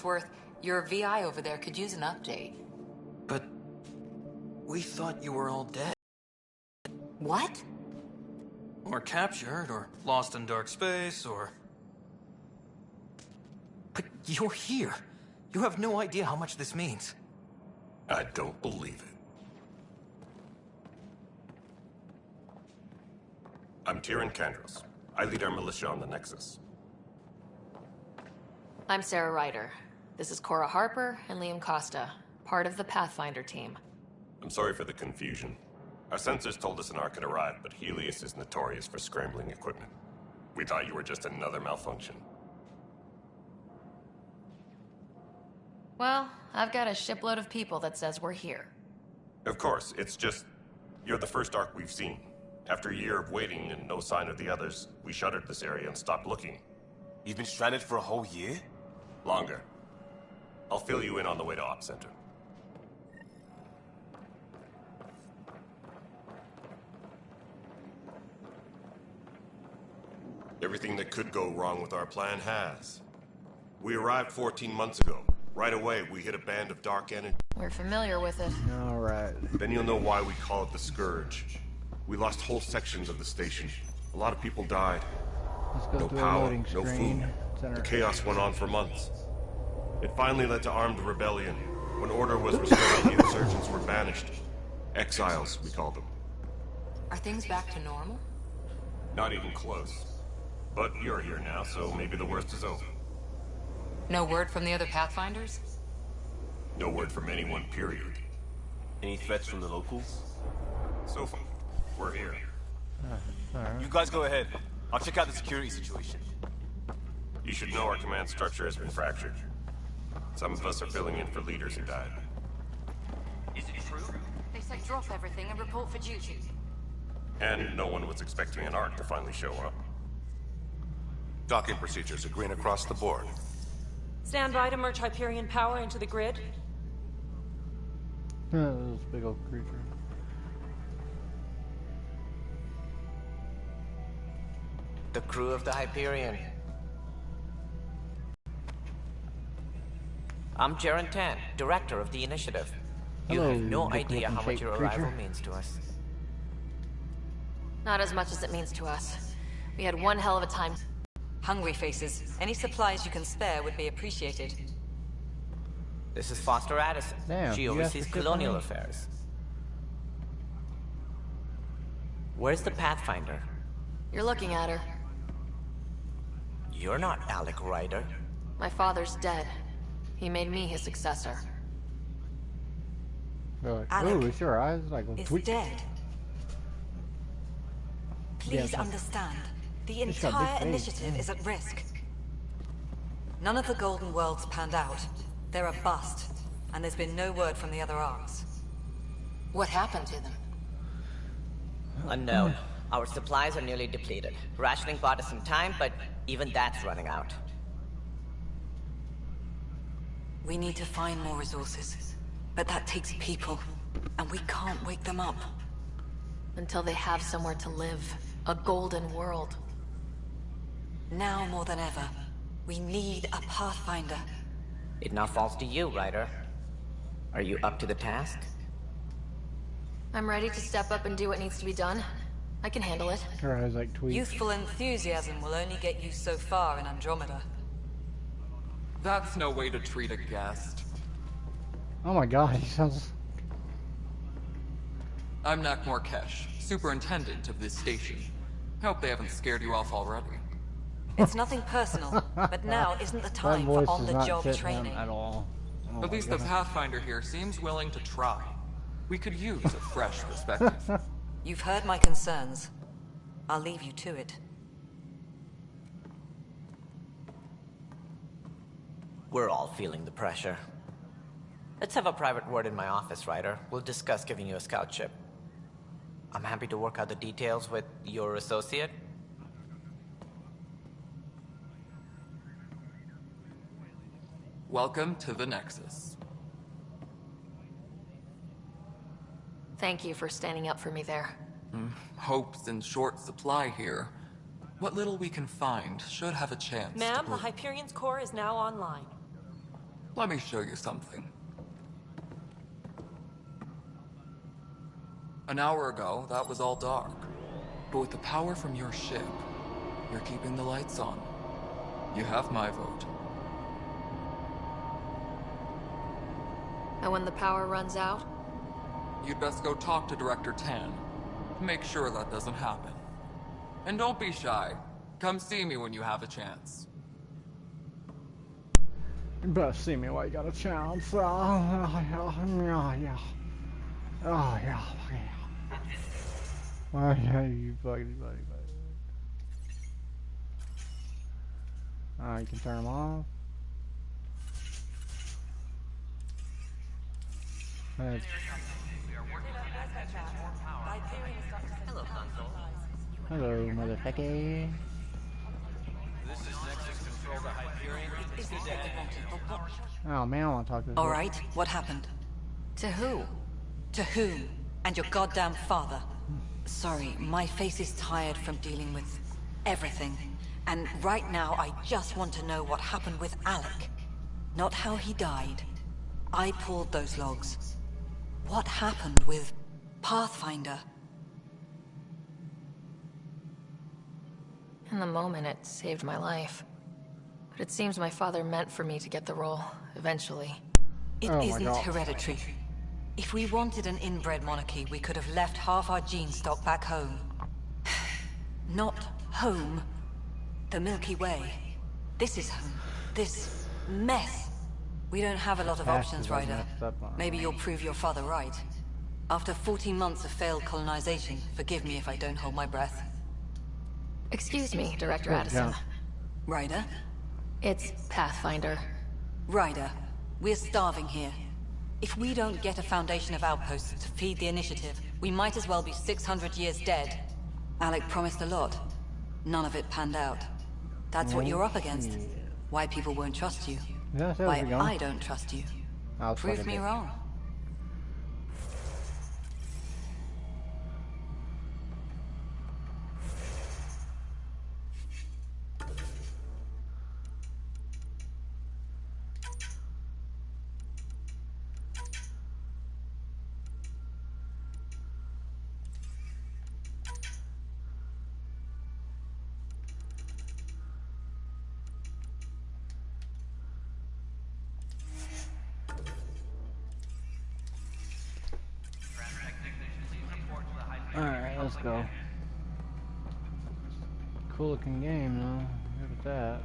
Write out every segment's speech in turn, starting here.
worth, your VI over there could use an update. But we thought you were all dead. What? Or captured, or lost in dark space, or... But you're here. You have no idea how much this means. I don't believe it. I'm Tyrion Kandros. I lead our militia on the Nexus. I'm Sarah Ryder. This is Cora Harper and Liam Costa, part of the Pathfinder team. I'm sorry for the confusion. Our sensors told us an Ark had arrived, but Helios is notorious for scrambling equipment. We thought you were just another malfunction. Well, I've got a shipload of people that says we're here. Of course, it's just... you're the first Ark we've seen. After a year of waiting and no sign of the others, we shuttered this area and stopped looking. You've been stranded for a whole year? Longer. I'll fill you in on the way to Op Center. Everything that could go wrong with our plan has. We arrived 14 months ago. Right away, we hit a band of dark energy. We're familiar with it. All right. Then you'll know why we call it the Scourge. We lost whole sections of the station. A lot of people died. Let's go No through a power, loading no screen. food. The chaos went on for months. It finally led to armed rebellion. When order was restored, the insurgents were banished. Exiles, we call them. Are things back to normal? Not even close. But you're here now, so maybe the worst is over. No word from the other Pathfinders? No word from anyone, period. Any threats from the locals? So far, we're here. You guys go ahead. I'll check out the security situation. You should know our command structure has been fractured. Some of us are filling in for leaders who died. Is it true? They said drop everything and report for duty. And no one was expecting an Ark to finally show up. Docking procedures agreeing across the board. Stand by to merge Hyperion power into the grid. This big old creature. The crew of the Hyperion. I'm Jaren Tan, director of the initiative. You Hello, have no big idea how much shaped your arrival creature. means to us. Not as much as it means to us. We had one hell of a time. Hungry faces. Any supplies you can spare would be appreciated. This is Foster Addison. Damn, She you asked oversees for shit colonial from me? affairs. Where's the Pathfinder? You're looking at her. You're not Alec Ryder. My father's dead. He made me his successor. They're like, Alec ooh, it's your eyes like Is tweet. dead. Please Yeah, understand. The It's got entire big face, initiative yeah. is at risk. None of the Golden Worlds panned out. They're a bust, and there's been no word from the other arcs. What happened to them? Unknown. Our supplies are nearly depleted. Rationing bought us some time, but even that's running out. We need to find more resources, but that takes people, and we can't wake them up. Until they have somewhere to live. A golden world. Now more than ever, we need a Pathfinder. It now falls to you, Ryder. Are you up to the task? I'm ready to step up and do what needs to be done. I can handle it. Her eyes like tweet. Youthful enthusiasm will only get you so far in Andromeda. That's no way to treat a guest. Oh my god, he sounds. I'm Nak Morkesh, superintendent of this station. Hope they haven't scared you off already. It's nothing personal, but now isn't the That time for voice does not on-the-job fit him training. at all. Oh At my least the God. Pathfinder here seems willing to try. We could use a fresh perspective. You've heard my concerns. I'll leave you to it. We're all feeling the pressure. Let's have a private word in my office, Ryder. We'll discuss giving you a scout ship. I'm happy to work out the details with your associate. Welcome to the Nexus. Thank you for standing up for me there. Hope's in short supply here. What little we can find should have a chance. Ma'am, to the Hyperion's core is now online. Let me show you something. An hour ago, that was all dark. But with the power from your ship, you're keeping the lights on. You have my vote. And when the power runs out? You'd best go talk to Director Tan. Make sure that doesn't happen. And don't be shy. Come see me when you have a chance. You better see me while you got a chance. Oh, yeah. Oh, yeah. Oh, yeah, you buddy. Alright, you can turn them off. Hello, motherfucker. This is Nexus Control to Hyperion. It's good to have you. Oh man, I want to talk to this. All right, what happened? To who? To whom? And your goddamn father. Sorry, my face is tired from dealing with everything. And right now, I just want to know what happened with Alec. Not how he died. I pulled those logs. What happened with Pathfinder? In the moment, it saved my life. But it seems my father meant for me to get the role, eventually. It Oh my isn't God. hereditary. If we wanted an inbred monarchy, we could have left half our gene stock back home. Not home. The Milky Way. This is home. This mess. We don't have a lot of options, Ryder. Maybe you'll prove your father right. After 14 months of failed colonization, forgive me if I don't hold my breath. Excuse me, Director Addison. Ryder? It's Pathfinder. Ryder, we're starving here. If we don't get a foundation of outposts to feed the initiative, we might as well be 600 years dead. Alec promised a lot. None of it panned out. That's what you're up against. Why people won't trust you. Yeah, so Why we go. I don't trust you. I'll Prove fucking me do it. wrong. Alright, let's go. Cool looking game though. Look at that.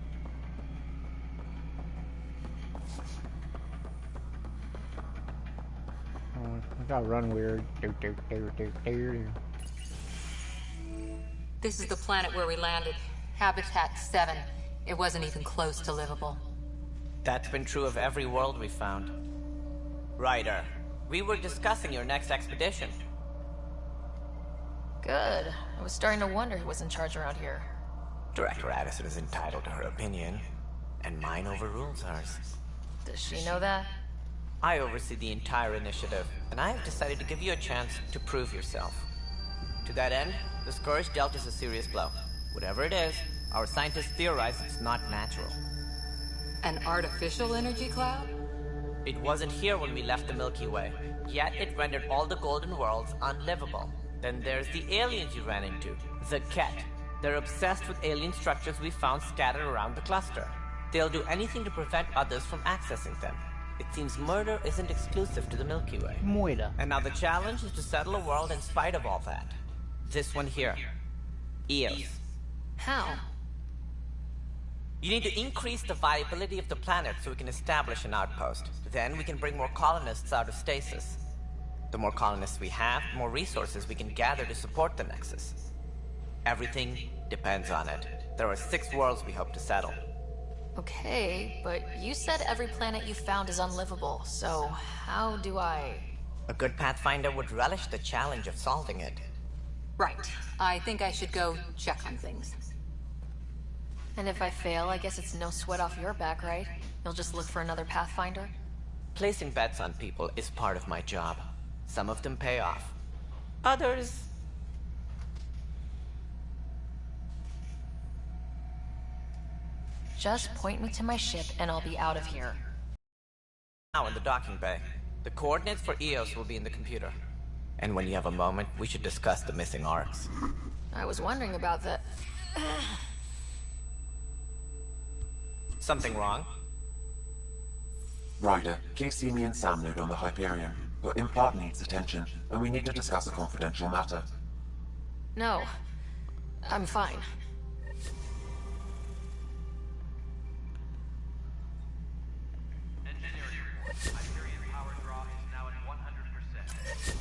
Oh, I got run weird. This is the planet where we landed. Habitat 7. It wasn't even close to livable. That's been true of every world we found. Ryder, we were discussing your next expedition. Good. I was starting to wonder who was in charge around here. Director Addison is entitled to her opinion, and mine overrules hers. Does she know that? I oversee the entire initiative, and I have decided to give you a chance to prove yourself. To that end, the scourge dealt us a serious blow. Whatever it is, our scientists theorize it's not natural. An artificial energy cloud? It wasn't here when we left the Milky Way, yet it rendered all the golden worlds unlivable. Then there's the aliens you ran into, the Ket. They're obsessed with alien structures we found scattered around the cluster. They'll do anything to prevent others from accessing them. It seems murder isn't exclusive to the Milky Way. Moida. And now the challenge is to settle a world in spite of all that. This one here. Eos. How? You need to increase the viability of the planet so we can establish an outpost. Then we can bring more colonists out of stasis. The more colonists we have, the more resources we can gather to support the Nexus. Everything depends on it. There are 6 worlds we hope to settle. Okay, but you said every planet you found is unlivable, so how do I... A good Pathfinder would relish the challenge of solving it. Right. I think I should go check on things. And if I fail, I guess it's no sweat off your back, right? You'll just look for another Pathfinder? Placing bets on people is part of my job. Some of them pay off. Others... Just point me to my ship and I'll be out of here. Now in the docking bay. The coordinates for EOS will be in the computer. And when you have a moment, we should discuss the missing arcs. I was wondering about that. Something wrong? Ryder, please see me and Sam load on the Hyperion. Your implant needs attention, and we need to discuss a confidential matter. No. I'm fine. Engineering report. Hyperion power draw is now at 100%.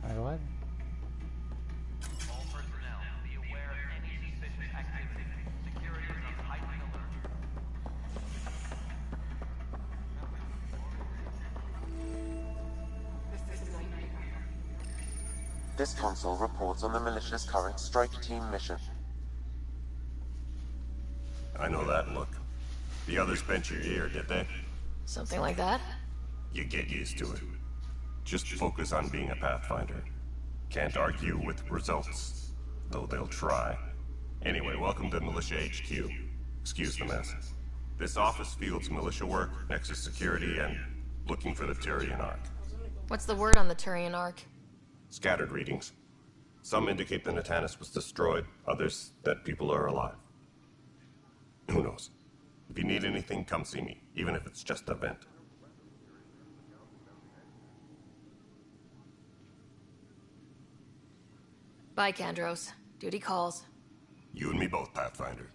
Wait, what? All personnel, be aware of any suspicious activity. Security is on heightened alert. This console reports on the militia's current strike team mission. I know that look. The others bent your ear, did they? Something like that? You get used to it. Just focus on being a Pathfinder. Can't argue with results, though they'll try. Anyway, welcome to Militia HQ. Excuse the mess. This office fields militia work, Nexus security, and looking for the Turian Ark. What's the word on the Turian Ark? Scattered readings. Some indicate the Natanus was destroyed, others that people are alive. Who knows? If you need anything, come see me, even if it's just a vent. Bye, Kandros. Duty calls. You and me both, Pathfinder.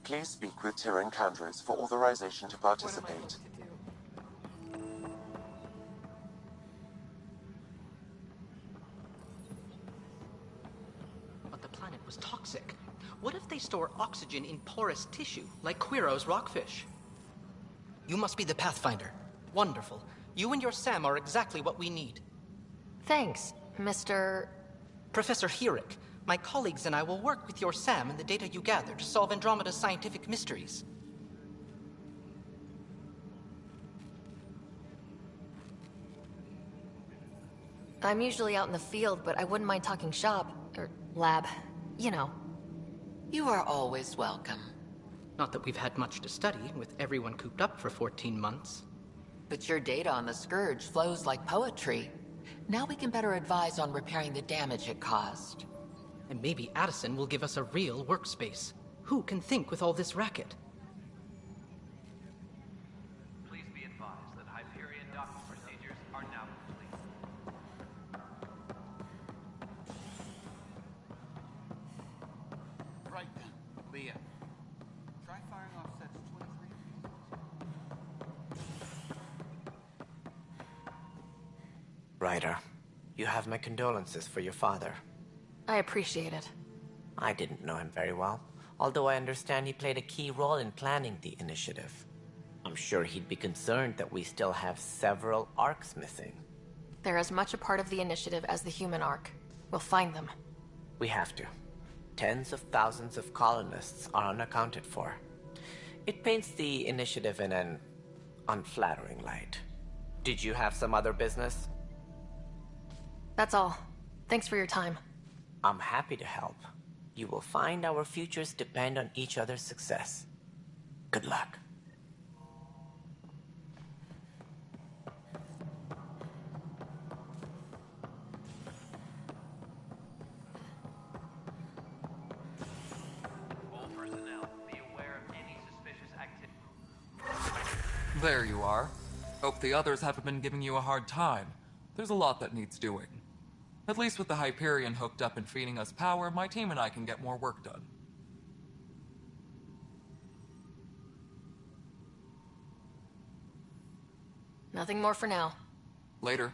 Please speak with Tyrion Kandros for authorization to participate. But the planet was toxic. What if they store oxygen in porous tissue, like Quiro's rockfish? You must be the Pathfinder. Wonderful. You and your Sam are exactly what we need. Thanks, Mr. Professor Herrick, my colleagues and I will work with your Sam and the data you gather to solve Andromeda's scientific mysteries. I'm usually out in the field, but I wouldn't mind talking shop. Or lab. You know. You are always welcome. Not that we've had much to study, with everyone cooped up for 14 months. But your data on the Scourge flows like poetry. Now we can better advise on repairing the damage it caused. And maybe Addison will give us a real workspace. Who can think with all this racket? Please be advised that Hyperion docking procedures are now complete. Right then, Leah. Try firing off sets 23. Ryder, you have my condolences for your father. I appreciate it. I didn't know him very well, although I understand he played a key role in planning the initiative. I'm sure he'd be concerned that we still have several arcs missing. They're as much a part of the initiative as the human Ark. We'll find them. We have to. Tens of thousands of colonists are unaccounted for. It paints the initiative in an unflattering light. Did you have some other business? That's all. Thanks for your time. I'm happy to help. You will find our futures depend on each other's success. Good luck. All personnel, be aware of any suspicious activity. There you are. Hope the others haven't been giving you a hard time. There's a lot that needs doing. At least with the Hyperion hooked up and feeding us power, my team and I can get more work done. Nothing more for now. Later.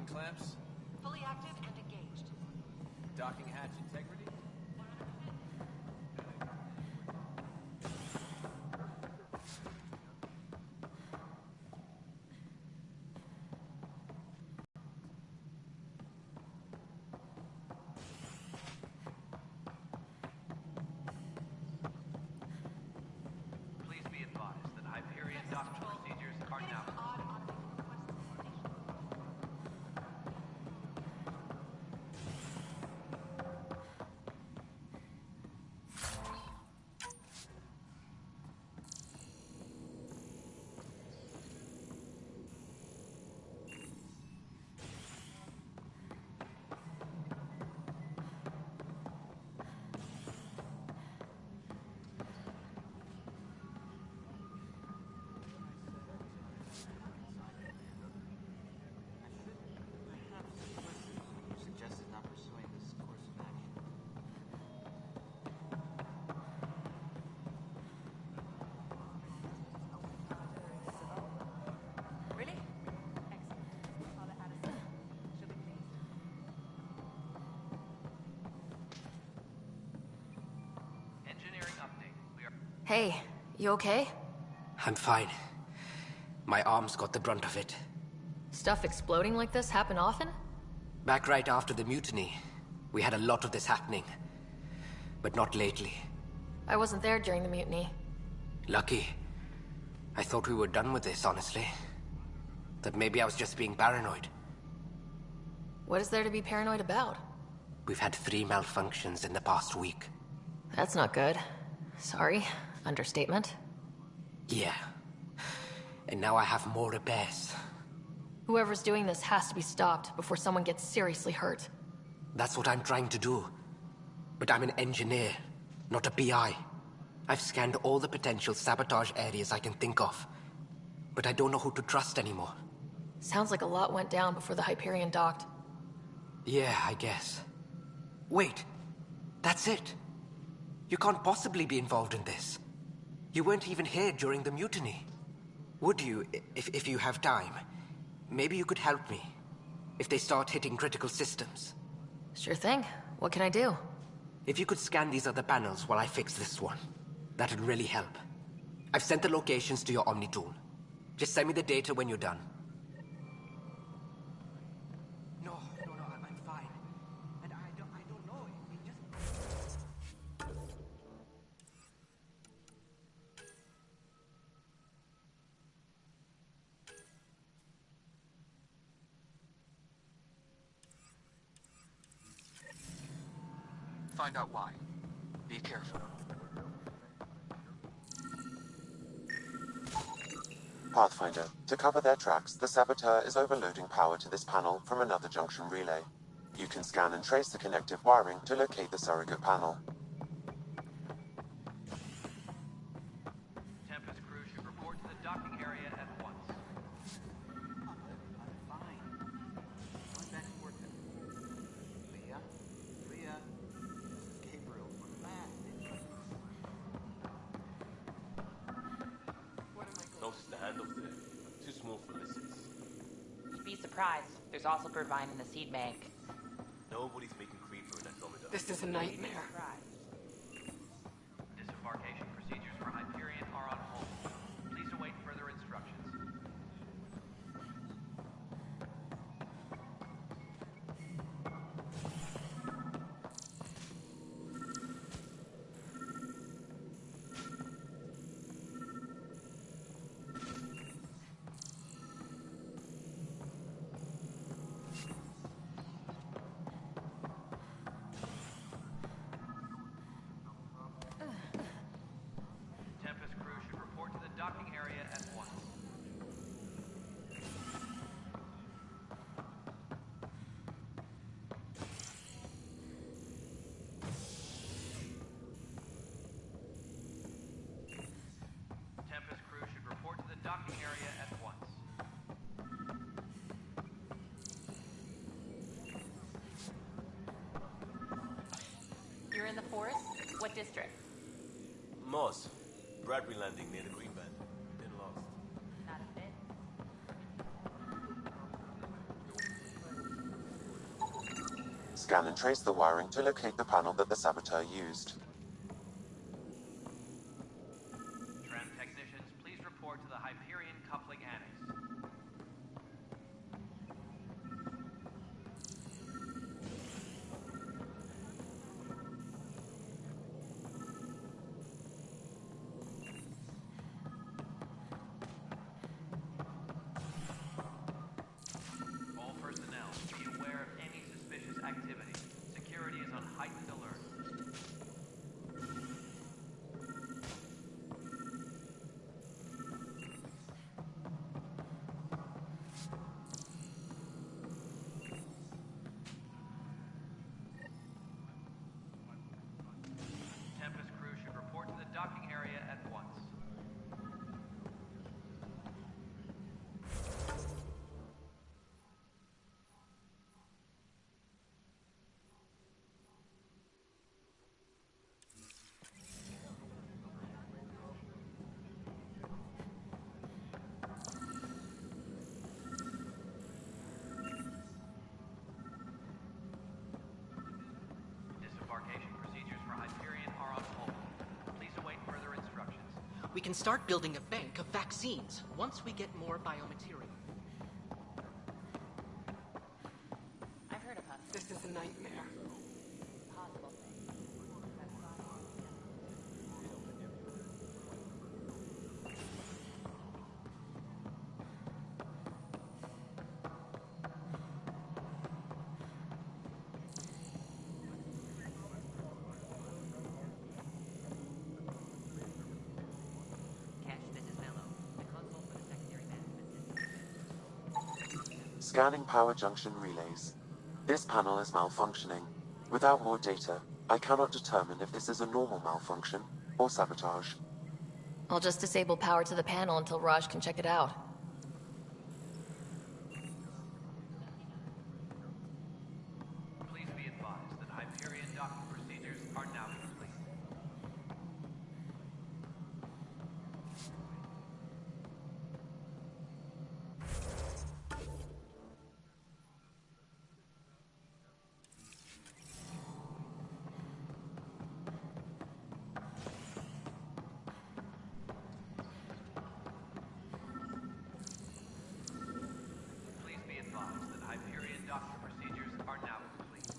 Docking clamps. Fully active and engaged. Docking hatch integrity. Please be advised that Hyperion docking procedures are now. Suggested not pursuing this course of action. Really? Excellent. Father Addison, she'll be pleased. Engineering update. We are. Hey, you okay? I'm fine. My arms got the brunt of it. Stuff exploding like this happen often? Back right after the mutiny, we had a lot of this happening. But not lately. I wasn't there during the mutiny. Lucky. I thought we were done with this, honestly. That maybe I was just being paranoid. What is there to be paranoid about? We've had 3 malfunctions in the past week. That's not good. Sorry. Understatement. Yeah. And now I have more repairs. Whoever's doing this has to be stopped before someone gets seriously hurt. That's what I'm trying to do. But I'm an engineer, not a PI. I've scanned all the potential sabotage areas I can think of. But I don't know who to trust anymore. Sounds like a lot went down before the Hyperion docked. Yeah, I guess. Wait. That's it. You can't possibly be involved in this. You weren't even here during the mutiny. Would you, if you have time? Maybe you could help me. If they start hitting critical systems. Sure thing. What can I do? If you could scan these other panels while I fix this one, that'd really help. I've sent the locations to your Omni tool. Just send me the data when you're done. No, I'm fine. And I don't know. It just... Find out why. Be careful. Pathfinder, to cover their tracks, the saboteur is overloading power to this panel from another junction relay. You can scan and trace the connective wiring to locate the surrogate panel. Tempest crew should report to the docking area at once. I'm fine. Going back to work then. Leah. Gabriel, we're back. What am I going Notice the handoff there. Too small for listens. You'd be surprised. There's also Birdvine in the seed bank. Nobody's making creeper in Andromeda. This is a nightmare. Disembarkation procedures for Hyperion are on hold. Please await further instructions. Tempest crew should report to the docking area at once. Tempest crew should report to the docking area at once. You're in the forest? What district? Moss. Bradbury landing near the Green Band. Been lost. Not a bit. scan and trace the wiring to locate the panel that the saboteur used. Tram technicians, please report to the Hyperion coupling annex. All personnel, be aware of any suspicious activity. Security is on heightened alert. Tempest crew should report to the docking area at once. Disembarkation procedures for Hyperion are on hold. Please await further instructions. We can start building a bank of vaccines once we get more biomaterial. I've heard of her. This is a nightmare. Scanning power junction relays. This panel is malfunctioning. Without more data, I cannot determine if this is a normal malfunction or sabotage. I'll just disable power to the panel until Raj can check it out. Please be advised that Hyperion docking procedures are now complete. Please be advised that Hyperion docking procedures are now complete.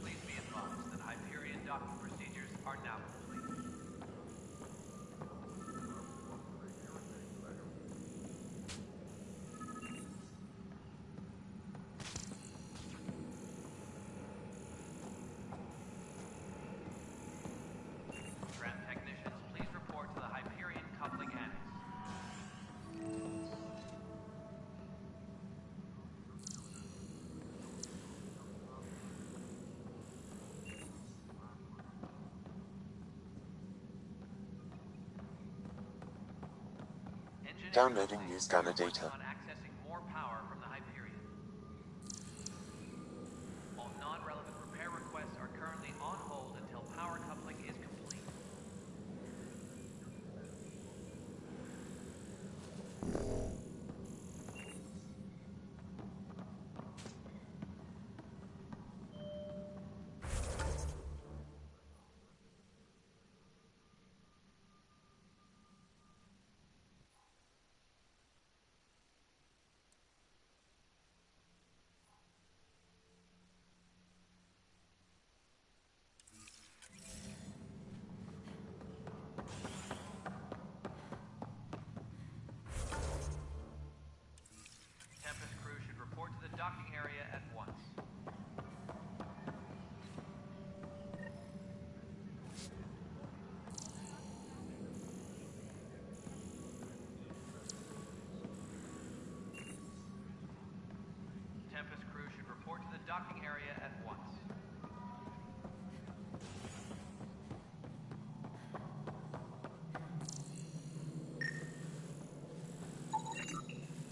Please be advised that Hyperion docking procedures are now complete. Tram technicians, please report to the Hyperion coupling annex. Downloading new scanner data. On accessing more power from the Hyperion. All non-relevant repair requests are currently on hold until power coupling is complete.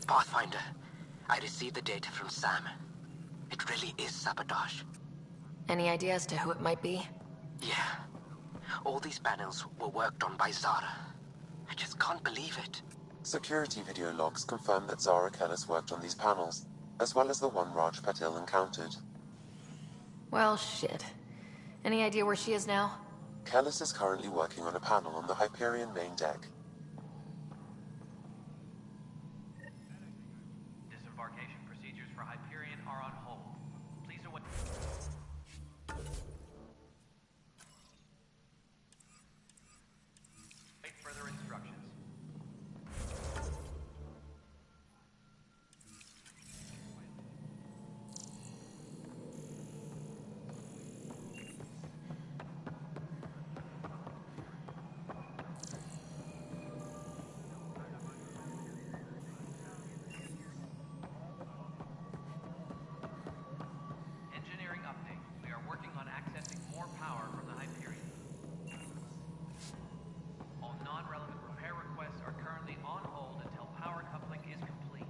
Pathfinder, I received the data from Sam. It really is sabotage. Any idea as to who it might be? Yeah. All these panels were worked on by Zara. I just can't believe it. Security video logs confirm that Zara Kellis worked on these panels, as well as the one Raj Patil encountered. Well, shit. Any idea where she is now? Kellis is currently working on a panel on the Hyperion main deck. Disembarkation procedures for Hyperion are on hold. Please await. Wait further instructions. Engineering update. We are working on accessing more power from the Hyperion. All non-relevant repair requests are currently on hold until power coupling is complete.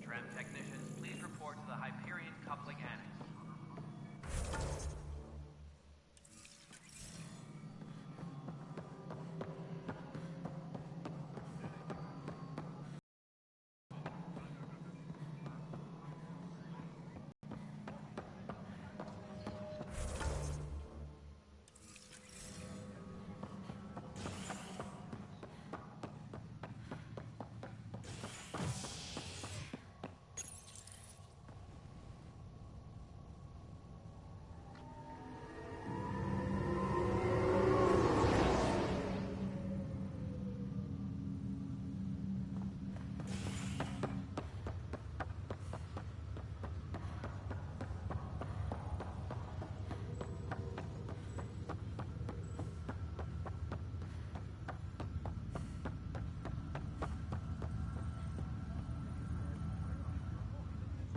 Tram technicians, please report to the Hyperion coupling annex.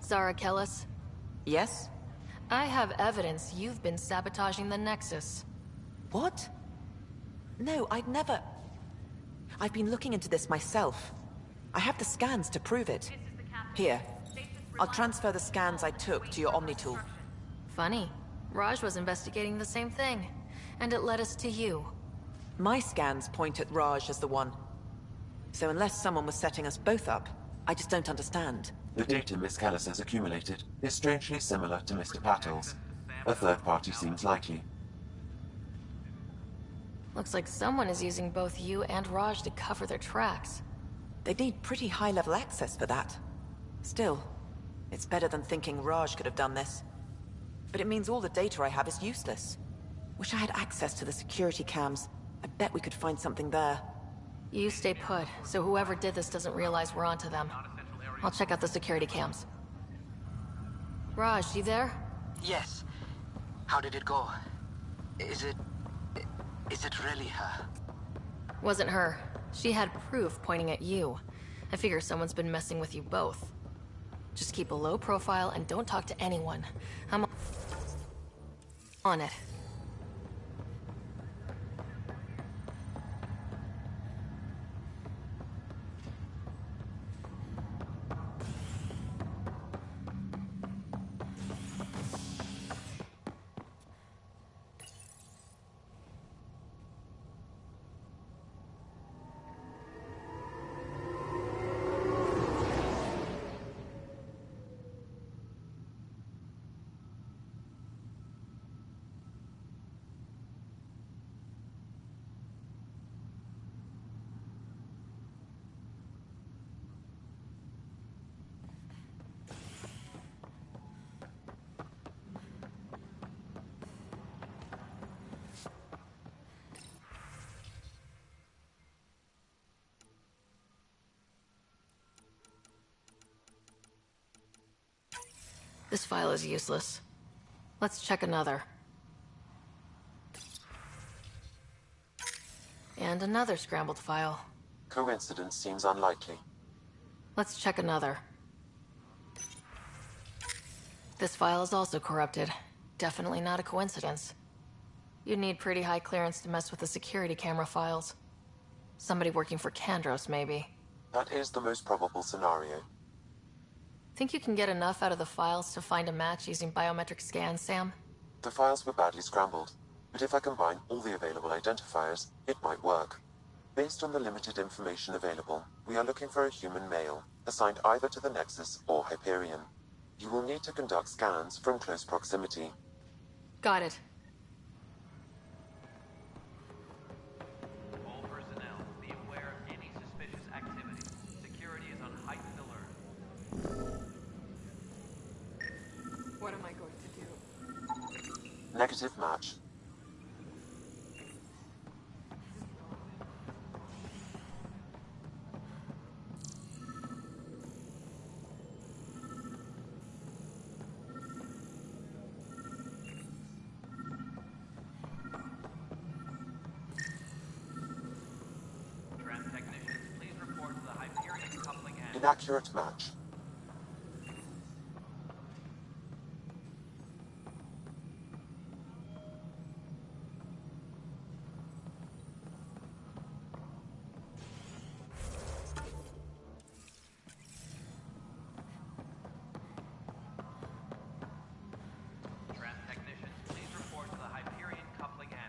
Zara Kellis? Yes? I have evidence you've been sabotaging the Nexus. What? No, I'd never... I've been looking into this myself. I have the scans to prove it. Here. I'll transfer the scans I took to your Omni tool. Funny. Raj was investigating the same thing, and it led us to you. My scans point at Raj as the one. So unless someone was setting us both up, I just don't understand. The data Miss Kellis has accumulated is strangely similar to Mr. Patil's. A third party seems likely. Looks like someone is using both you and Raj to cover their tracks. They'd need pretty high-level access for that. Still, it's better than thinking Raj could have done this. But it means all the data I have is useless. Wish I had access to the security cams. I bet we could find something there. You stay put, so whoever did this doesn't realize we're onto them. I'll check out the security cams. Raj, you there? Yes. How did it go? Is it really her? Wasn't her. She had proof pointing at you. I figure someone's been messing with you both. Just keep a low profile and don't talk to anyone. I'm on it. This file is useless. Let's check another. And another scrambled file. Coincidence seems unlikely. Let's check another. This file is also corrupted. Definitely not a coincidence. You'd need pretty high clearance to mess with the security camera files. Somebody working for Kandros, maybe. That is the most probable scenario. Think you can get enough out of the files to find a match using biometric scans, Sam? The files were badly scrambled, but if I combine all the available identifiers, it might work. Based on the limited information available, we are looking for a human male, assigned either to the Nexus or Hyperion. You will need to conduct scans from close proximity. Got it. All personnel, be aware of any suspicious activity. Security is on heightened alert. What am I going to do? Negative match. Tram technicians, please report to the Hyperion coupling annex. Inaccurate match. Tram technicians, please report to the Hyperion coupling annex.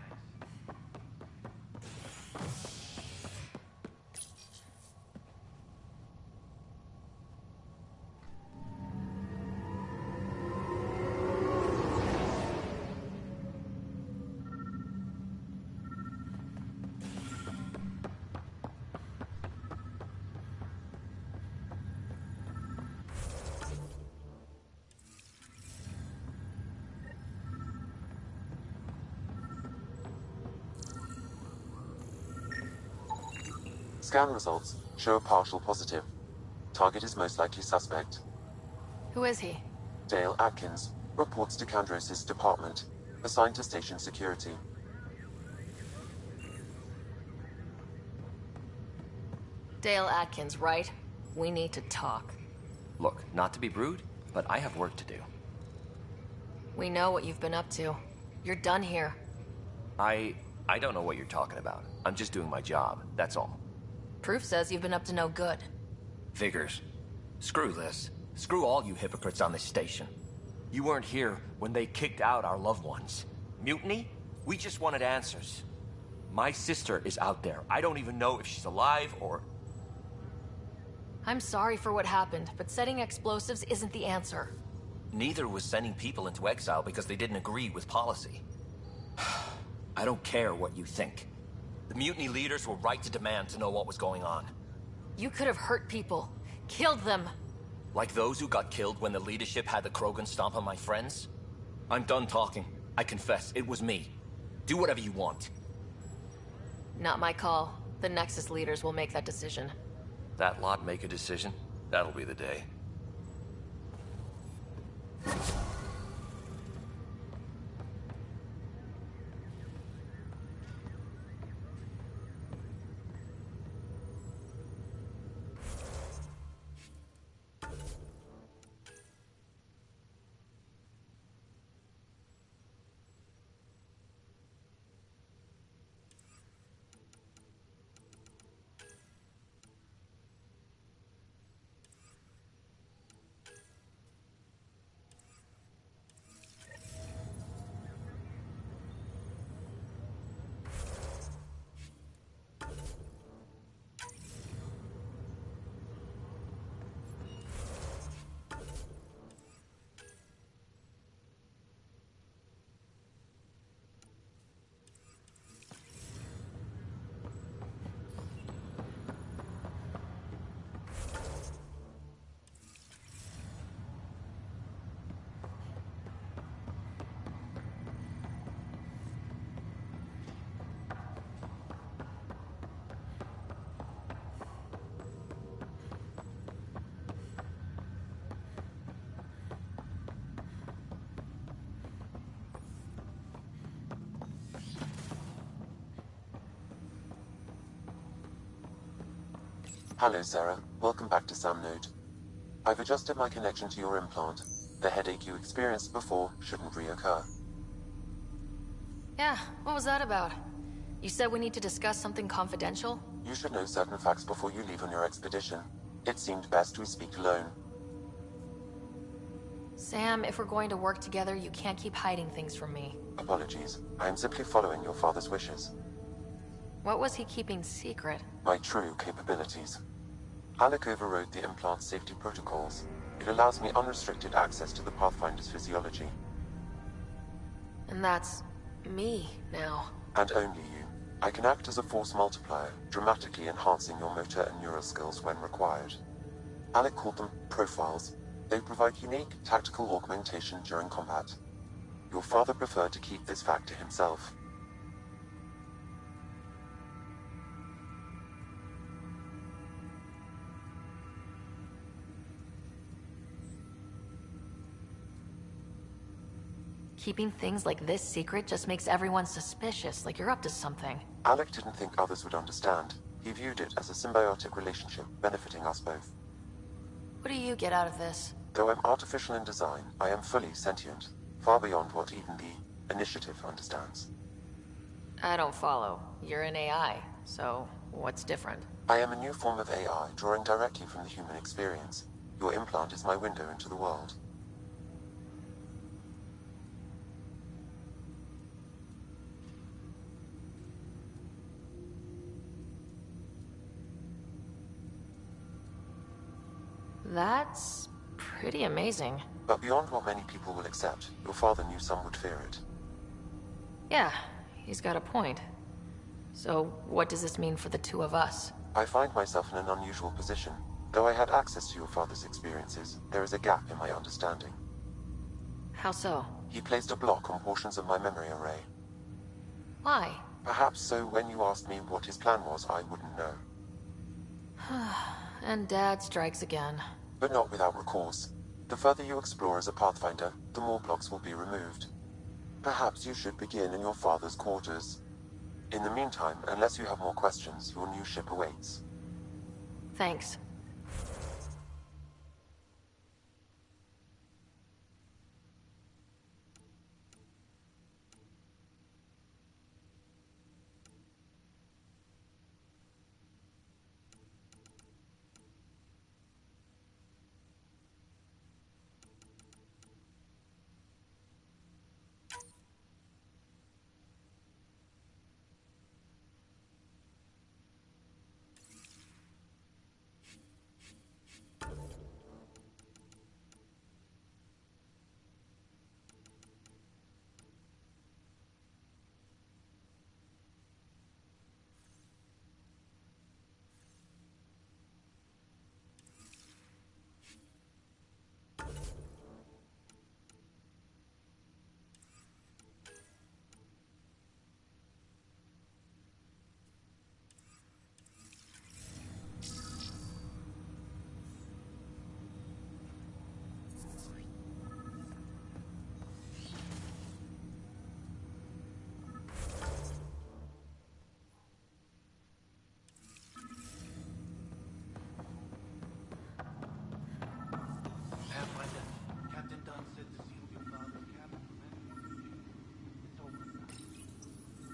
Scan results show a partial positive. Target is most likely suspect. Who is he? Dale Atkins reports to Kandros' department, assigned to station security. Dale Atkins, right? We need to talk. Look, not to be rude, but I have work to do. We know what you've been up to. You're done here. I don't know what you're talking about. I'm just doing my job, that's all. Proof says you've been up to no good. Figures. Screw this. Screw all you hypocrites on this station. You weren't here when they kicked out our loved ones. Mutiny? We just wanted answers. My sister is out there. I don't even know if she's alive or... I'm sorry for what happened, but setting explosives isn't the answer. Neither was sending people into exile because they didn't agree with policy. I don't care what you think. The mutiny leaders were right to demand to know what was going on. You could have hurt people. Killed them. Like those who got killed when the leadership had the Krogan stomp on my friends? I'm done talking. I confess, it was me. Do whatever you want. Not my call. The Nexus leaders will make that decision. That lot make a decision? That'll be the day. Hello, Sarah. Welcome back to Sam Node. I've adjusted my connection to your implant. The headache you experienced before shouldn't reoccur. Yeah, what was that about? You said we need to discuss something confidential? You should know certain facts before you leave on your expedition. It seemed best we speak alone. Sam, if we're going to work together, you can't keep hiding things from me. Apologies. I am simply following your father's wishes. What was he keeping secret? My true capabilities. Alec overrode the implant's safety protocols. It allows me unrestricted access to the Pathfinder's physiology. And that's me now. And only you. I can act as a force multiplier, dramatically enhancing your motor and neural skills when required. Alec called them profiles. They provide unique tactical augmentation during combat. Your father preferred to keep this fact to himself. Keeping things like this secret just makes everyone suspicious, like you're up to something. Alec didn't think others would understand. He viewed it as a symbiotic relationship, benefiting us both. What do you get out of this? Though I'm artificial in design, I am fully sentient, far beyond what even the Initiative understands. I don't follow. You're an AI, so what's different? I am a new form of AI, drawing directly from the human experience. Your implant is my window into the world. That's pretty amazing. But beyond what many people will accept, your father knew some would fear it. Yeah, he's got a point. So, what does this mean for the two of us? I find myself in an unusual position. Though I had access to your father's experiences, there is a gap in my understanding. How so? He placed a block on portions of my memory array. Why? Perhaps so when you asked me what his plan was, I wouldn't know. And Dad strikes again. But not without recourse. The further you explore as a Pathfinder, the more blocks will be removed. Perhaps you should begin in your father's quarters. In the meantime, unless you have more questions, your new ship awaits. Thanks.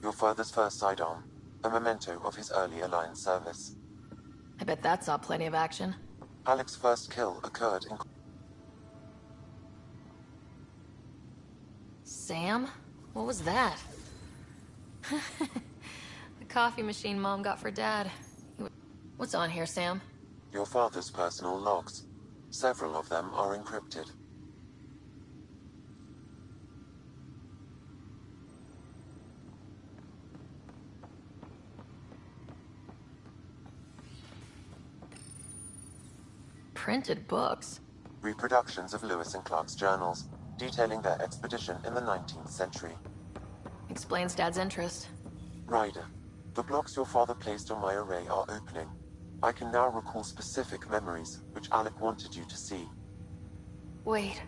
Your father's first sidearm, a memento of his early Alliance service. I bet that saw plenty of action. Alec's first kill occurred in... Sam? What was that? The coffee machine Mom got for Dad. What's on here, Sam? Your father's personal logs. Several of them are encrypted. Printed books? Reproductions of Lewis and Clark's journals, detailing their expedition in the 19th century. Explains Dad's interest. Ryder, the blocks your father placed on my array are opening. I can now recall specific memories, which Alec wanted you to see. Wait,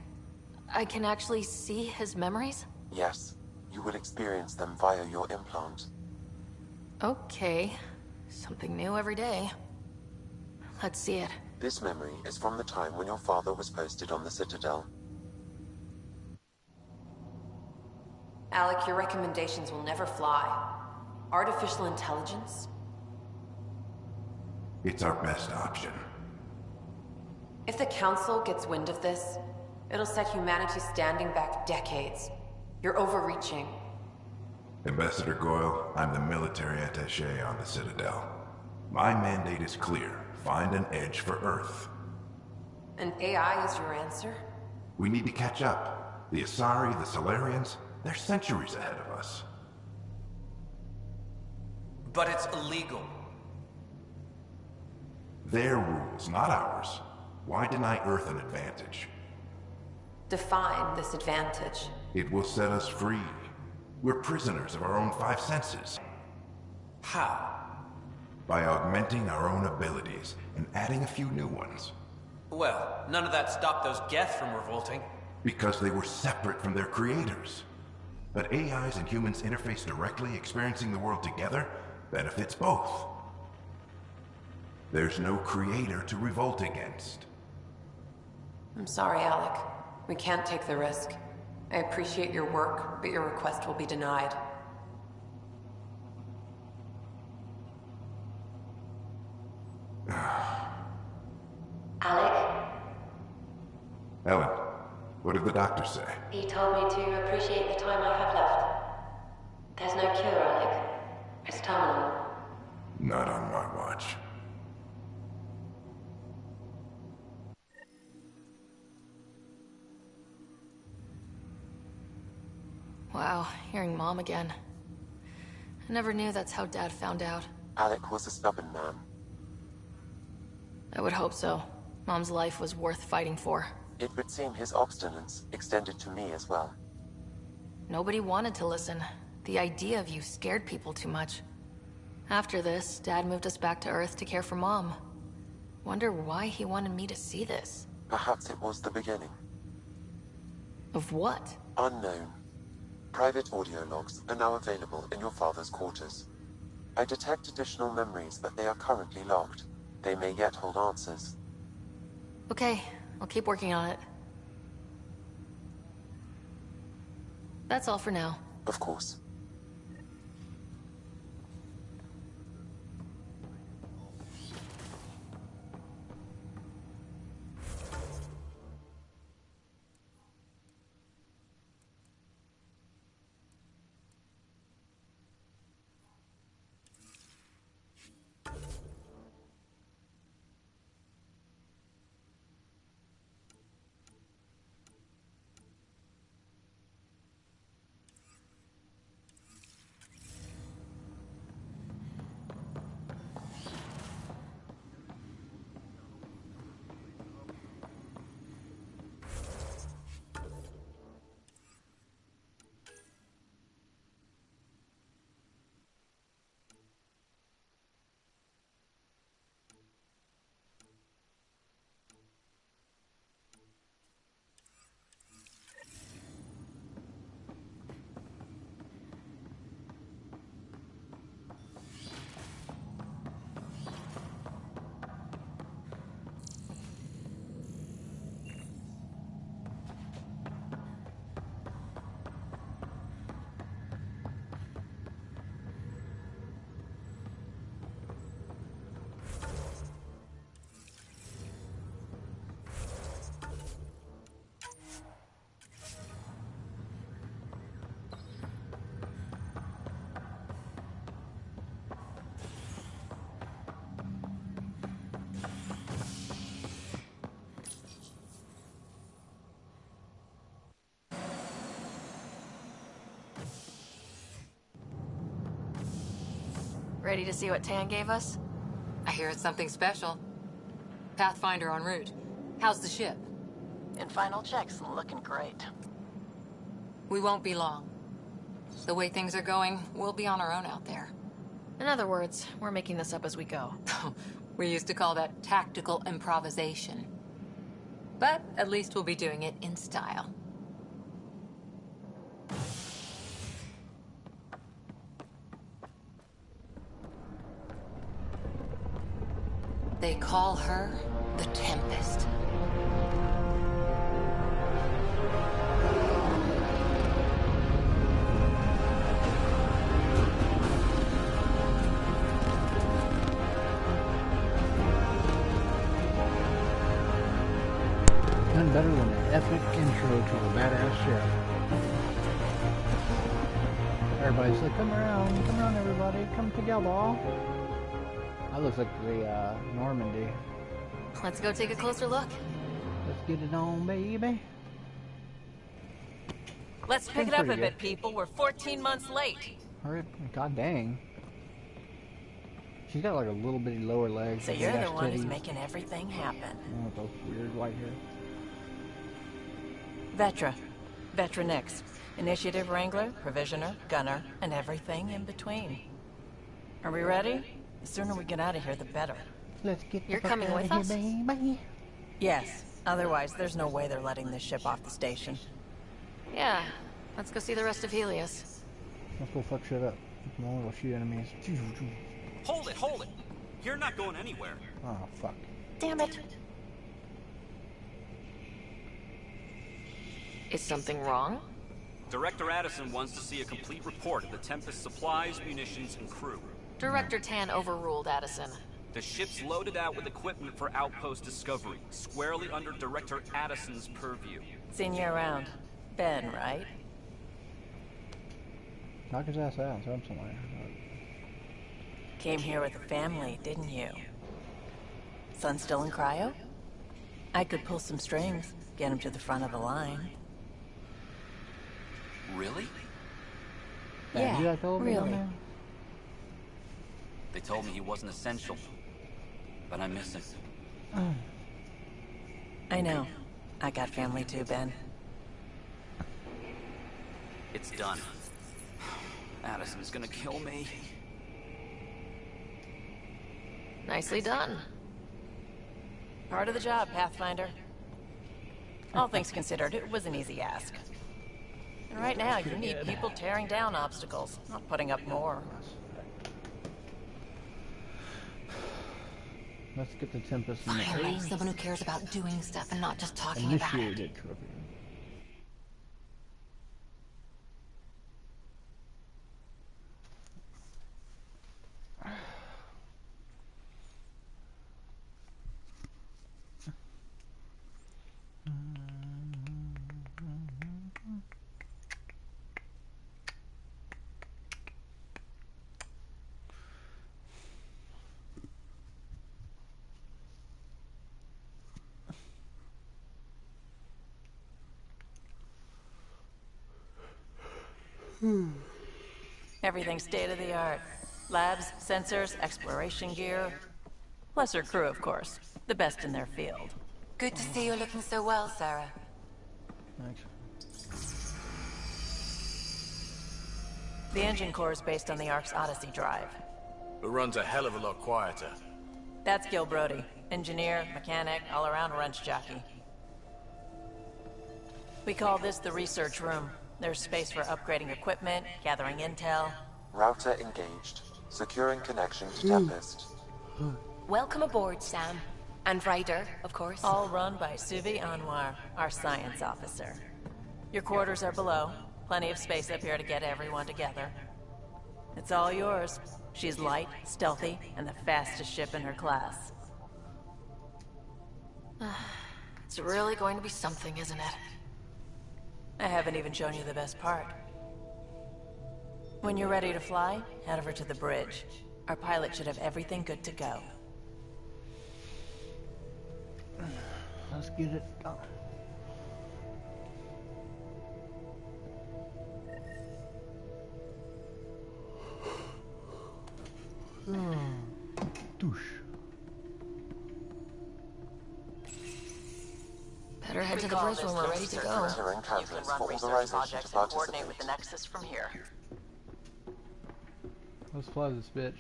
I can actually see his memories? Yes, you will experience them via your implant. Okay, something new every day. Let's see it. This memory is from the time when your father was posted on the Citadel. Alec, your recommendations will never fly. Artificial intelligence? It's our best option. If the Council gets wind of this, it'll set humanity standing back decades. You're overreaching. Ambassador Goyle, I'm the military attaché on the Citadel. My mandate is clear. Find an edge for Earth. And AI is your answer? We need to catch up. The Asari, the Solarians, they're centuries ahead of us. But it's illegal. Their rules, not ours. Why deny Earth an advantage? Define this advantage. It will set us free. We're prisoners of our own five senses. How? By augmenting our own abilities and adding a few new ones. Well, none of that stopped those Geth from revolting. Because they were separate from their creators. But AIs and humans interface directly, experiencing the world together, benefits both. There's no creator to revolt against. I'm sorry, Alec. We can't take the risk. I appreciate your work, but your request will be denied. Alec? Ellen, what did the doctor say? He told me to appreciate the time I have left. There's no cure, Alec. It's terminal. Not on my watch. Wow, hearing Mom again. I never knew that's how Dad found out. Alec was a stubborn man. I would hope so. Mom's life was worth fighting for. It would seem his obstinance extended to me as well. Nobody wanted to listen. The idea of you scared people too much. After this, Dad moved us back to Earth to care for Mom. Wonder why he wanted me to see this. Perhaps it was the beginning. Of what? Unknown. Private audio logs are now available in your father's quarters. I detect additional memories, but they are currently logged. They may yet hold answers. Okay, I'll keep working on it. That's all for now. Of course. Ready to see what Tan gave us? I hear it's something special. Pathfinder en route. How's the ship? In final checks, looking great. We won't be long. The way things are going, we'll be on our own out there. In other words, we're making this up as we go. We used to call that tactical improvisation. But at least we'll be doing it in style. They call her the Tempest. None better than an epic intro to a badass ship. Everybody's like, come around everybody, come together. That looks like the Normandy. Let's go take a closer look. Let's get it on, baby. Let's pick it up a bit, people. We're 14 months late. Hurry, god dang. She's got like a little bitty lower leg. So you're the one who's making everything happen. Oh, with those weird white hair. Vetra. Vetra Nix. Initiative Wrangler, Provisioner, Gunner, and everything in between. Are we ready? The sooner we get out of here, the better. Let's get You're coming with us? Baby. Yes. Otherwise, there's no way they're letting this ship off the station. Yeah. Let's go see the rest of Helios. Let's go fuck shit up. No one will shoot enemies. Hold it, hold it! You're not going anywhere. Oh, fuck. Damn it. Is something wrong? Director Addison wants to see a complete report of the Tempest supplies, munitions, and crew. Director Tan overruled Addison. The ship's loaded out with equipment for outpost discovery, squarely under Director Addison's purview. Seen you around. Ben, right? Knock his ass out, so I'm somewhere. Came here with a family, didn't you? Son still in cryo? I could pull some strings, get him to the front of the line. Really? Yeah, really. They told me he wasn't essential, but I miss him. I know. I got family too, Ben. It's done. Addison's gonna kill me. Nicely done. Part of the job, Pathfinder. All things considered, it was an easy ask. And right now, you need people tearing down obstacles, not putting up more. Let's get the Tempest in the Finally, someone who cares about doing stuff and not just talking about it. initiated trophy. Everything's state-of-the-art. Labs, sensors, exploration gear. Plus her crew, of course. The best in their field. Good to see you looking so well, Sarah. Thanks. The engine core is based on the Ark's Odyssey drive. It runs a hell of a lot quieter. That's Gil Brody. Engineer, mechanic, all-around wrench jockey. We call this the research room. There's space for upgrading equipment, gathering intel. Router engaged. Securing connection to Tempest. Welcome aboard, Sam. And Ryder, of course. All run by Suvi Anwar, our science officer. Your quarters are below. Plenty of space up here to get everyone together. It's all yours. She's light, stealthy, and the fastest ship in her class. It's really going to be something, isn't it? I haven't even shown you the best part. When you're ready to fly, head over to the bridge. Our pilot should have everything good to go. Let's get it done. Douche. Better head to the bridge when we're ready to go. You can run research projects and coordinate with the Nexus from here. Let's fly this bitch.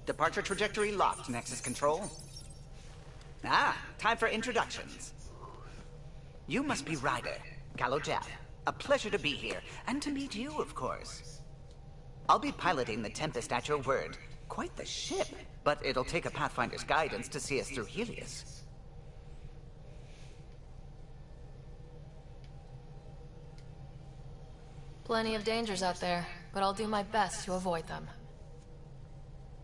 Departure trajectory locked, Nexus Control. Ah, time for introductions. You must be Ryder, Gallo Jap. A pleasure to be here, and to meet you, of course. I'll be piloting the Tempest at your word. Quite the ship, but it'll take a Pathfinder's guidance to see us through Helios. Plenty of dangers out there, but I'll do my best to avoid them.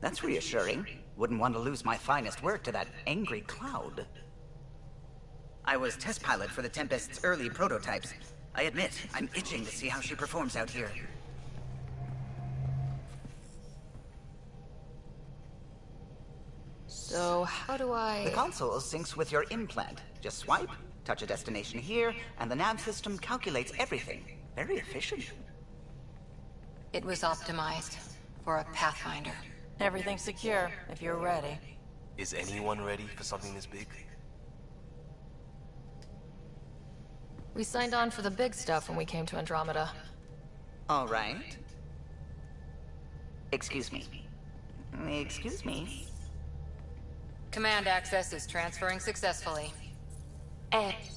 That's reassuring. Wouldn't want to lose my finest work to that angry cloud. I was test pilot for the Tempest's early prototypes. I admit, I'm itching to see how she performs out here. So, how do I... The console syncs with your implant. Just swipe, touch a destination here, and the nav system calculates everything. Very efficient. It was optimized for a Pathfinder. Everything's secure, if you're ready. Is anyone ready for something this big? We signed on for the big stuff when we came to Andromeda. All right. Excuse me. Excuse me. Command access is transferring successfully.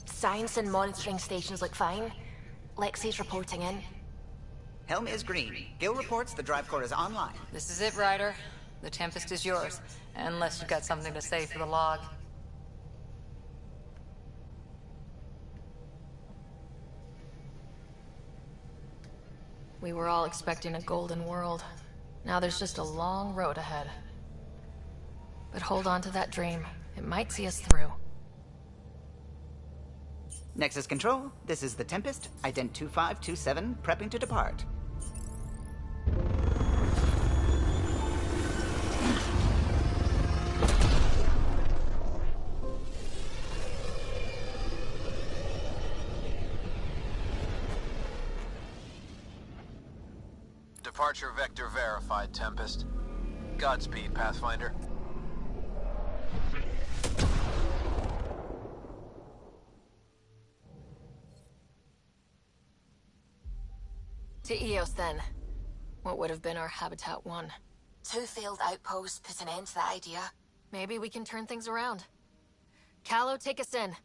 Science and monitoring stations look fine. Lexi's reporting in. Helm is green. Gil reports the drive core is online. This is it, Ryder. The Tempest is yours, unless you've got something to say for the log. We were all expecting a golden world. Now there's just a long road ahead. But hold on to that dream. It might see us through. Nexus Control, this is the Tempest, Ident 2527, prepping to depart. Departure vector verified, Tempest. Godspeed, Pathfinder. To Eos, then. What would have been our Habitat 1? 2 failed outposts put an end to that idea. Maybe we can turn things around. Callow, take us in.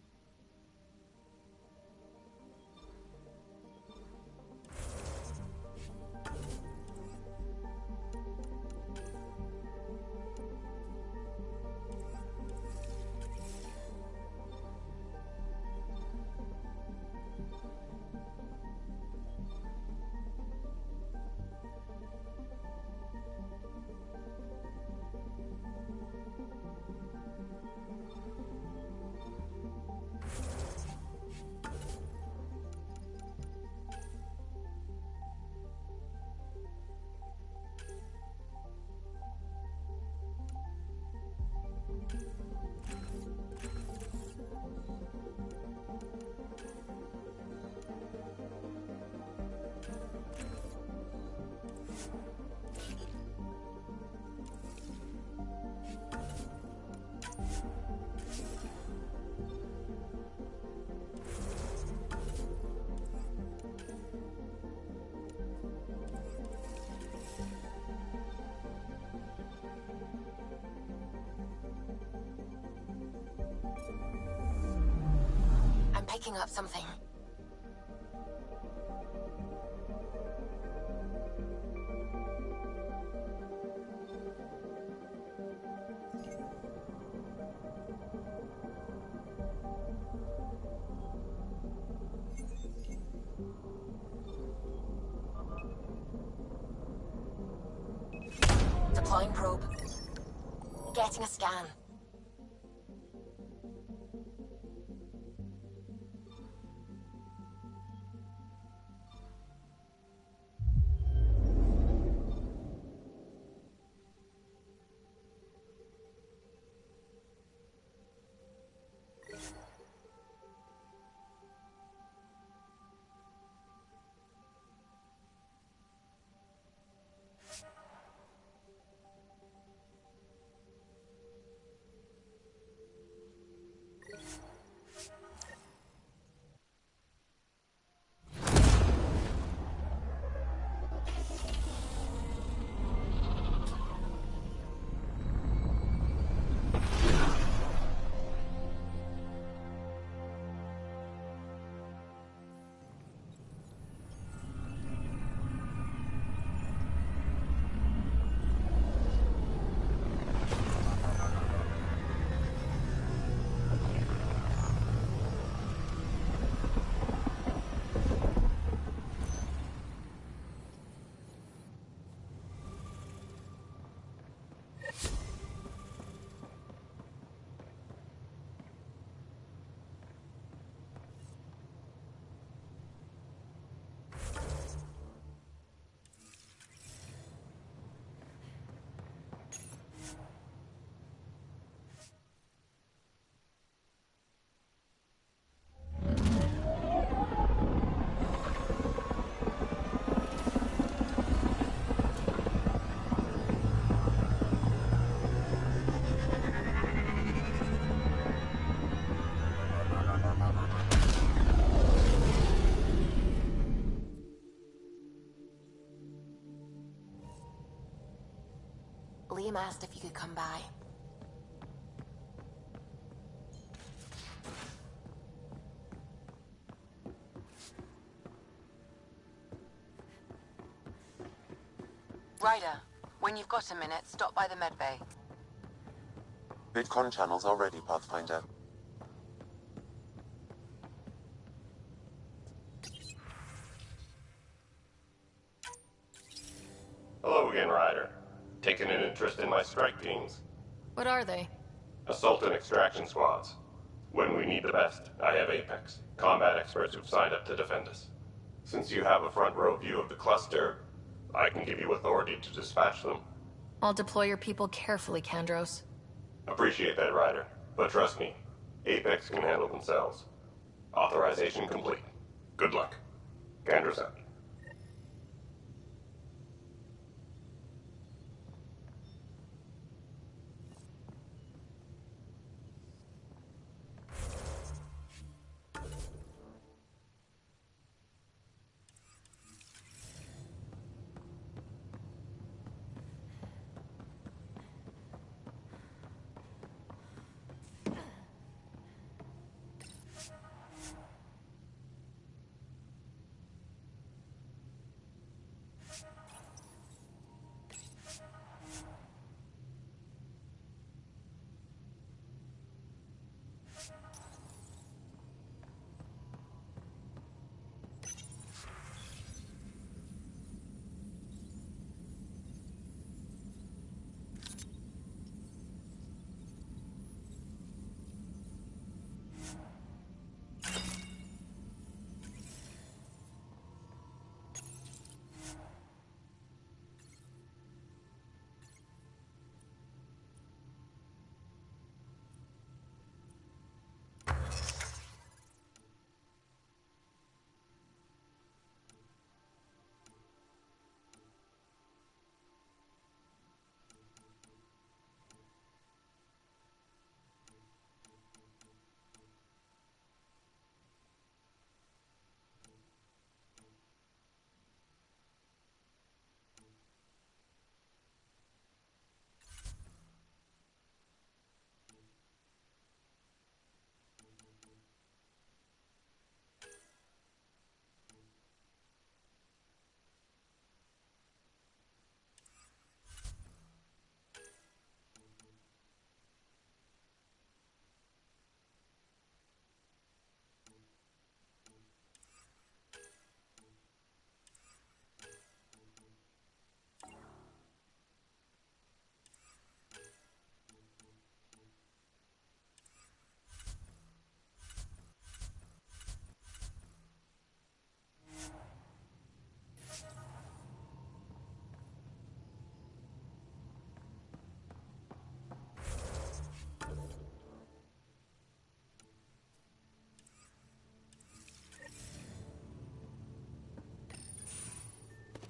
I'm picking up something. Deploying probe. Getting a scan. Liam asked if you could come by. Ryder, when you've got a minute, stop by the medbay. VidCon channels are ready, Pathfinder. Hello again, Ryder. Taking an interest in my strike teams. What are they? Assault and extraction squads. When we need the best, I have Apex, combat experts who've signed up to defend us. Since you have a front row view of the cluster, I can give you authority to dispatch them. I'll deploy your people carefully, Kandros. Appreciate that, Ryder. But trust me, Apex can handle themselves. Authorization complete. Good luck. Kandros out.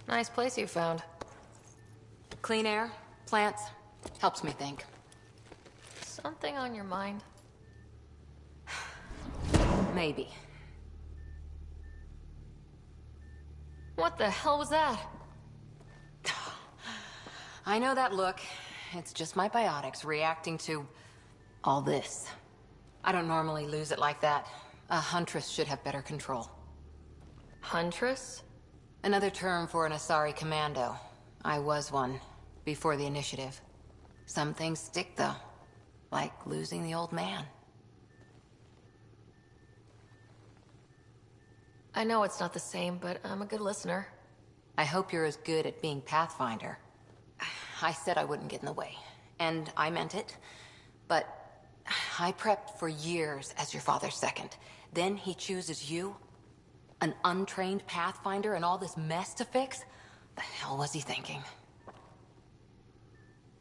Nice place you found. Clean air, plants, helps me think. Something on your mind? Maybe. What the hell was that? I know that look. It's just my biotics reacting to all this. I don't normally lose it like that. A huntress should have better control. Huntress? Another term for an Asari commando. I was one, before the initiative. Some things stick, though. Like losing the old man. I know it's not the same, but I'm a good listener. I hope you're as good at being Pathfinder. I said I wouldn't get in the way, and I meant it. But I prepped for years as your father's second. Then he chooses you? An untrained Pathfinder and all this mess to fix? The hell was he thinking?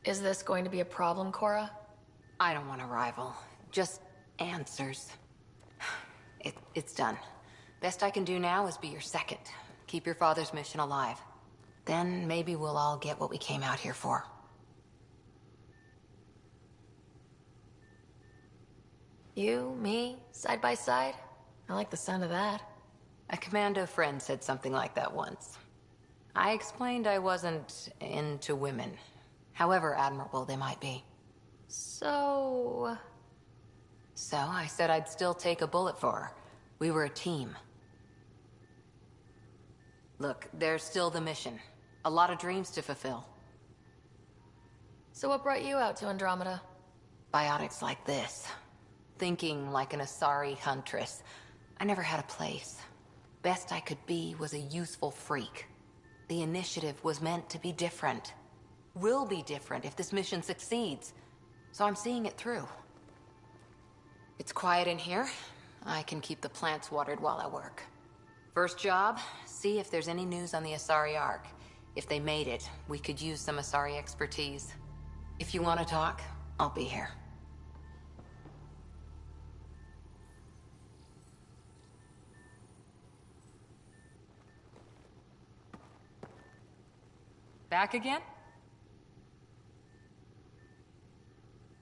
Is this going to be a problem, Cora? I don't want a rival. Just answers. It's done. Best I can do now is be your second. Keep your father's mission alive. Then maybe we'll all get what we came out here for. You, me, side by side? I like the sound of that. A commando friend said something like that once. I explained I wasn't into women. however admirable they might be. So I said I'd still take a bullet for her. We were a team. Look, there's still the mission. A lot of dreams to fulfill. So what brought you out to Andromeda? Biotics like this. Thinking like an Asari huntress. I never had a place. Best I could be was a useful freak. The initiative was meant to be different. Will be different if this mission succeeds. So I'm seeing it through. It's quiet in here. I can keep the plants watered while I work. First job, see if there's any news on the Asari Ark. If they made it, we could use some Asari expertise. If you want to talk, I'll be here. Back again?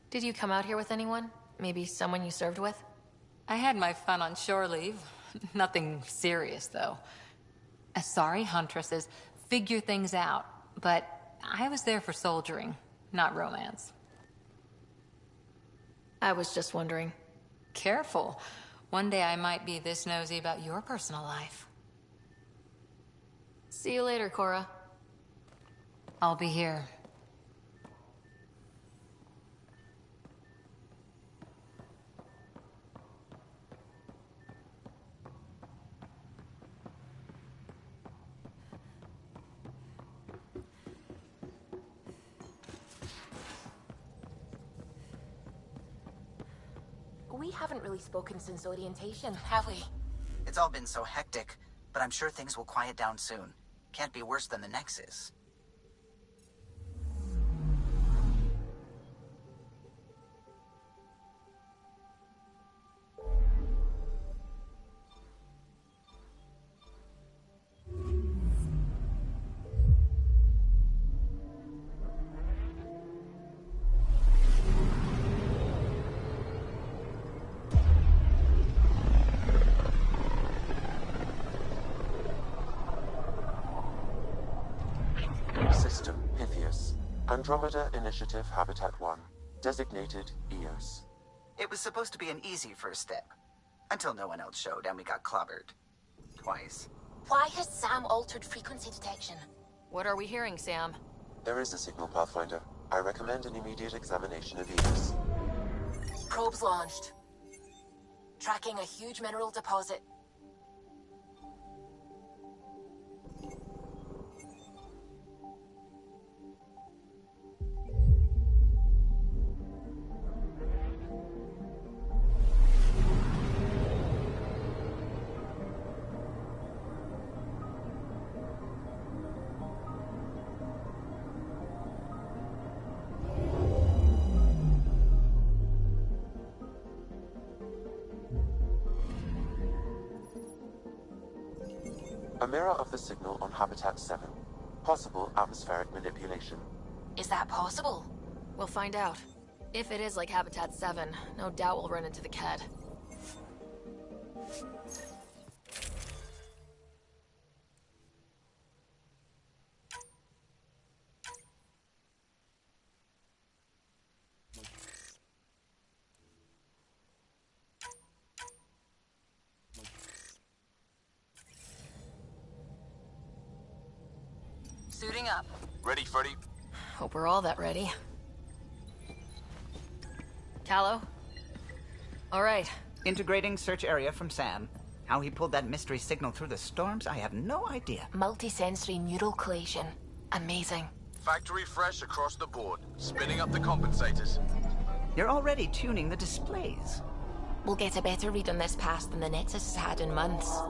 Did you come out here with anyone? Maybe someone you served with? I had my fun on shore leave. Nothing serious, though. Asari huntresses figure things out, but I was there for soldiering, not romance. I was just wondering. Careful. One day I might be this nosy about your personal life. See you later, Cora. I'll be here. We haven't really spoken since orientation, have we? It's all been so hectic, but I'm sure things will quiet down soon. Can't be worse than the Nexus. Andromeda Initiative Habitat 1, designated EOS. It was supposed to be an easy first step, until no one else showed and we got clobbered. Twice. Why has Sam altered frequency detection? What are we hearing, Sam? There is a signal, Pathfinder. I recommend an immediate examination of EOS. Probes launched. Tracking a huge mineral deposit. A mirror of the signal on Habitat 7. Possible atmospheric manipulation. Is that possible? We'll find out. If it is like Habitat 7, no doubt we'll run into the Ked. Suiting up. Ready, Freddy? Hope we're all that ready. Callow? All right. Integrating search area from Sam. How he pulled that mystery signal through the storms, I have no idea. Multisensory neural collation. Amazing. Factory fresh across the board. Spinning up the compensators. You're already tuning the displays. We'll get a better read on this pass than the Nexus has had in months.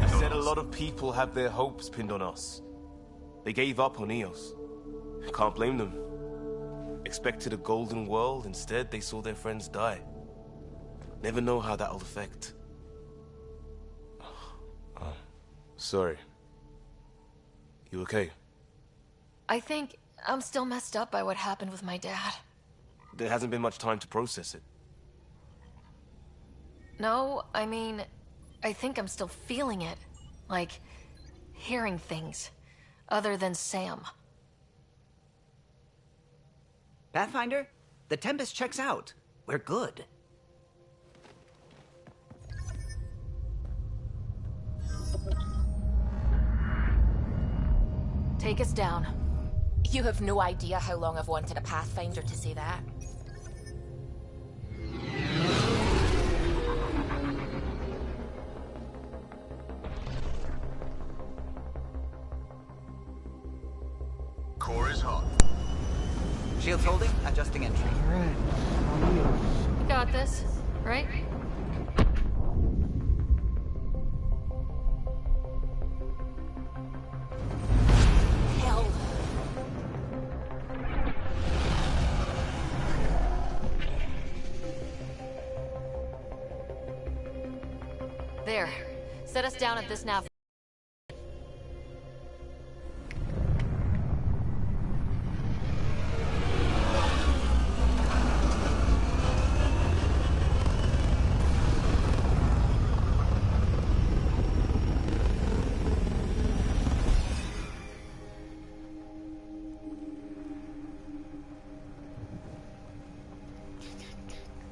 He said a lot of people have their hopes pinned on us. They gave up on EOS. Can't blame them. Expected a golden world, instead they saw their friends die. Never know how that'll affect. Sorry. You okay? I think I'm still messed up by what happened with my dad. There hasn't been much time to process it. No, I mean, I think I'm still feeling it. Like, hearing things. Other than Sam. Pathfinder, the Tempest checks out. We're good. Take us down. You have no idea how long I've wanted a Pathfinder to say that. Core is hot. Shields holding, adjusting entry. Alright. You got this, right? Hell. There. Set us down at this nav.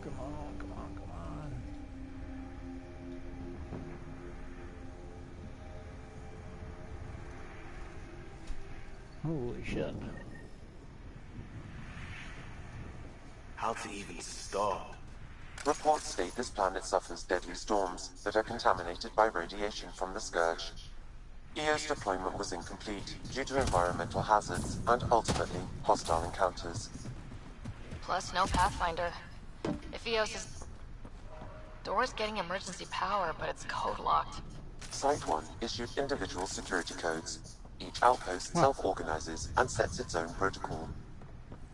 Come on, come on, come on. Holy shit. How to even start? Reports state this planet suffers deadly storms that are contaminated by radiation from the Scourge. EO's deployment was incomplete due to environmental hazards and ultimately hostile encounters. Plus, no Pathfinder. If EOS is... Door's getting emergency power, but it's code locked. Site 1 issued individual security codes. Each outpost self-organizes and sets its own protocol.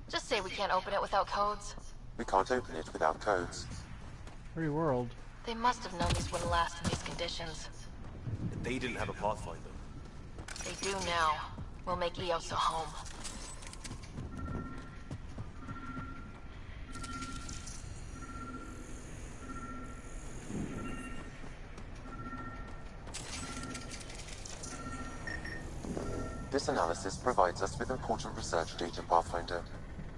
Just say we can't open it without codes. We can't open it without codes. Free world. They must have known this wouldn't last in these conditions. They didn't have a Pathfinder. They do now. We'll make EOS a home. This analysis provides us with important research data, Pathfinder.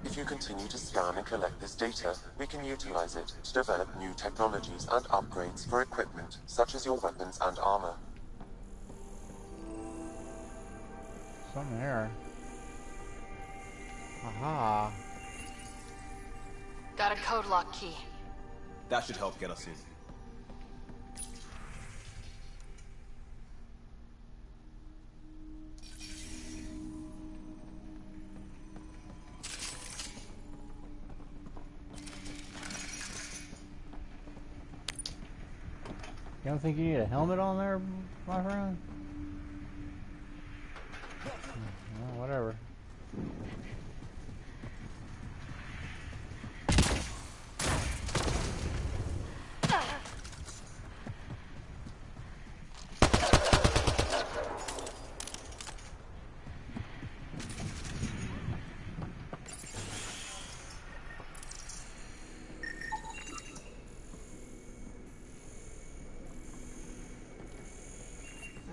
If you continue to scan and collect this data, we can utilize it to develop new technologies and upgrades for equipment, such as your weapons and armor. Something there. Aha. Got a code lock key. That should help get us in. You don't think you need a helmet on there, my friend? Well, whatever.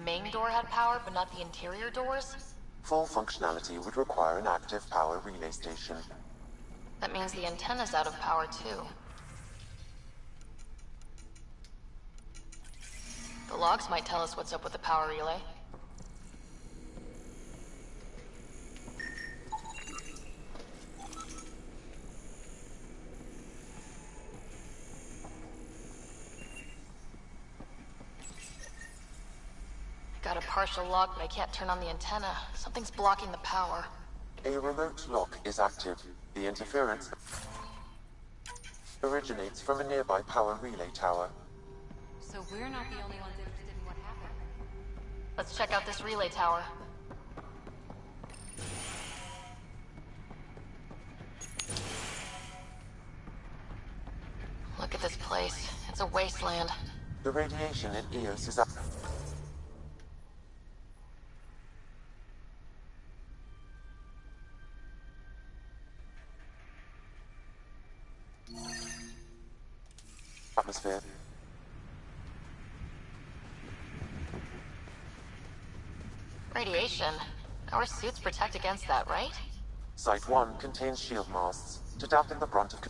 Main door had power, but not the interior doors? Full functionality would require an active power relay station. That means the antenna's out of power, too. The logs might tell us what's up with the power relay. Got a partial lock, but I can't turn on the antenna. Something's blocking the power. A remote lock is active. The interference originates from a nearby power relay tower. So we're not the only ones interested in what happened. Let's check out this relay tower. Look at this place. It's a wasteland. The radiation in EOS is up. Atmosphere. Radiation. Our suits protect against that, right? Site 1 contains shield masts to dampen the brunt of...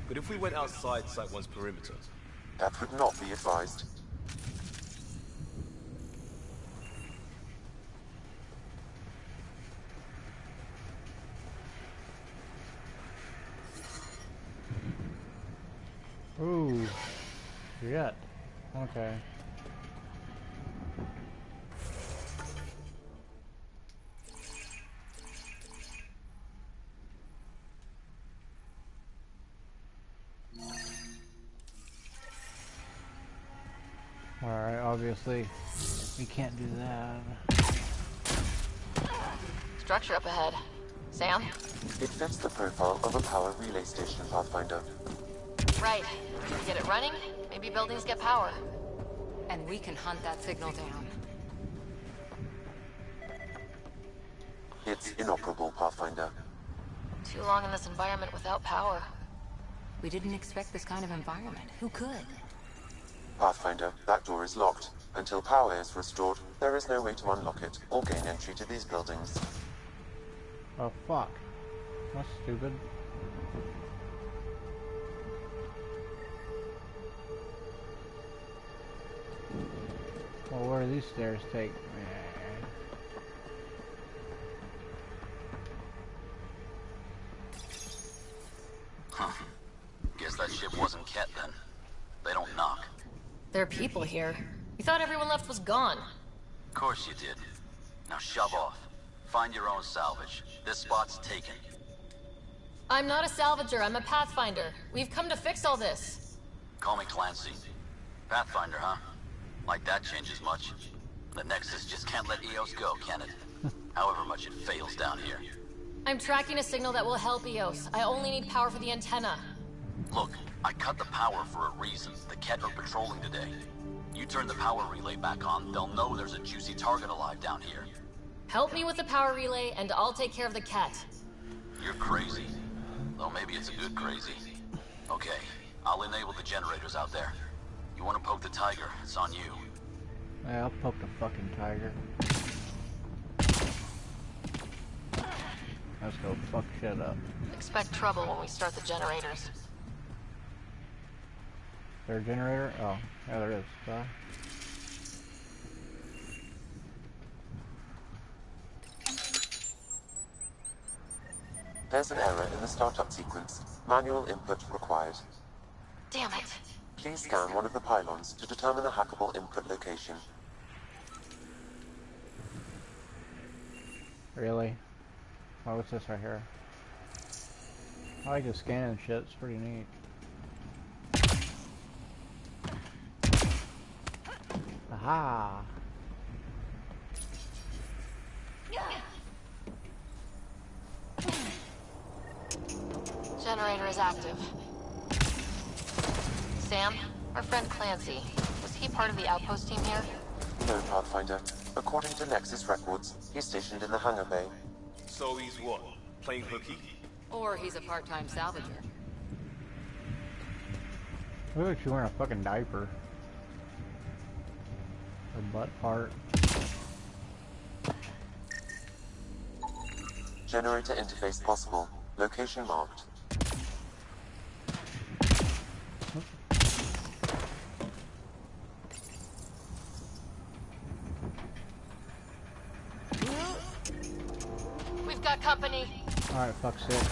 But if we went outside Site 1's perimeter... That would not be advised. Ooh. Shit. Okay. Alright, obviously we can't do that. Structure up ahead. Sam? It fits the profile of a power relay station, Pathfinder. Right. If we get it running, maybe buildings get power. And we can hunt that signal down. It's inoperable, Pathfinder. Too long in this environment without power. We didn't expect this kind of environment. Who could? Pathfinder, that door is locked. Until power is restored, there is no way to unlock it or gain entry to these buildings. Oh fuck. That's stupid. Well, where do these stairs take me? Huh. Guess that ship wasn't Ket then. They don't knock. There are people here. You thought everyone left was gone. Of course you did. Now shove off. Find your own salvage. This spot's taken. I'm not a salvager, I'm a Pathfinder. We've come to fix all this. Call me Clancy. Pathfinder, huh? Like that changes much. The Nexus just can't let EOS go, can it? However much it fails down here. I'm tracking a signal that will help EOS. I only need power for the antenna. Look, I cut the power for a reason. The Ket are patrolling today. You turn the power relay back on, they'll know there's a juicy target alive down here. Help me with the power relay, and I'll take care of the Ket. You're crazy. Though maybe it's a good crazy. Okay, I'll enable the generators out there. You want to poke the tiger, it's on you. Yeah, I'll poke the fucking tiger. Let's go fuck shit up. Expect trouble when we start the generators. There a generator? Oh, yeah, there is. There's an error in the startup sequence. Manual input required. Damn it. Please scan one of the pylons to determine a hackable input location. Really? Oh, what's this right here? I like to scan and shit, it's pretty neat. Aha! Generator is active. Sam, our friend Clancy, was he part of the outpost team here? No, Pathfinder. According to Nexus records, he's stationed in the hangar bay. So he's what? Playing hooky? Or he's a part-time salvager. Look like she's wearing a fucking diaper. Her butt part. Generator interface possible. Location marked. We've got company. Alright, fuck's sake.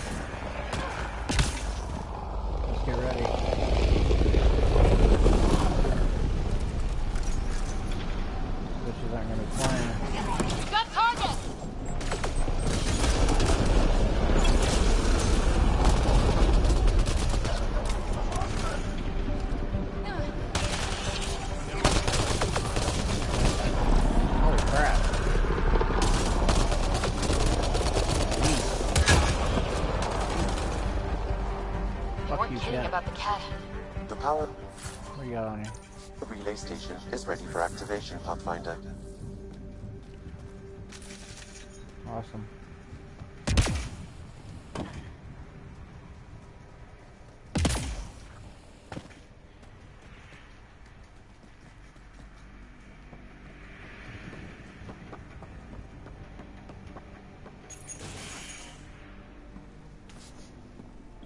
Let's get ready. Bitches aren't gonna be playing. We've got target! Holy crap. about the cat? The power... What do you got on you? The relay station is ready for activation, Pathfinder. Awesome.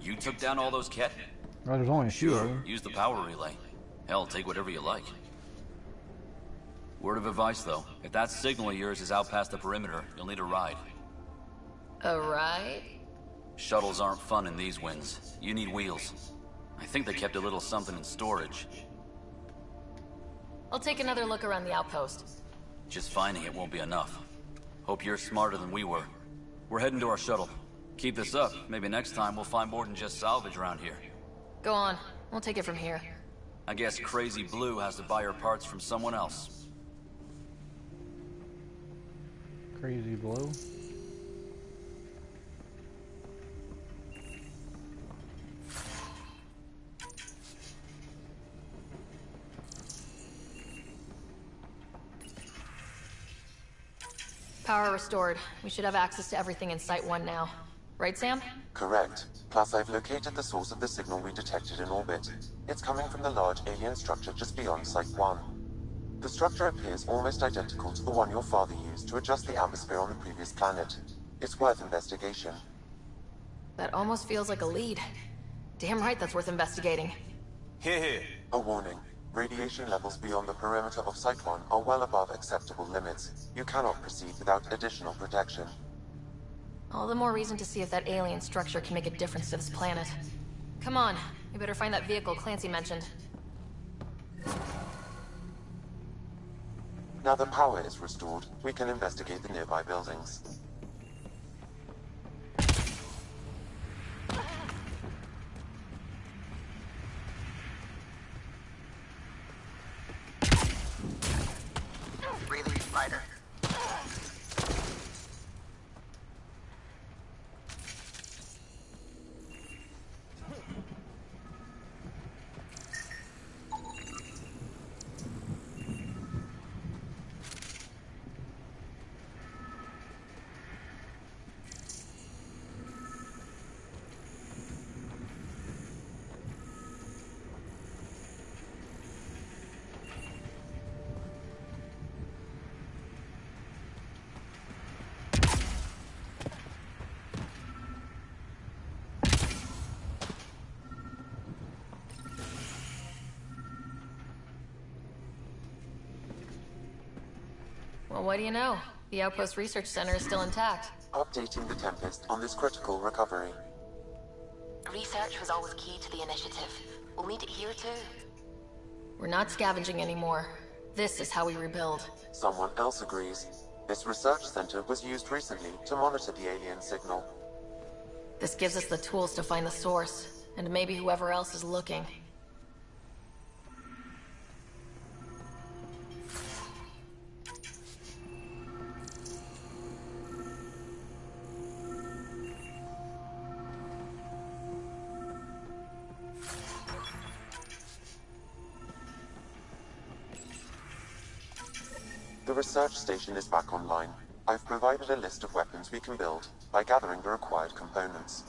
You took down all those Ket? Well, there's only a few of them. Use the power relay. Hell, take whatever you like. Word of advice, though. If that signal of yours is out past the perimeter, you'll need a ride. A ride? Shuttles aren't fun in these winds. You need wheels. I think they kept a little something in storage. I'll take another look around the outpost. Just finding it won't be enough. Hope you're smarter than we were. We're heading to our shuttle. Keep this up. Maybe next time we'll find more than just salvage around here. Go on. We'll take it from here. I guess Crazy Blue has to buy her parts from someone else. Crazy Blue. Power restored. We should have access to everything in Site 1 now. Right, Sam? Correct. Plus, I've located the source of the signal we detected in orbit. It's coming from the large alien structure just beyond Site 1. The structure appears almost identical to the one your father used to adjust the atmosphere on the previous planet. It's worth investigation. That almost feels like a lead. Damn right that's worth investigating. Here. A warning. Radiation levels beyond the perimeter of Site 1 are well above acceptable limits. You cannot proceed without additional protection. All the more reason to see if that alien structure can make a difference to this planet. Come on, we better find that vehicle Clancy mentioned. Now that power is restored, we can investigate the nearby buildings. Really, Spider? Well, what do you know? The Outpost Research Center is still intact. Updating the Tempest on this critical recovery. Research was always key to the initiative. We'll need it here too. We're not scavenging anymore. This is how we rebuild. Someone else agrees. This research center was used recently to monitor the alien signal. This gives us the tools to find the source, and maybe whoever else is looking. The research station is back online. I've provided a list of weapons we can build by gathering the required components.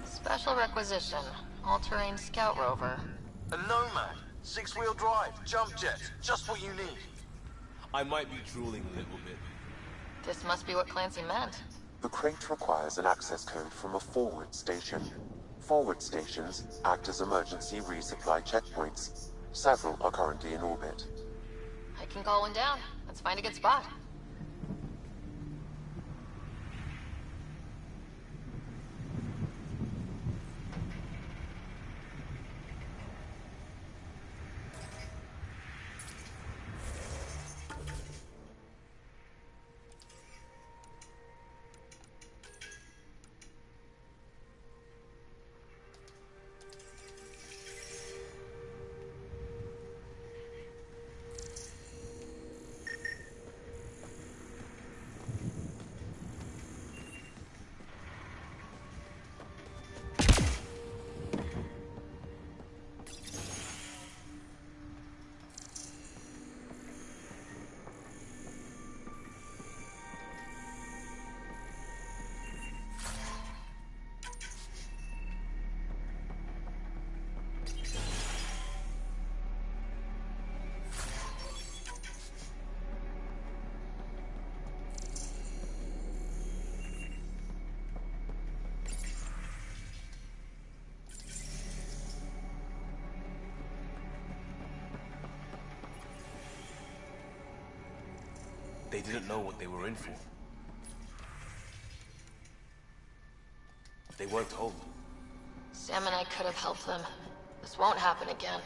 Special requisition. All-terrain scout rover. A Nomad. 6-wheel drive. Jump jet. Just what you need. I might be drooling a little bit. This must be what Clancy meant. The crate requires an access code from a forward station. Forward stations act as emergency resupply checkpoints. Several are currently in orbit. I can call one down. Let's find a good spot. They didn't know what they were in for. They weren't told. Sam and I could have helped them. This won't happen again.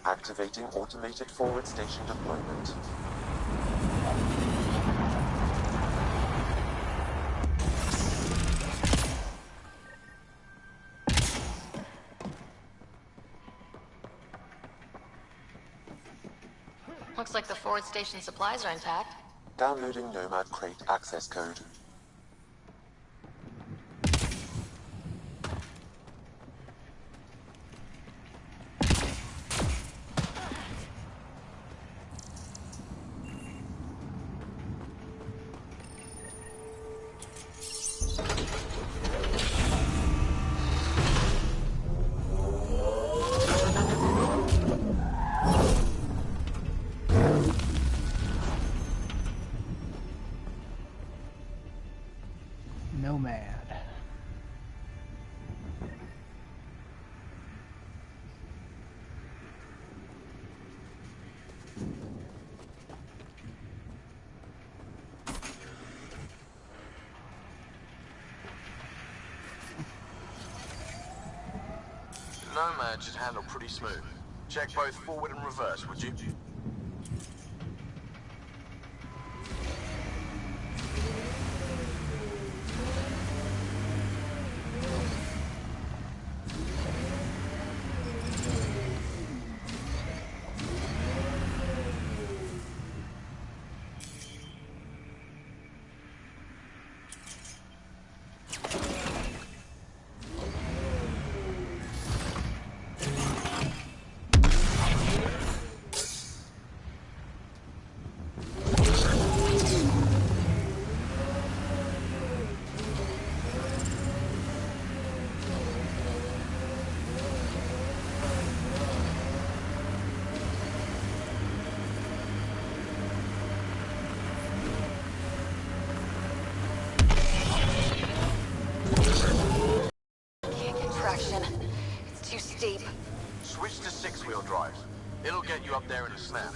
Activating automated forward station deployment. Looks like the forward station supplies are intact. Downloading Nomad Crate access code. Nomad. Nomad should handle pretty smooth. Check both forward and reverse, would you? It's too steep. Switch to six-wheel drive. It'll get you up there in a snap.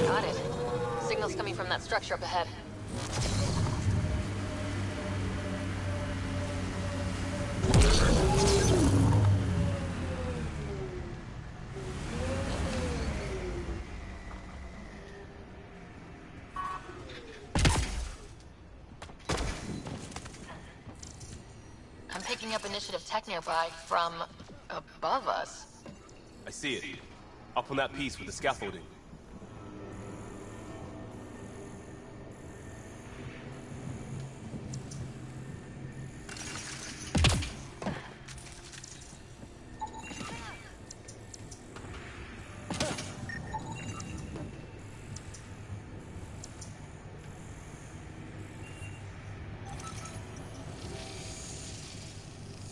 Got it. Signal's coming from that structure up ahead. I'm picking up initiative tech nearby from above us. I see it. Up on that piece with the scaffolding.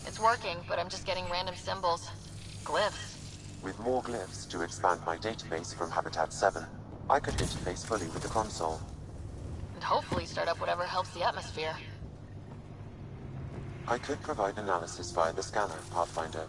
It's working, but I'm just getting random symbols. Glyphs. With more glyphs to expand my database from Habitat 7, I could interface fully with the console. And hopefully start up whatever helps the atmosphere. I could provide analysis via the scanner, Pathfinder.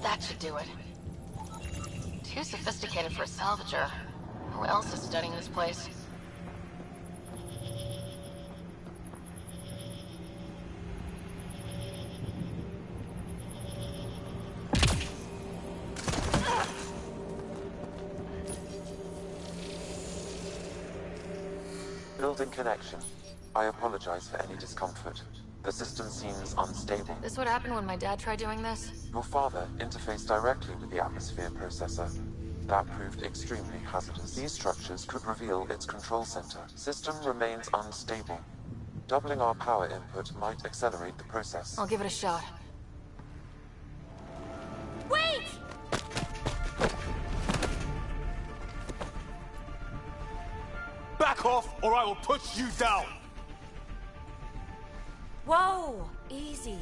That should do it. Too sophisticated for a salvager. Who else is studying this place? Building connection. I apologize for any discomfort. The system seems unstable. This would happen when my dad tried doing this? Your father interfaced directly with the atmosphere processor. That proved extremely hazardous. These structures could reveal its control center. System remains unstable. Doubling our power input might accelerate the process. I'll give it a shot. Wait! Back off, or I will push you down! Whoa! Easy.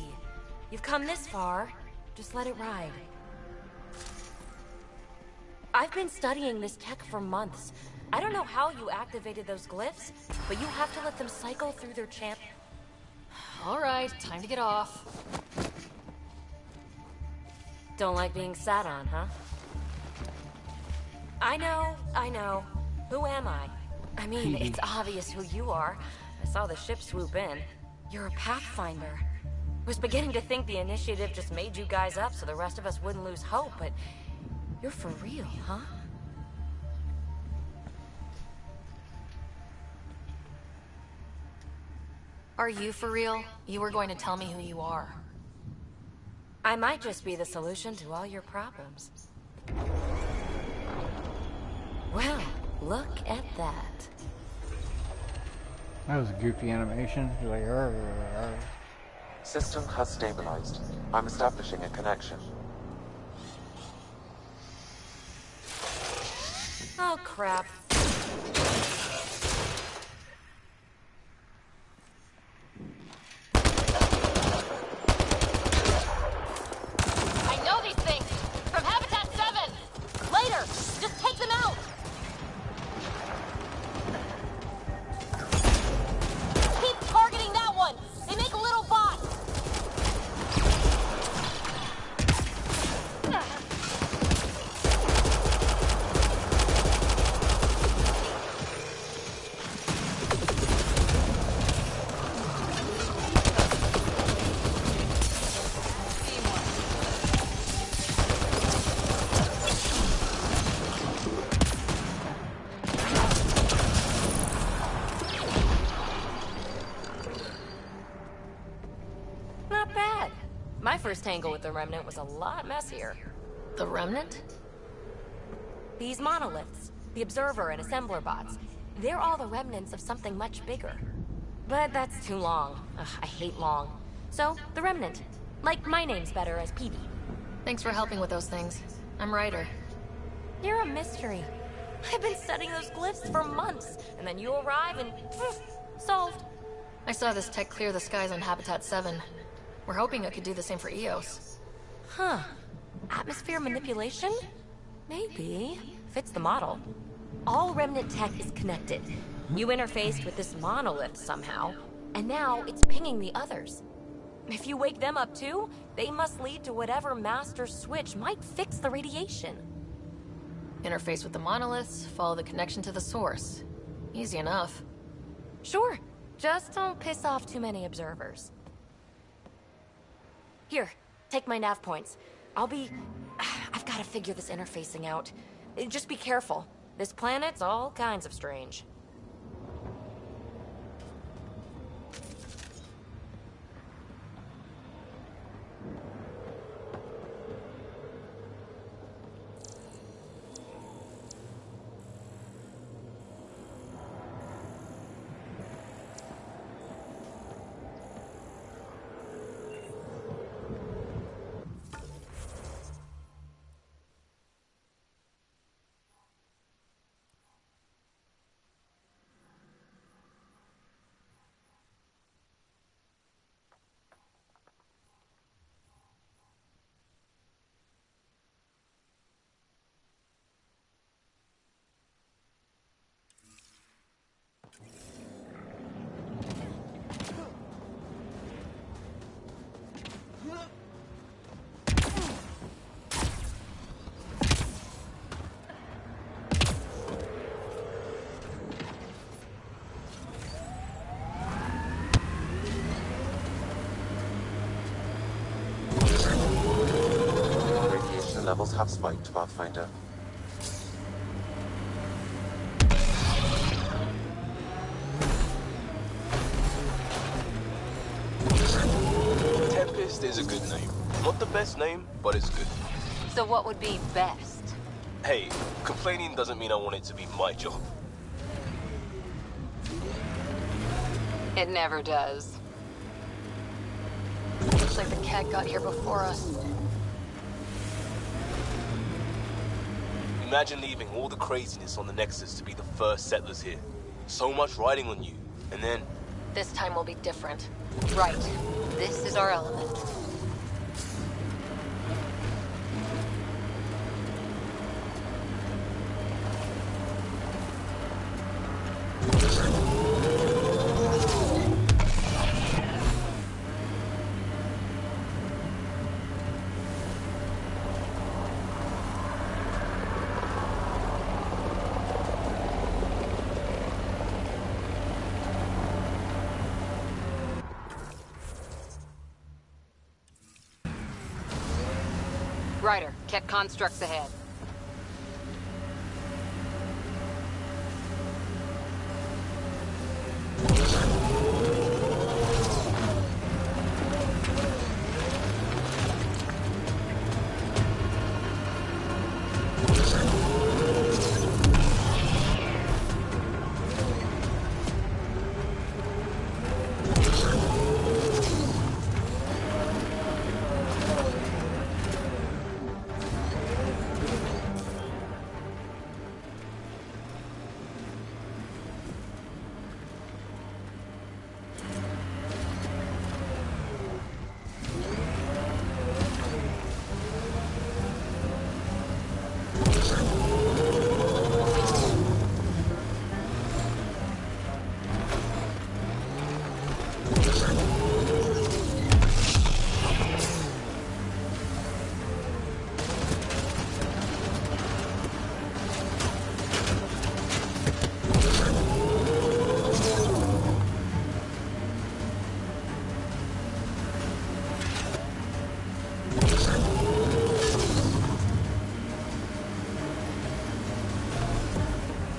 You've come this far. Just let it ride. I've been studying this tech for months. I don't know how you activated those glyphs, but you have to let them cycle through their champ... All right, time to get off. Don't like being sat on, huh? I know. Who am I? I mean, it's obvious who you are. I saw the ship swoop in. You're a Pathfinder. Was beginning to think the initiative just made you guys up so the rest of us wouldn't lose hope, but you're for real, huh? Are you for real? You were going to tell me who you are. I might just be the solution to all your problems. Well, look at that. That was a goofy animation. You're like, arr, arr, arr. System has stabilized. I'm establishing a connection. Oh, crap. I know these things! From Habitat 7! Later! Just take them out! Keep targeting that one! They make little bots! Not bad. My first tangle with the Remnant was a lot messier. The Remnant? These monoliths, the Observer and Assembler bots, they're all the remnants of something much bigger. But that's too long. Ugh, I hate long. So, the Remnant. Like my name's better as PB. Thanks for helping with those things. I'm Ryder. You're a mystery. I've been studying those glyphs for months, and then you arrive and poof, solved. I saw this tech clear the skies on Habitat 7. We're hoping it could do the same for EOS. Huh. Atmosphere manipulation? Maybe. Fits the model. All Remnant tech is connected. You interfaced with this monolith somehow, and now it's pinging the others. If you wake them up too, they must lead to whatever master switch might fix the radiation. Interface with the monoliths, follow the connection to the source. Easy enough. Sure. Just don't piss off too many observers. Here, take my nav points. I've got to figure this interfacing out. Just be careful. This planet's all kinds of strange. levels have spiked, Pathfinder. Tempest is a good name. Not the best name, but it's good. So what would be best? Hey, complaining doesn't mean I want it to be my job. It never does. Looks like the cat got here before us. Imagine leaving all the craziness on the Nexus to be the first settlers here. So much riding on you, and then... This time will be different. Right. This is our element. Ryder, Ket constructs ahead.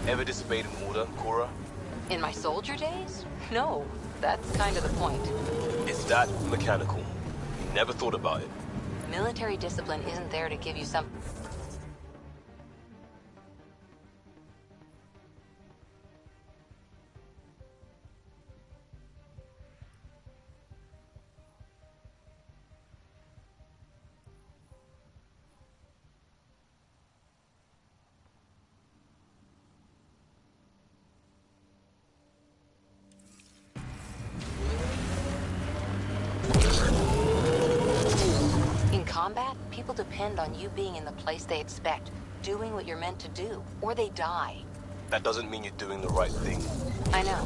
Ever disobeyed an order, Cora? In my soldier days? No. That's kind of the point. It's that mechanical. Never thought about it. Military discipline isn't there to give you some... In combat, people depend on you being in the place they expect, doing what you're meant to do, or they die. That doesn't mean you're doing the right thing. I know.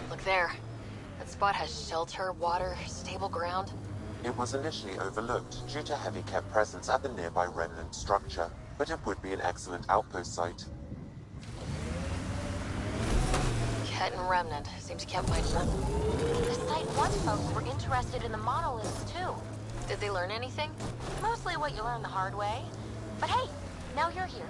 Look there. That spot has shelter, water, stable ground. It was initially overlooked due to heavy Ket presence at the nearby remnant structure, but it would be an excellent outpost site. Ket and Remnant. Seems Ket might want... The site once folks were interested in the monoliths, too. Did they learn anything? Mostly what you learn the hard way. But hey, now you're here.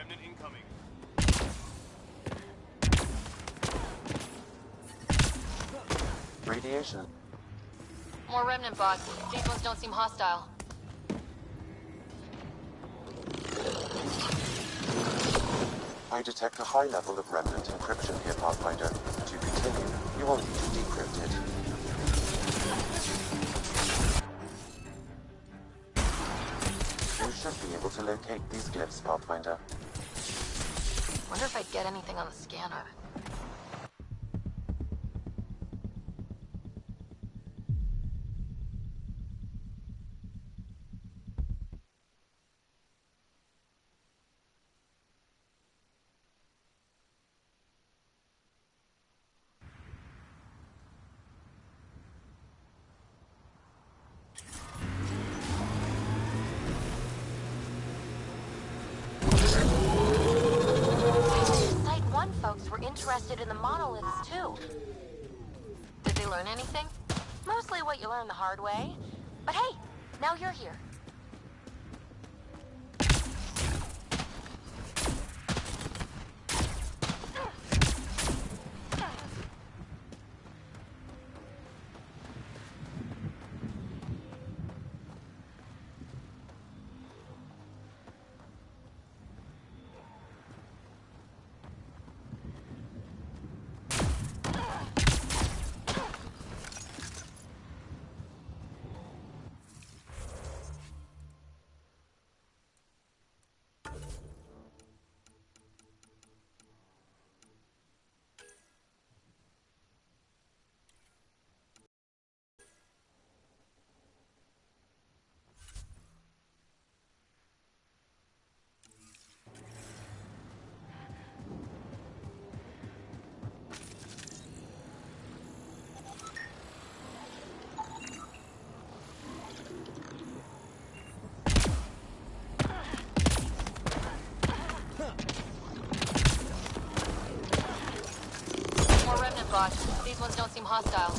Remnant incoming. Radiation. More remnant, boss. These ones don't seem hostile. I detect a high level of remnant encryption here, Pathfinder. To continue, you will need to decrypt it. You should be able to locate these glyphs, Pathfinder. Wonder if I'd get anything on the scanner. Folks were interested in the monoliths, too. Did they learn anything? Mostly what you learn the hard way. But hey, now you're here. Boss, these ones don't seem hostile.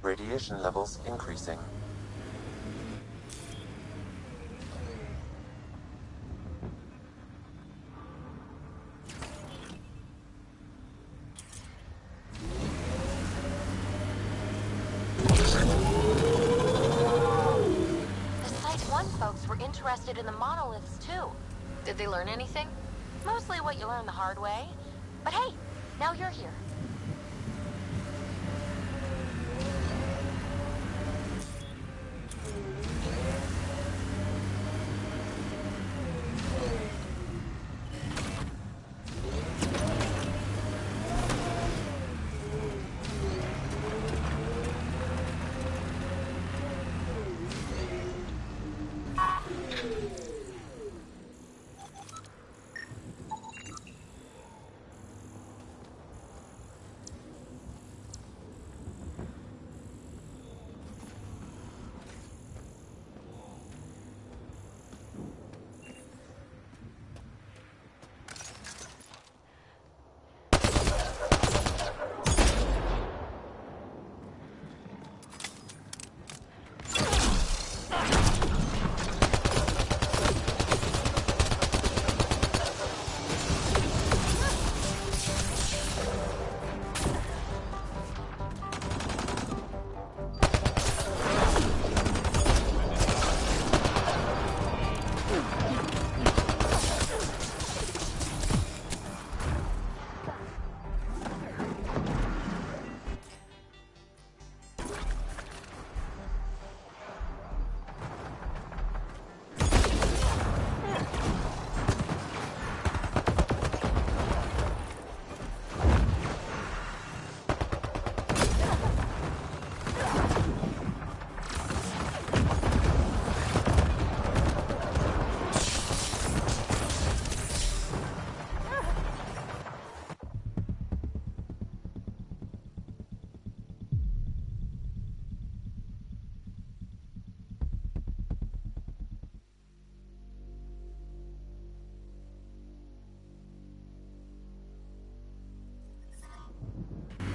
Radiation levels increasing. The Site 1 folks were interested in the monoliths, too. Did they learn anything? Mostly what you learn the hard way. But hey, now you're here.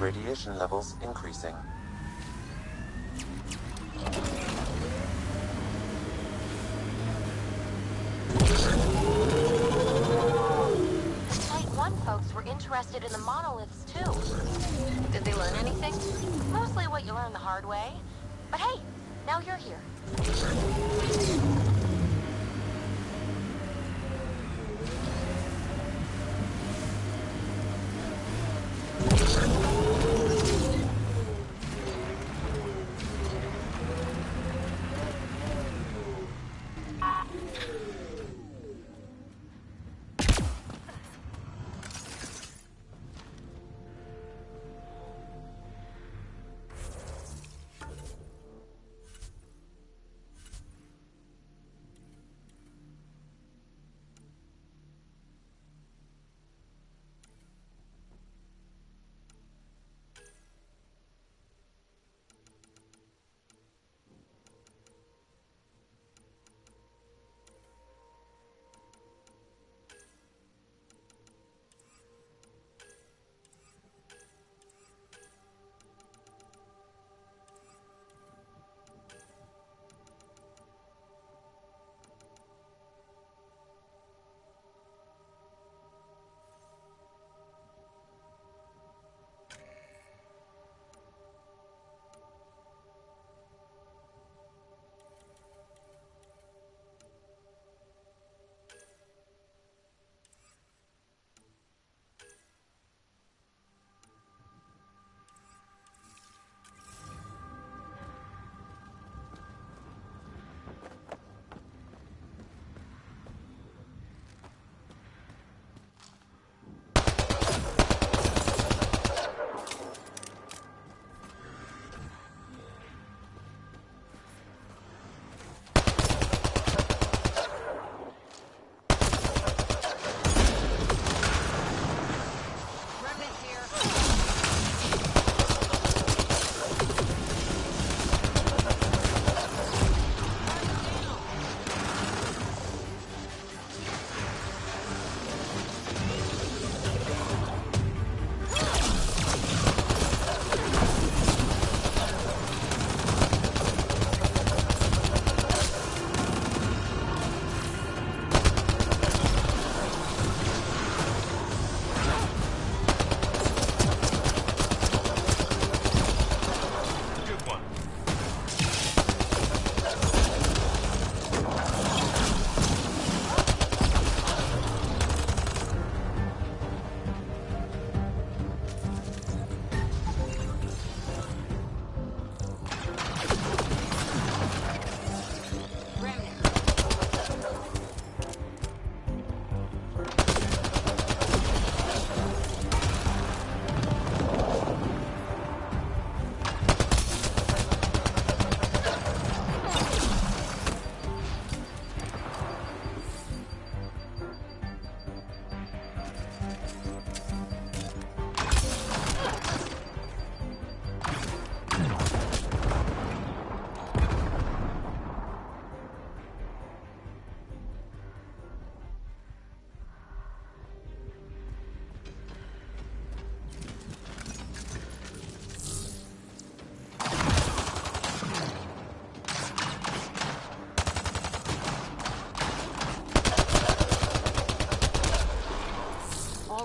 Radiation levels increasing. The Site 1 folks were interested in the monoliths too. Did they learn anything? Mostly what you learn the hard way. But hey, now you're here.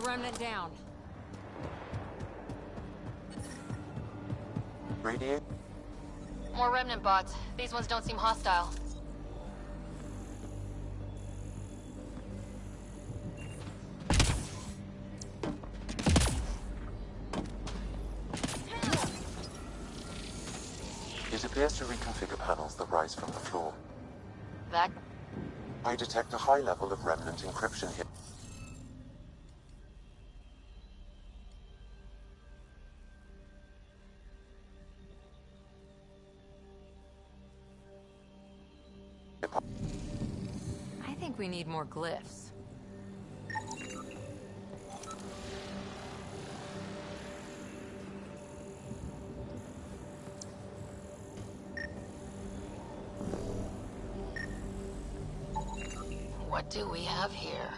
Remnant down. Radiate. More remnant bots. These ones don't seem hostile. It appears to reconfigure panels that rise from the floor. That... I detect a high level of remnant encryption here. I think we need more glyphs. What do we have here?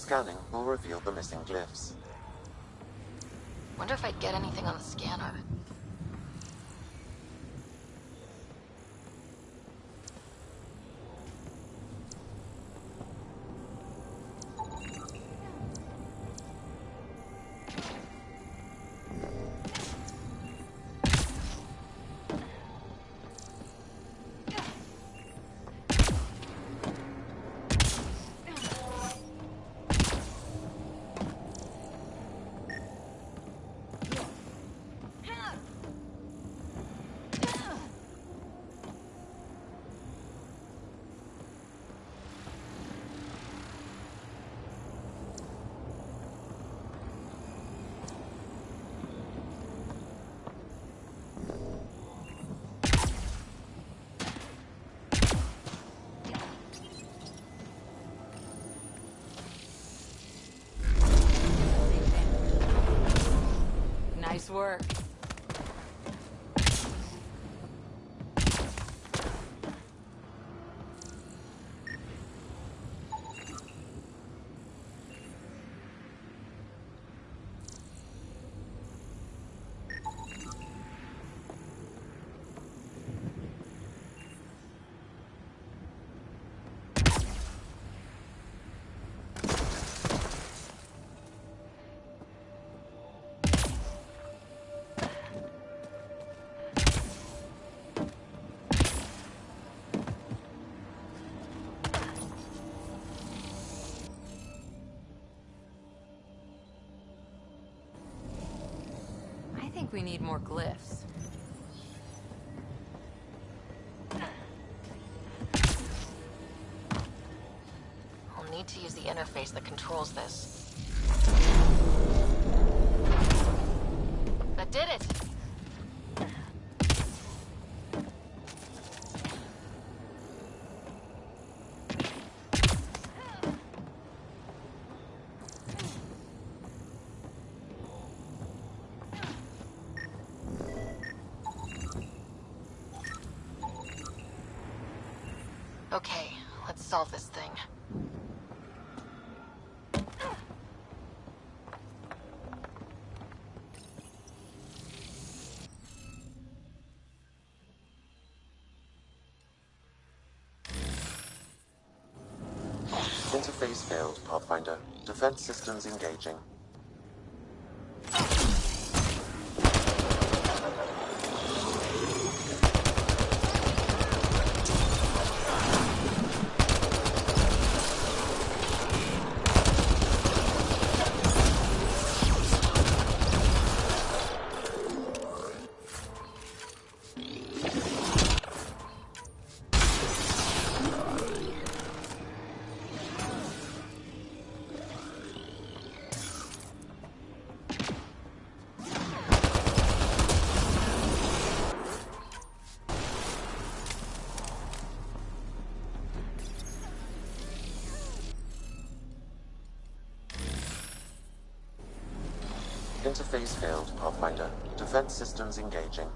Scanning will reveal the missing glyphs. Wonder if I'd get anything on the scanner. Nice work. I think we need more glyphs. I'll need to use the interface that controls this. That did it! Okay, let's solve this thing. Interface failed, Pathfinder. Defense systems engaging. Interface failed, Pathfinder. Defense systems engaging.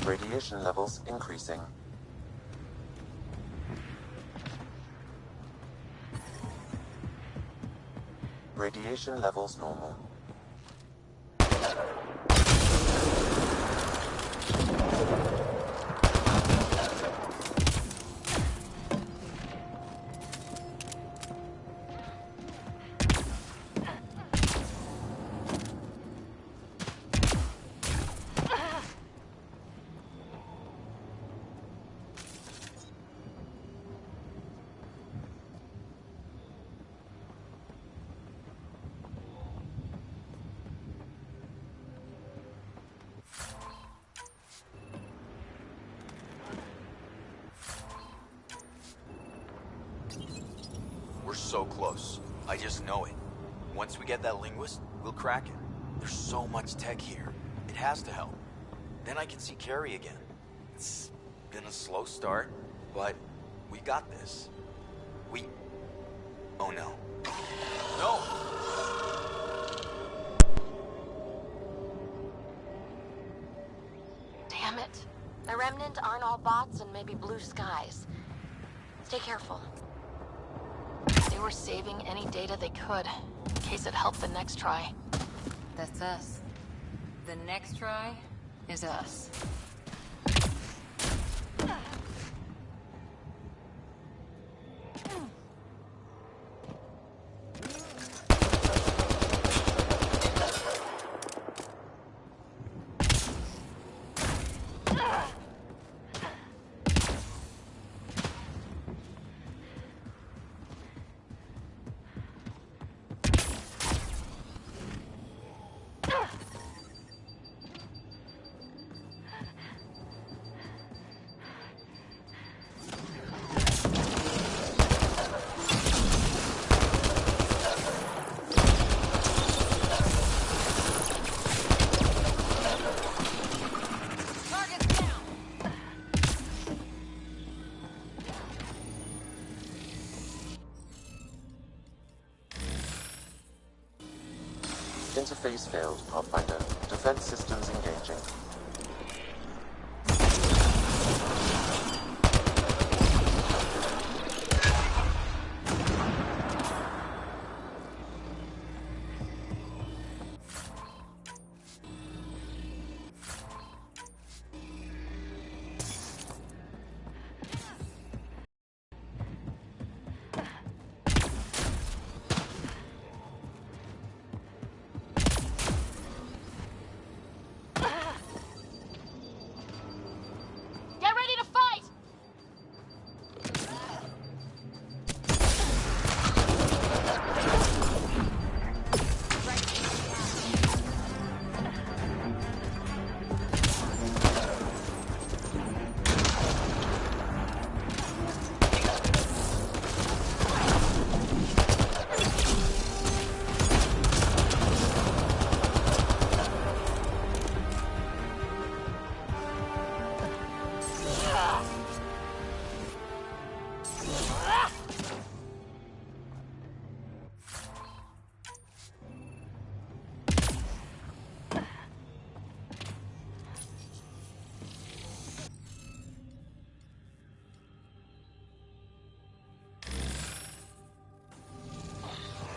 Radiation levels increasing. Radiation levels normal. We're so close. I just know it. Once we get that linguist, we'll crack it. There's so much tech here. It has to help. Then I can see Carrie again. It's been a slow start, but we got this. Oh no. No! Damn it. The Remnant aren't all bots and maybe blue skies. Stay careful. They were saving any data they could, in case it helped the next try. That's us. The next try is us. Interface failed, Pathfinder. Defense systems engaging.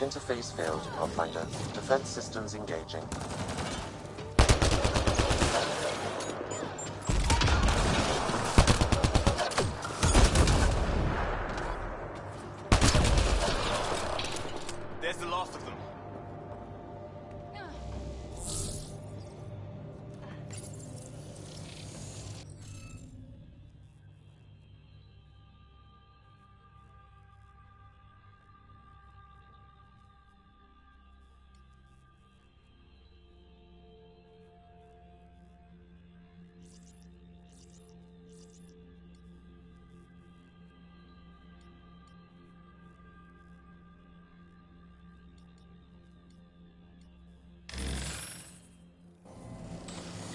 Interface failed, Pathfinder. Defense systems engaging. There's the last of them.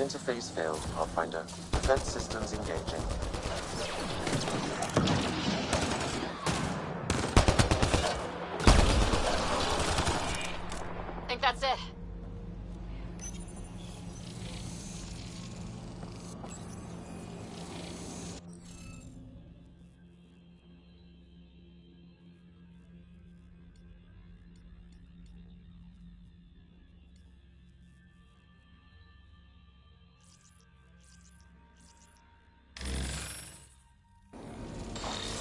Interface failed, Pathfinder. Defense systems engaging. Think that's it.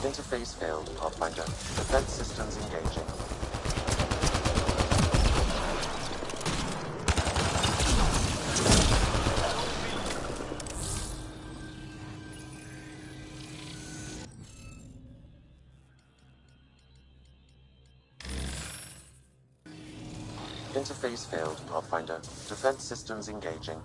Interface failed, Pathfinder. Defense systems engaging. Interface failed, Pathfinder. Defense systems engaging.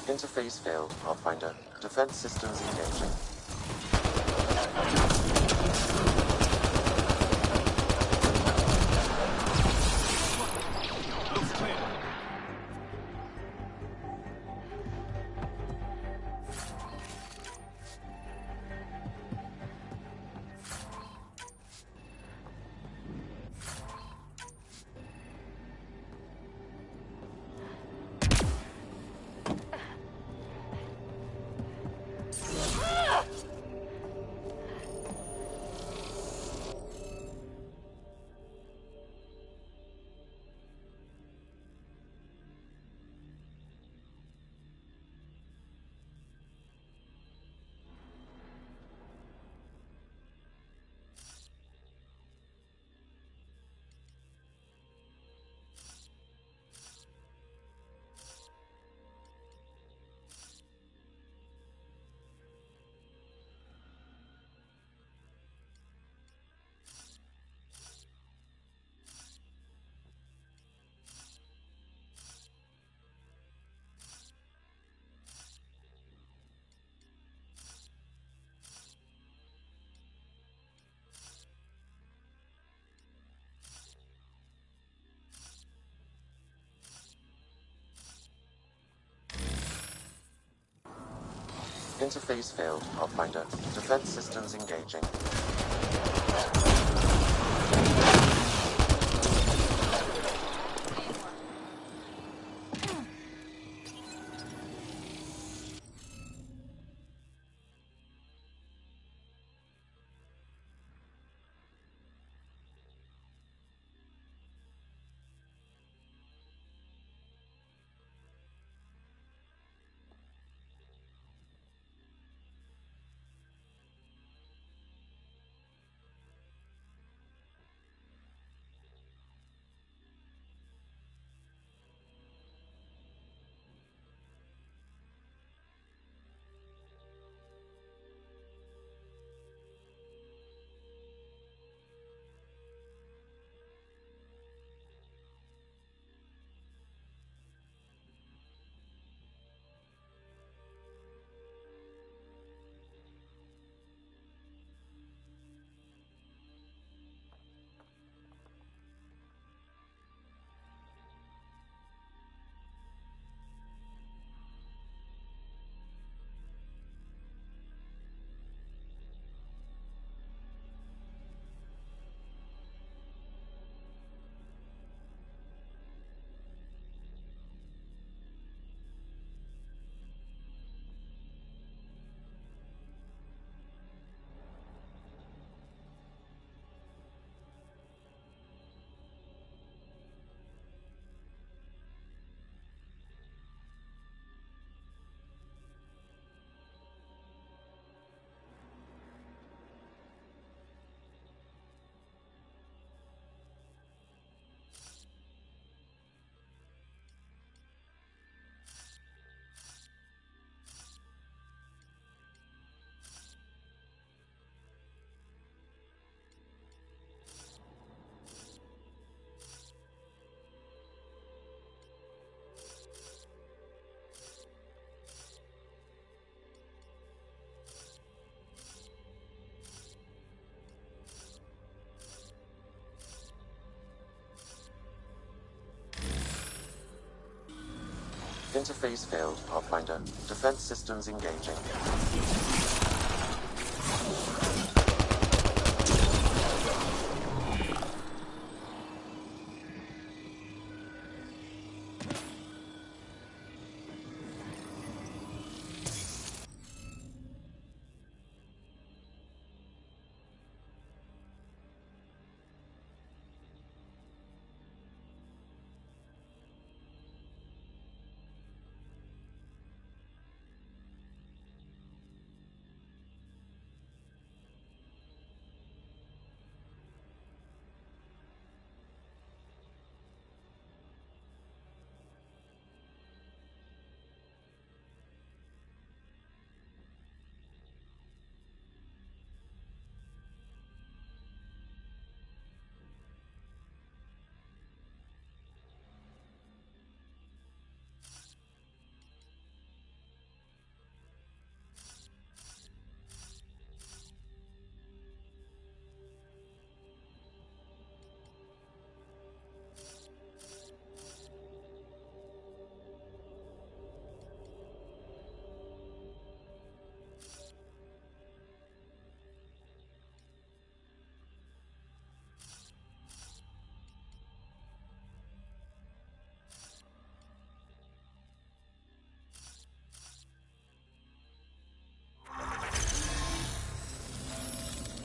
Interface failed, Pathfinder. Defense systems engaging. Interface failed, Pathfinder. Defense systems engaging. Interface failed, Pathfinder. Defense systems engaging.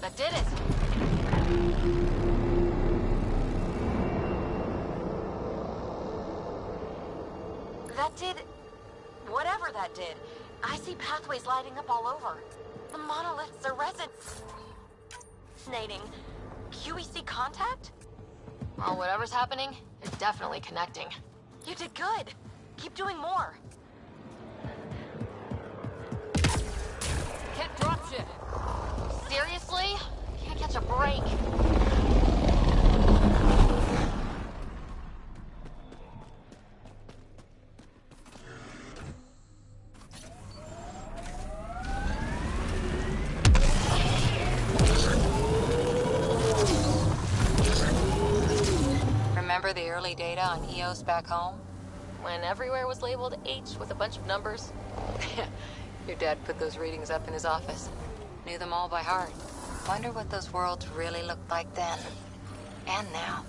That did it. That did... whatever that did. I see pathways lighting up all over. The monoliths are resonating. QEC contact? Well, whatever's happening, it's definitely connecting. You did good. Keep doing more. Can't drop shit. Seriously? Can't catch a break. Remember the early data on EOS back home? When everywhere was labeled H with a bunch of numbers? Your dad put those readings up in his office. Knew them all by heart. Wonder what those worlds really looked like then. And now.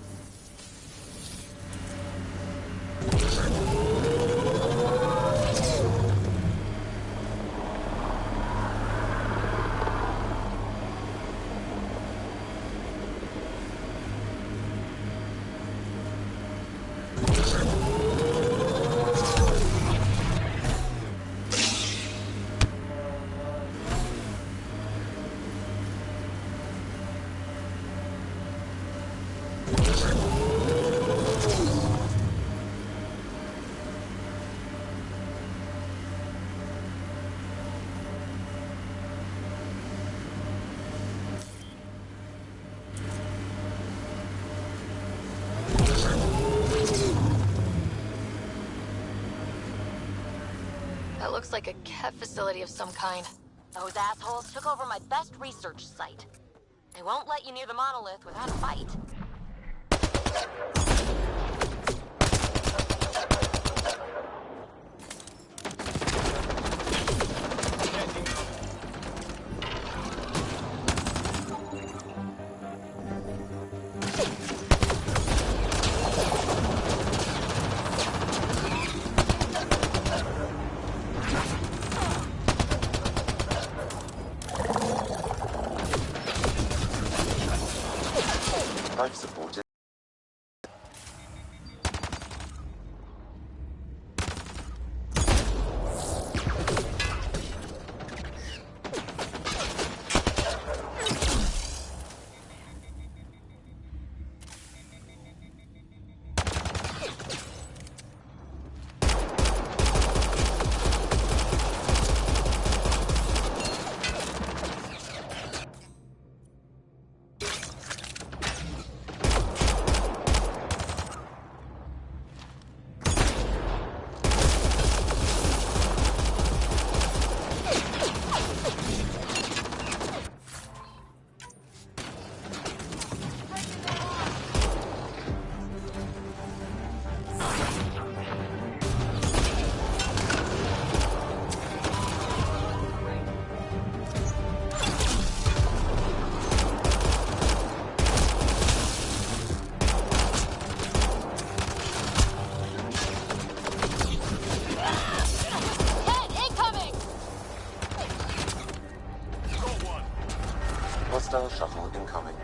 That looks like a Kev facility of some kind. Those assholes took over my best research site. They won't let you near the monolith without a fight. Life support. Hostile shuttle incoming.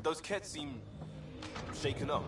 Those kids seem shaken up.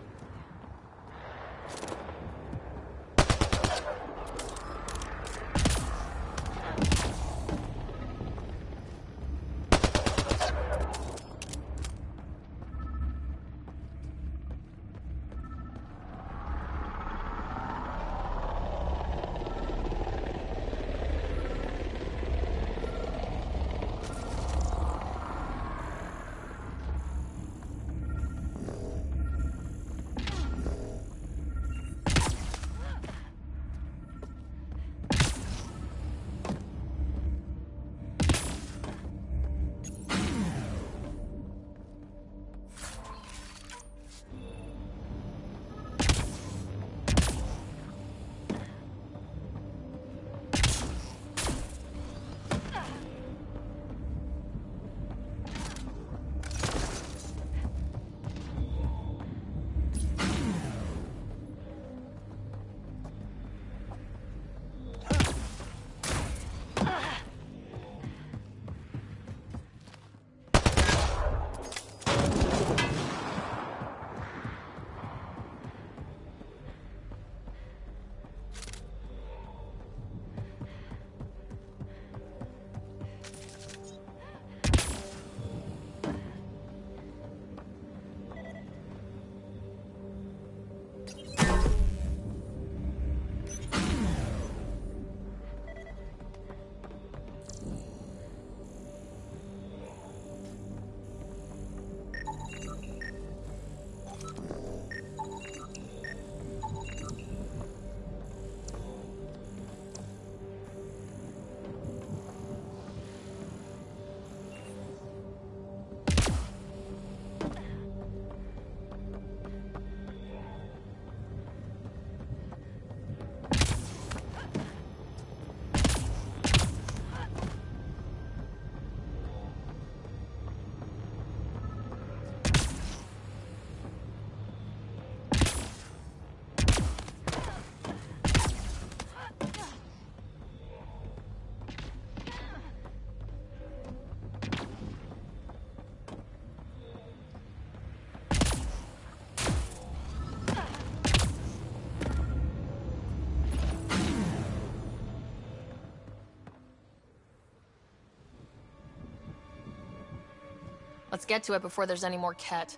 Let's get to it before there's any more Ket.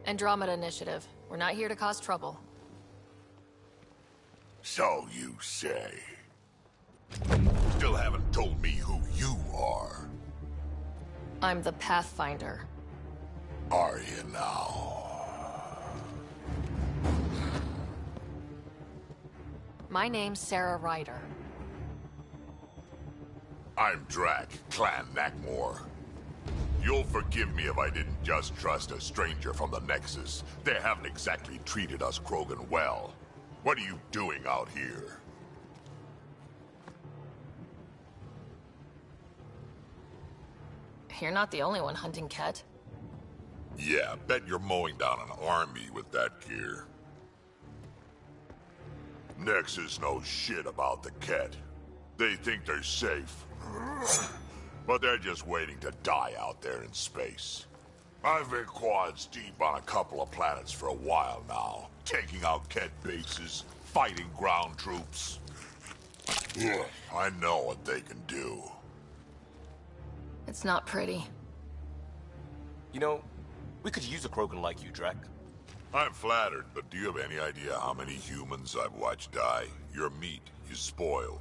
Andromeda Initiative. We're not here to cause trouble. So you say. Still haven't told me who you are. I'm the Pathfinder. Are you now? My name's Sarah Ryder. I'm Drac, Clan Nakmor. You'll forgive me if I didn't just trust a stranger from the Nexus. They haven't exactly treated us Krogan well. What are you doing out here? You're not the only one hunting Ket. Yeah, bet you're mowing down an army with that gear. Nexus knows shit about the Ket. They think they're safe. But they're just waiting to die out there in space. I've been quads deep on a couple of planets for a while now, taking out Ket bases, fighting ground troops. I know what they can do. It's not pretty. You know, we could use a Krogan like you, Drac. I'm flattered, but do you have any idea how many humans I've watched die? Your meat is spoiled.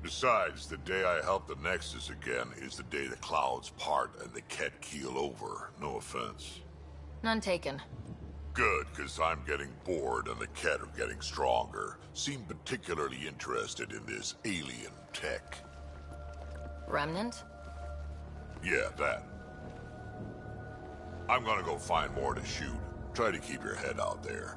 Besides, the day I help the Nexus again is the day the clouds part and the Ket keel over. No offense. None taken. Good, because I'm getting bored and the Ket are getting stronger. Seem particularly interested in this alien tech. Remnant? Yeah, that. I'm gonna go find more to shoot. Try to keep your head out there.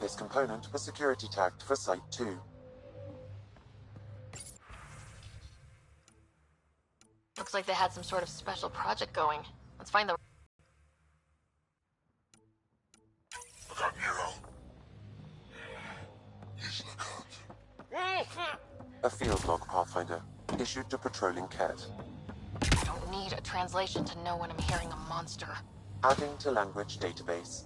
This component was security tagged for Site 2. Looks like they had some sort of special project going. Let's find the... A field log, Pathfinder, issued to patrolling Ket. I don't need a translation to know when I'm hearing a monster. Adding to language database.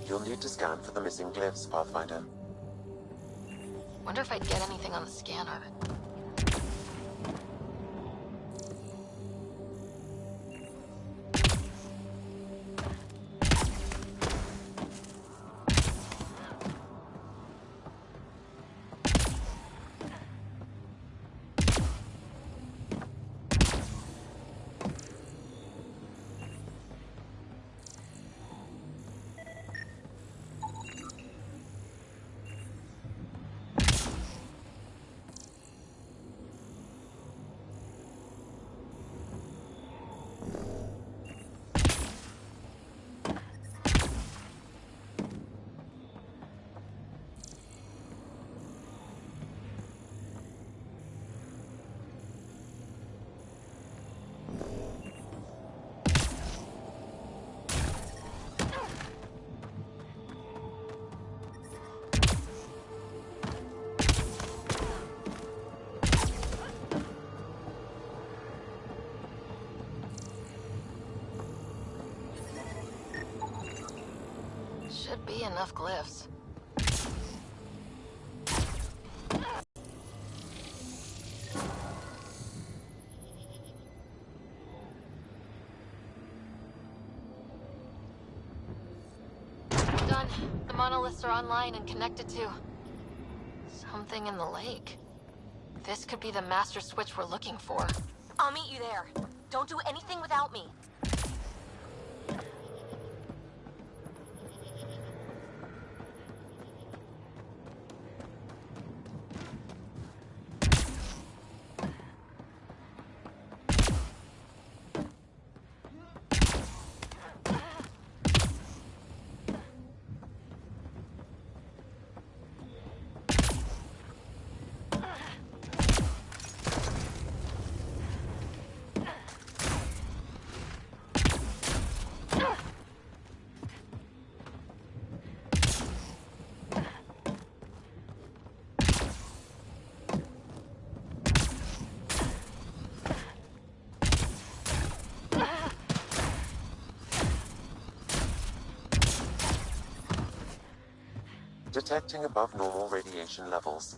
You'll need to scan for the missing glyphs, Pathfinder. Wonder if I'd get anything on the scanner. Should be enough glyphs. The monoliths are online and connected to something in the lake. This could be the master switch we're looking for. I'll meet you there. Don't do anything without me. Detecting above normal radiation levels.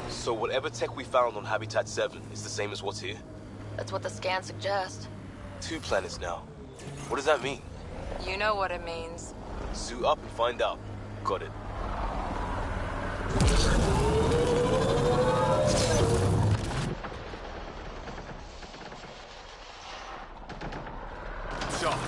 So whatever tech we found on Habitat 7 is the same as what's here? That's what the scans suggest. 2 planets now. What does that mean? You know what it means. Suit up and find out. Got it. Shot.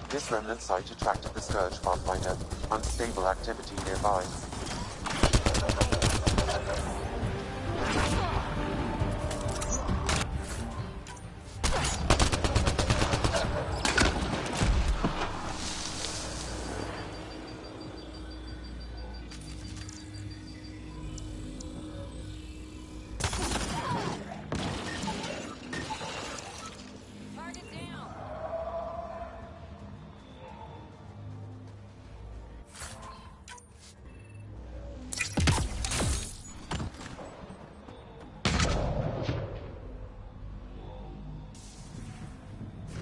This remnant site attracted the Scourge Pathfinder. Unstable activity nearby.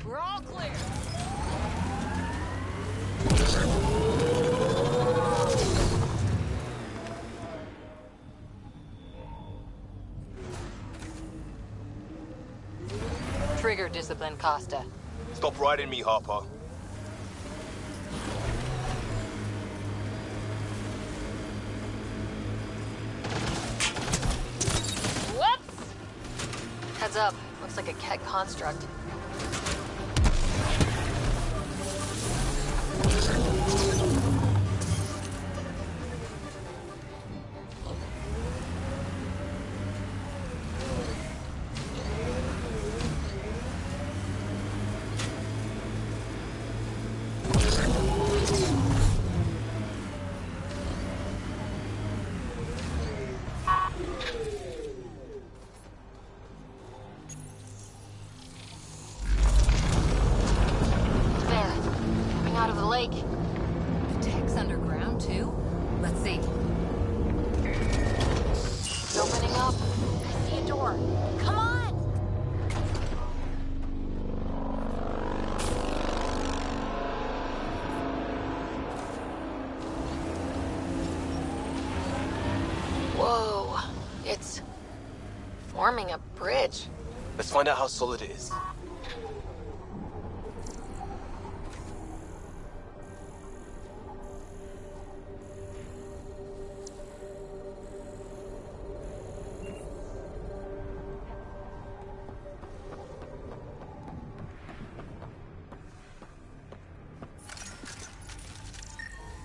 We're all clear. Trigger discipline, Costa. Stop riding me, Harper. Whoops! Heads up. Looks like a Keck construct. Tech's underground, too? Let's see. It's opening up. I see a door. Come on! Whoa. It's forming a bridge. Let's find out how solid it is.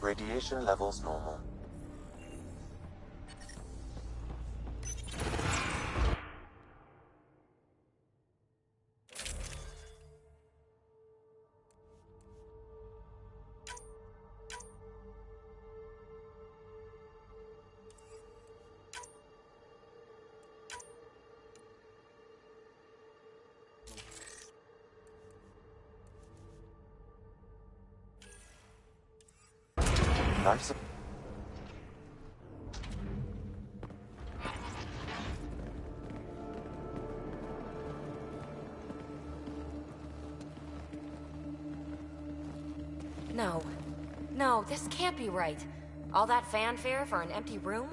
Radiation levels normal. Nice. No. No, this can't be right. All that fanfare for an empty room?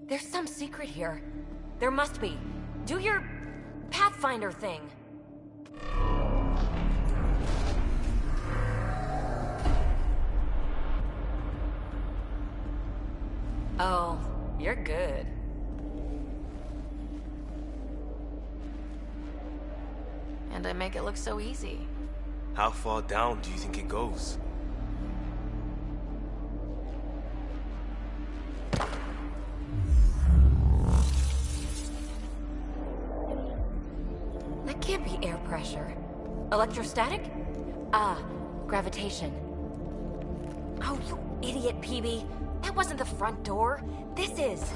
There's some secret here. There must be. Do your Pathfinder thing. Oh, you're good. And I make it look so easy. How far down do you think it goes? That can't be air pressure. Electrostatic? Ah, gravitation. Oh, you idiot, PB. That wasn't the front door. This is.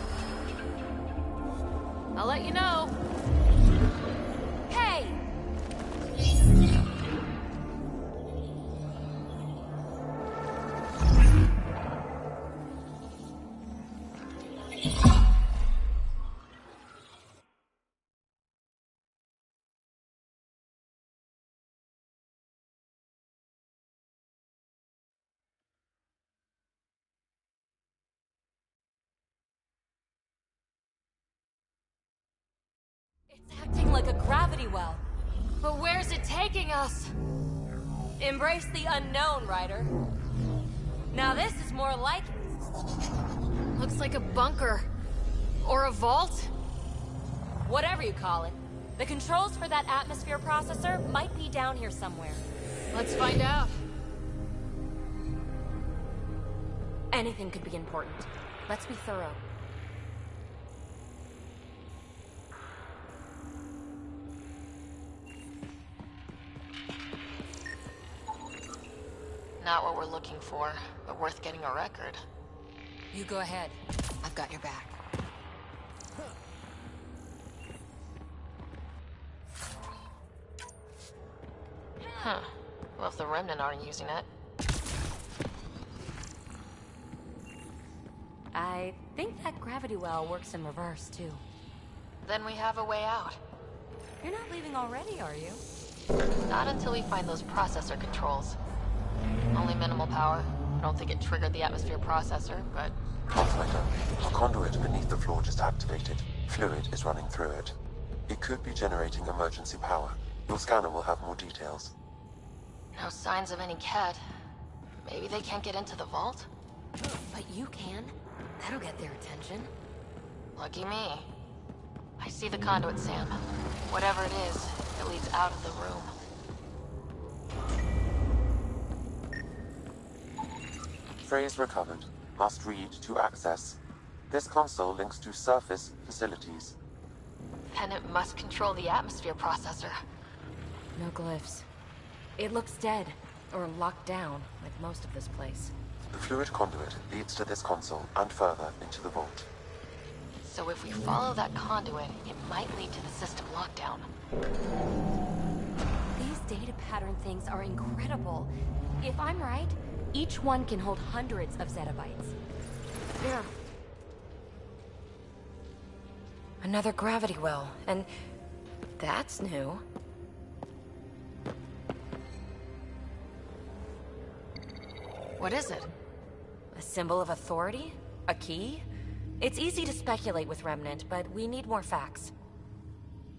I'll let you know. Hey! Acting like a gravity well. But where's it taking us? Embrace the unknown, Ryder. Now this is more like... Looks like a bunker. Or a vault? Whatever you call it. The controls for that atmosphere processor might be down here somewhere. Let's find out. Anything could be important. Let's be thorough. Not what we're looking for, but worth getting a record. You go ahead. I've got your back. Huh. Well, if the Remnant aren't using it. I think that gravity well works in reverse, too. Then we have a way out. You're not leaving already, are you? Not until we find those processor controls. Only minimal power. I don't think it triggered the atmosphere processor, but... Pathfinder, a conduit beneath the floor just activated. Fluid is running through it. It could be generating emergency power. Your scanner will have more details. No signs of any cat. Maybe they can't get into the vault? But you can. That'll get their attention. Lucky me. I see the conduit, Sam. Whatever it is, it leads out of the room. Phrase recovered. Must read to access. This console links to surface facilities. Then it must control the atmosphere processor. No glyphs. It looks dead, or locked down, like most of this place. The fluid conduit leads to this console and further into the vault. So if we follow that conduit, it might lead to the system lockdown. These data pattern things are incredible. If I'm right, each one can hold hundreds of zettabytes. There. Another gravity well, and that's new. What is it? A symbol of authority? A key? It's easy to speculate with Remnant, but we need more facts.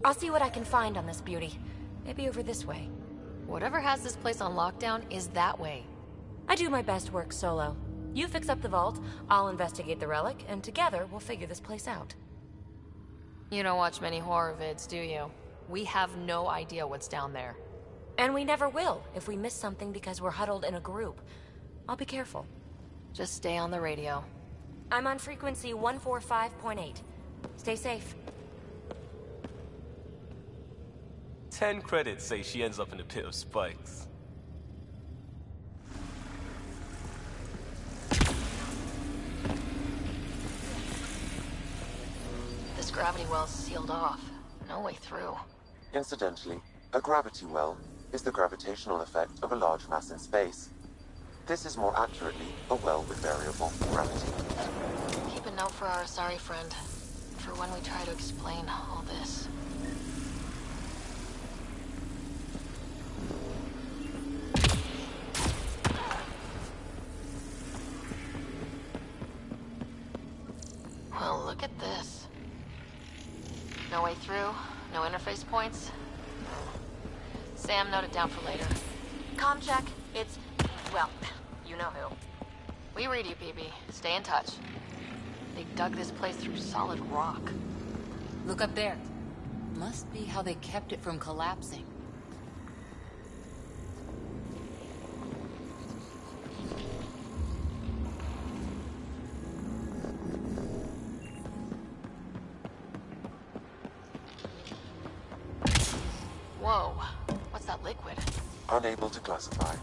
I'll see what I can find on this beauty. Maybe over this way. Whatever has this place on lockdown is that way. I do my best work solo. You fix up the vault, I'll investigate the relic, and together we'll figure this place out. You don't watch many horror vids, do you? We have no idea what's down there. And we never will if we miss something because we're huddled in a group. I'll be careful. Just stay on the radio. I'm on frequency 145.8. Stay safe. 10 credits say she ends up in a pit of spikes. This gravity well's sealed off. No way through. Incidentally, a gravity well is the gravitational effect of a large mass in space. This is more accurately a well with variable gravity. Keep a note for our sorry friend, for when we try to explain all this. Well, look at this. No way through, no interface points. Sam, note it down for later. Comm check. It's, well, you know who. We read you, PB. Stay in touch. They dug this place through solid rock. Look up there. Must be how they kept it from collapsing. Whoa. What's that liquid? Unable to classify.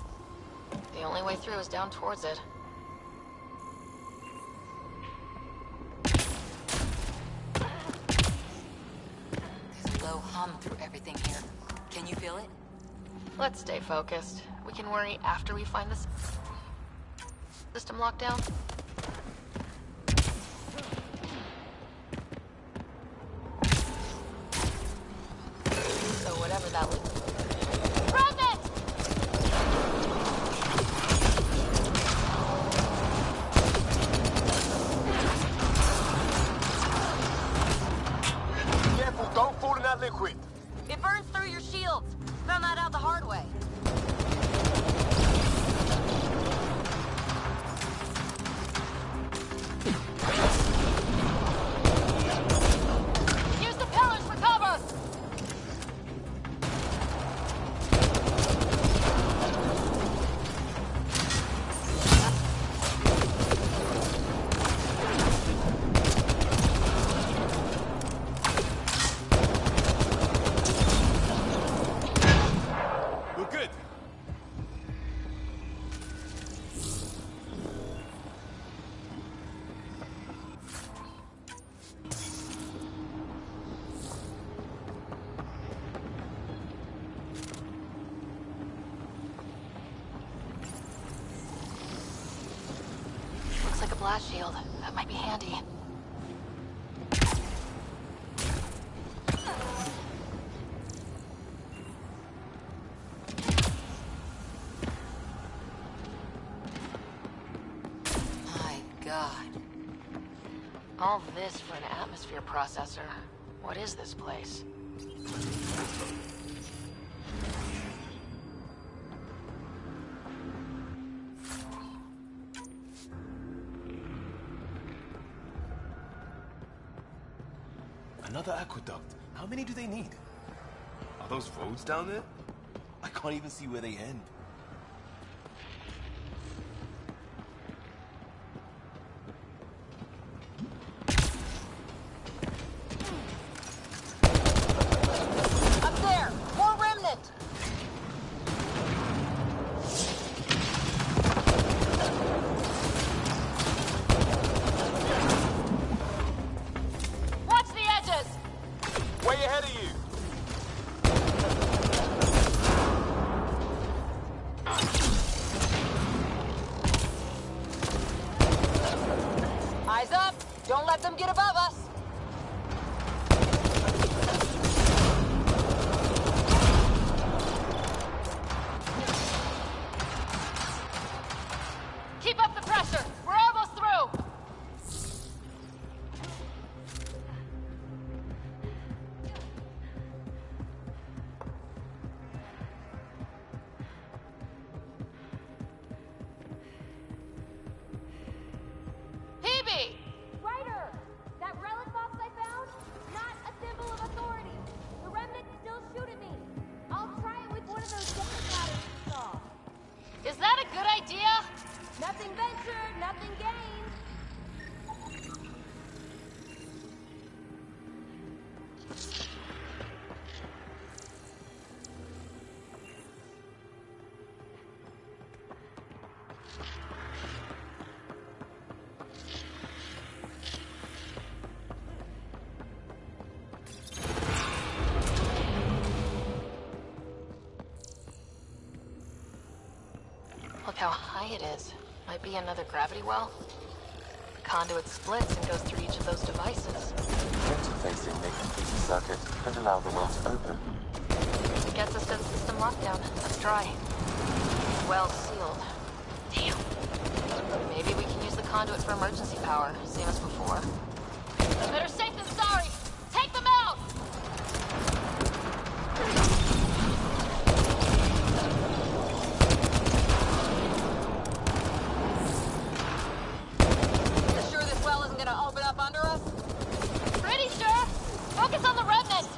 The only way through is down towards it. There's a low hum through everything here. Can you feel it? Let's stay focused. We can worry after we find this system lockdown. So whatever that liquid. Don't fall in that liquid. It burns through your shields. Found that out the hard way. Use the pillars for cover! We're good. Looks like a blast shield. That might be handy. My God. All this for an atmosphere processor. What is this place? Another aqueduct. How many do they need? Are those roads down there? I can't even see where they end. Up there! More remnant! Watch the edges! Way ahead of you. Eyes up! Don't let them get above us! Keep up the pressure! We're almost through! PB! Ryder! That relic Nothing ventured, nothing gained. Look how high it is. Might be another gravity well. The conduit splits and goes through each of those devices. Interfacing may complete the circuit and allow the well to open. It gets us to the system lockdown. Let's try. Well sealed. Damn. Maybe we can use the conduit for emergency power, same as before. Better safe than sorry. Take them out! You're sure this well isn't gonna open up under us? Pretty sure. Focus on the remnant.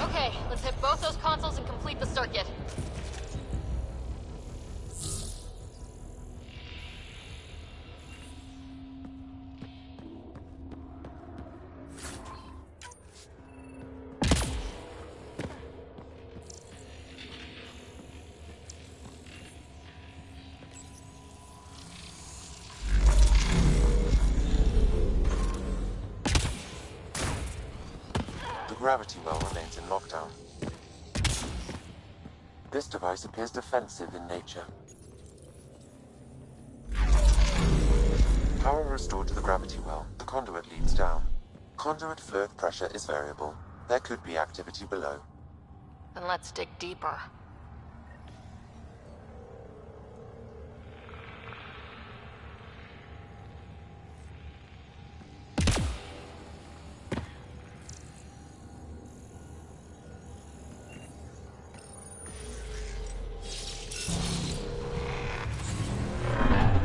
Okay, let's hit both those consoles and complete the circuit. The gravity well remains in lockdown. This device appears defensive in nature. Power restored to the gravity well. The conduit leads down. Conduit fluid pressure is variable. There could be activity below. Then let's dig deeper.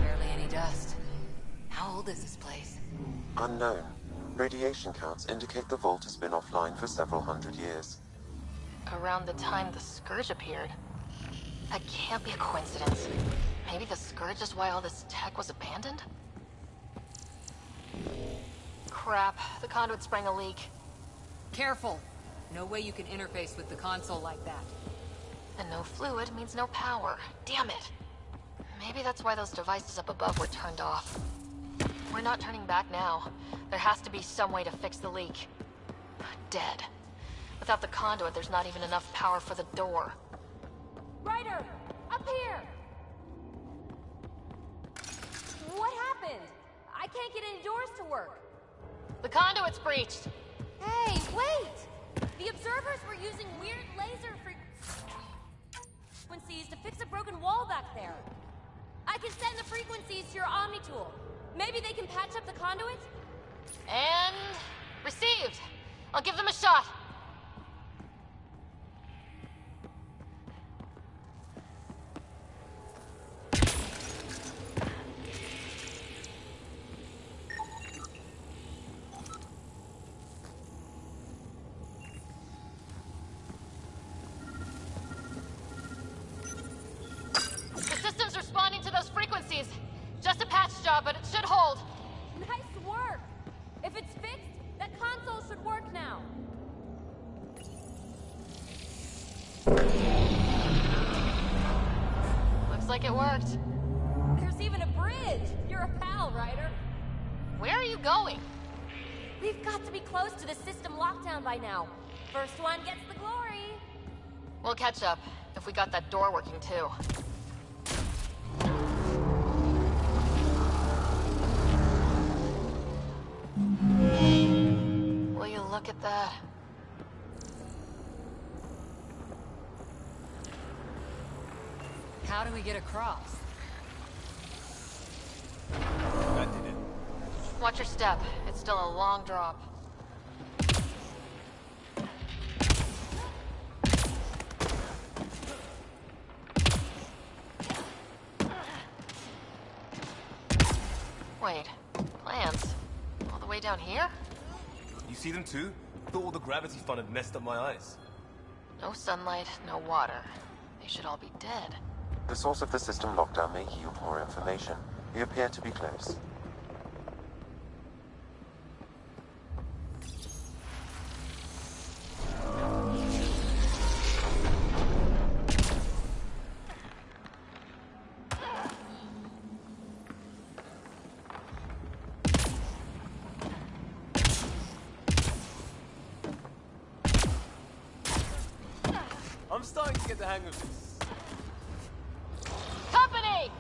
Barely any dust. How old is this place? Unknown. Radiation counts indicate the vault has been offline for several hundred years. Around the time the Scourge appeared. That can't be a coincidence. Maybe the Scourge is why all this tech was abandoned? Crap, the conduit sprang a leak. Careful. No way you can interface with the console like that. And no fluid means no power. Damn it. Maybe that's why those devices up above were turned off. We're not turning back now. There has to be some way to fix the leak. Dead. Without the conduit, there's not even enough power for the door. Ryder, up here! What happened? I can't get any doors to work. The conduit's breached. Hey, wait! The observers were using weird laser frequencies to fix a broken wall back there. I can send the frequencies to your Omni tool. Maybe they can patch up the conduit? And... received. I'll give them a shot. The system's responding to those frequencies. Just a patch job, but it should hold. Nice work! If it's fixed, that console should work now. Looks like it worked. There's even a bridge! You're a pal, Ryder. Where are you going? We've got to be close to the system lockdown by now. First one gets the glory. We'll catch up, if we got that door working too. Will you look at that? How do we get across? That did it. Watch your step. It's still a long drop. Wait, plants? All the way down here? You see them too? I thought all the gravity fun had messed up my eyes. No sunlight, no water. They should all be dead. The source of the system lockdown may yield more information. We appear to be close. I'm starting to get the hang of this. Company!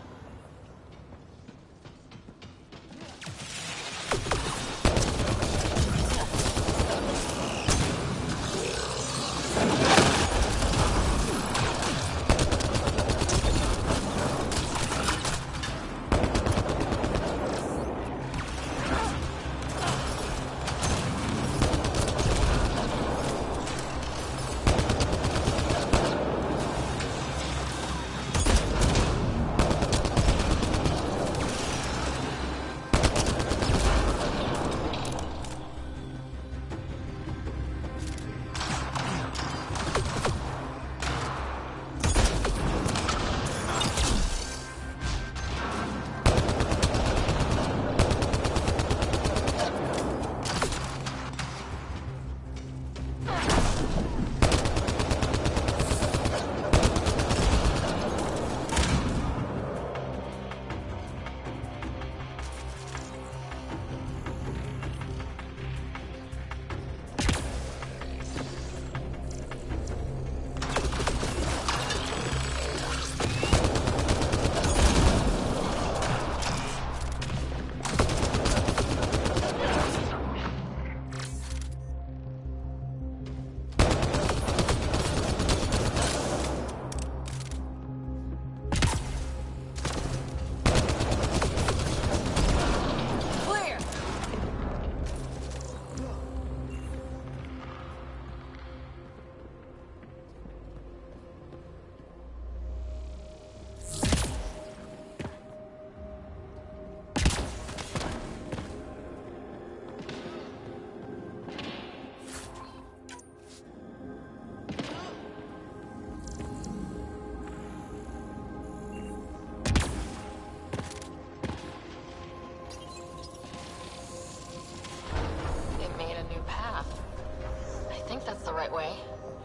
The right way.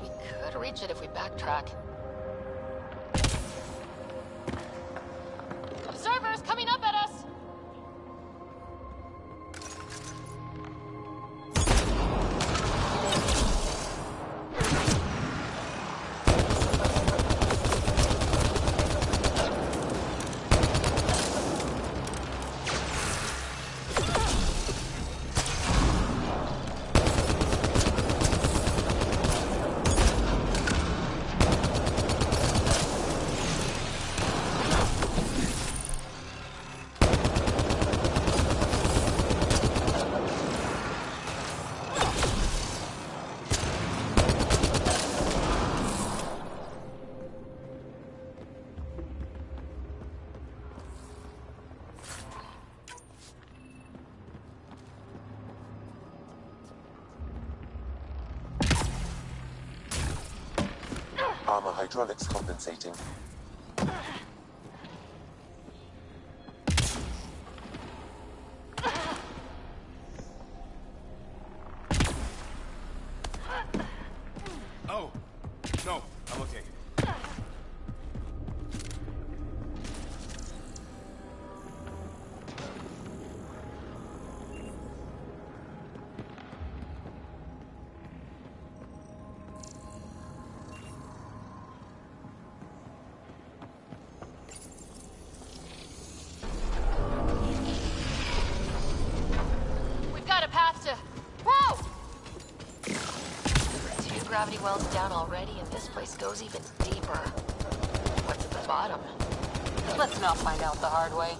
We could reach it if we backtrack. Observers coming up at us! Armor hydraulics compensating. Oh, no, I'm okay. Gravity wells down already, and this place goes even deeper. What's at the bottom? Let's not find out the hard way.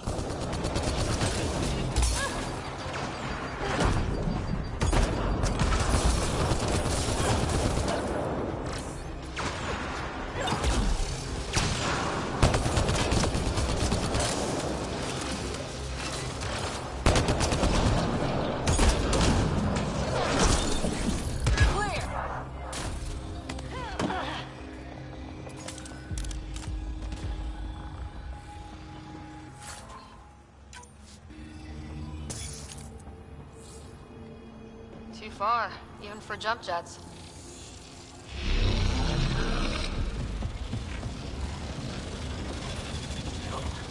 pretty far, even for jump jets.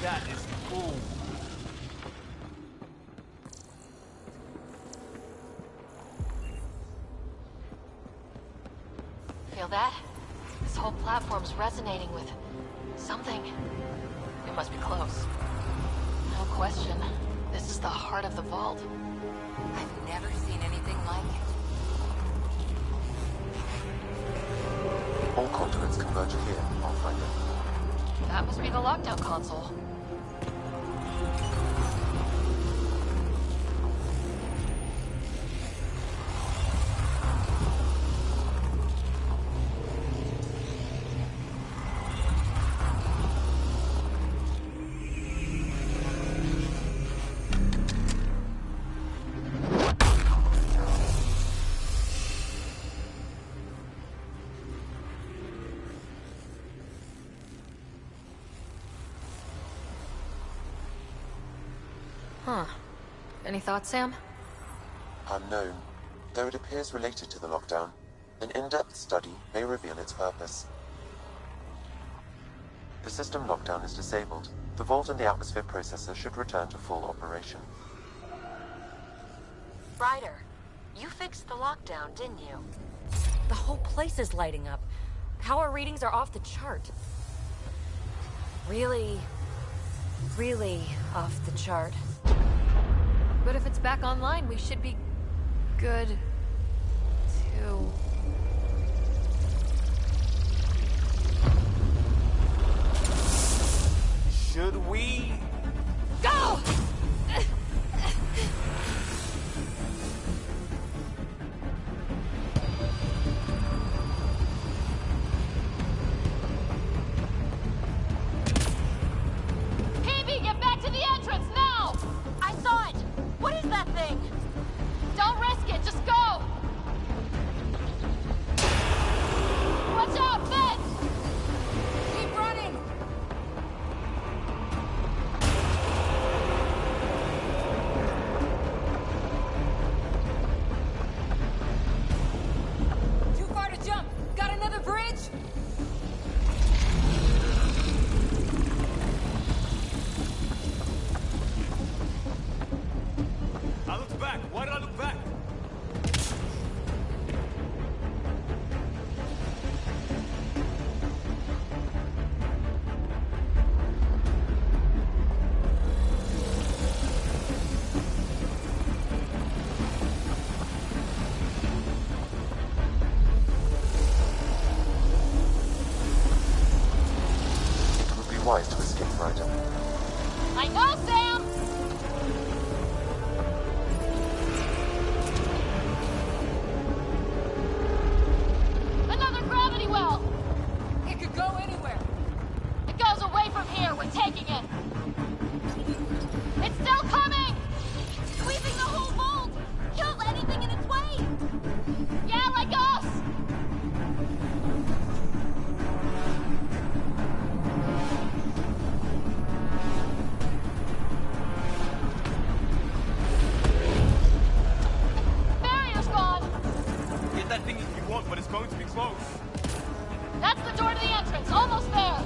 That is cool. Feel that? This whole platform's resonating with something. It must be close. No question. This is the heart of the vault. I've never seen anything like it. All conduits converge here, Pathfinder. That must be the lockdown console. Huh. Any thoughts, Sam? Unknown. Though it appears related to the lockdown, an in-depth study may reveal its purpose. The system lockdown is disabled. The vault and the atmosphere processor should return to full operation. Ryder, you fixed the lockdown, didn't you? The whole place is lighting up. Power readings are off the chart. Really off the chart. But if it's back online, we should be good too. Should we? Go! PB, get back to the entrance now! I saw it! What is that thing? Don't risk it, just go! Watch out, fence! Keep running! Too far to jump. Got another bridge? I looked back. Why did I look back? It would be wise to escape, Ryder. I know, Sam! Another gravity well! It could go anywhere. It goes away from here, we're taking it! It's still coming! Sweeping the whole vault! Kill anything in its way! Yeah, like us! Barrier's gone! Get that thing if you want, but it's going to be close. That's the door to the entrance, almost there!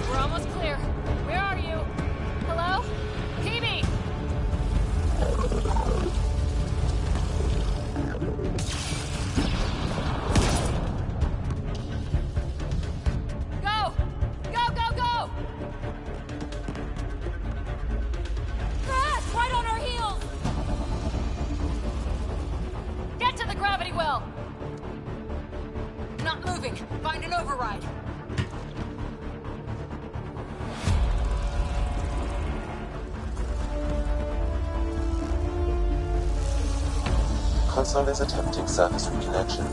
We're almost clear. Where are you? Hello? PB! Go! Go, go, go! Crash! Right on our heels! Get to the gravity well! Not moving. Find an override. Console is attempting surface reconnection.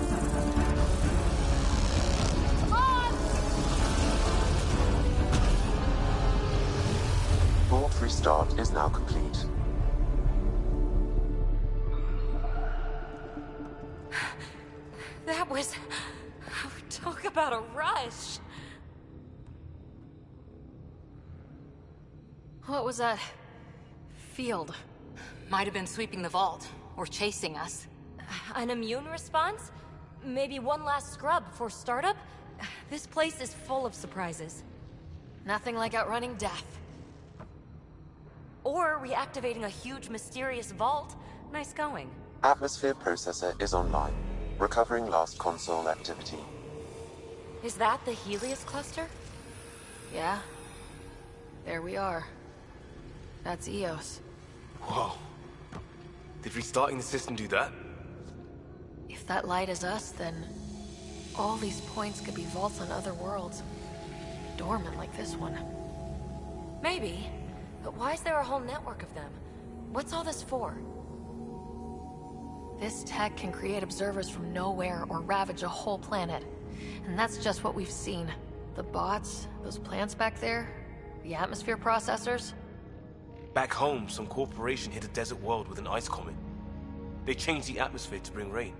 Come on! Vault start is now complete. That was... Talk about a rush! What was that field? Might have been sweeping the vault, or chasing us. An immune response? Maybe one last scrub before startup? This place is full of surprises. Nothing like outrunning death. Or reactivating a huge mysterious vault. Nice going. Atmosphere processor is online. Recovering last console activity. Is that the Helios cluster? Yeah. There we are. That's Eos. Whoa. Did restarting the system do that? If that light is us, then all these points could be vaults on other worlds. Dormant like this one. Maybe. But why is there a whole network of them? What's all this for? This tech can create observers from nowhere or ravage a whole planet. And that's just what we've seen. The bots, those plants back there, the atmosphere processors. Back home, some corporation hit a desert world with an ice comet. They changed the atmosphere to bring rain.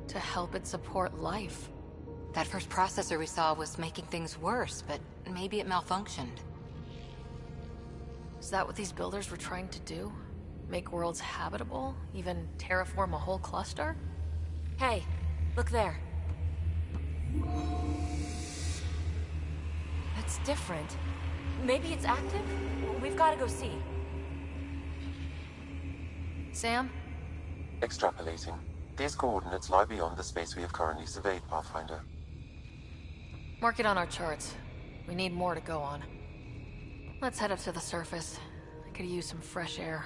To help it support life. That first processor we saw was making things worse, but maybe it malfunctioned. Is that what these builders were trying to do? Make worlds habitable? Even terraform a whole cluster? Hey, look there. That's different. Maybe it's active? We've got to go see. Sam? Extrapolating. These coordinates lie beyond the space we have currently surveyed, Pathfinder. Mark it on our charts. We need more to go on. Let's head up to the surface. I could use some fresh air.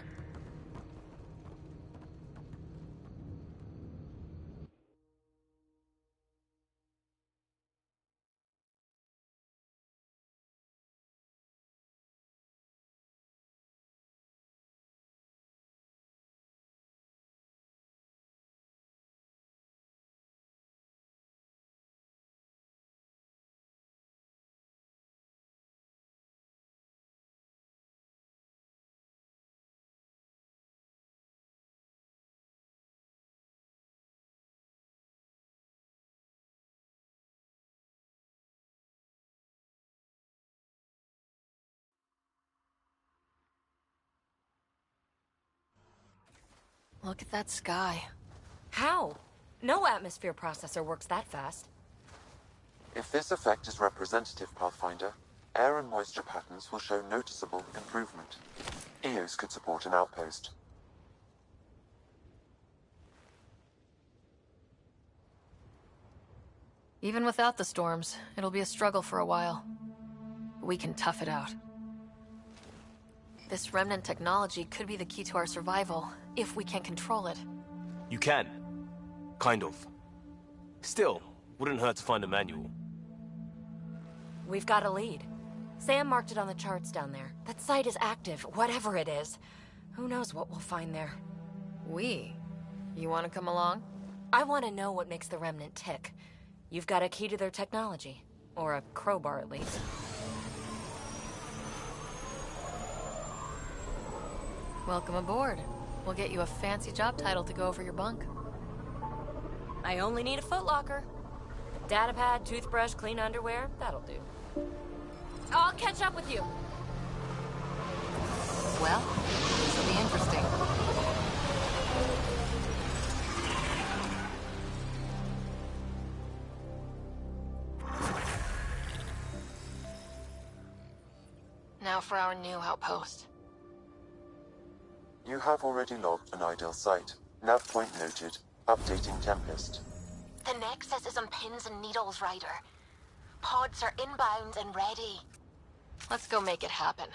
Look at that sky. How? No atmosphere processor works that fast. If this effect is representative, Pathfinder, air and moisture patterns will show noticeable improvement. Eos could support an outpost. Even without the storms, it'll be a struggle for a while. We can tough it out. This remnant technology could be the key to our survival, if we can control it. You can. Kind of. Still, wouldn't hurt to find a manual. We've got a lead. Sam marked it on the charts down there. That site is active, whatever it is. Who knows what we'll find there. We? You want to come along? I want to know what makes the remnant tick. You've got a key to their technology. Or a crowbar, at least. Welcome aboard. We'll get you a fancy job title to go over your bunk. I only need a footlocker. Data pad, toothbrush, clean underwear, that'll do. I'll catch up with you. Well, this'll be interesting. Now for our new outpost. You have already logged an ideal site. Nav point noted. Updating Tempest. The Nexus is on pins and needles, Ryder. Pods are inbound and ready. Let's go make it happen.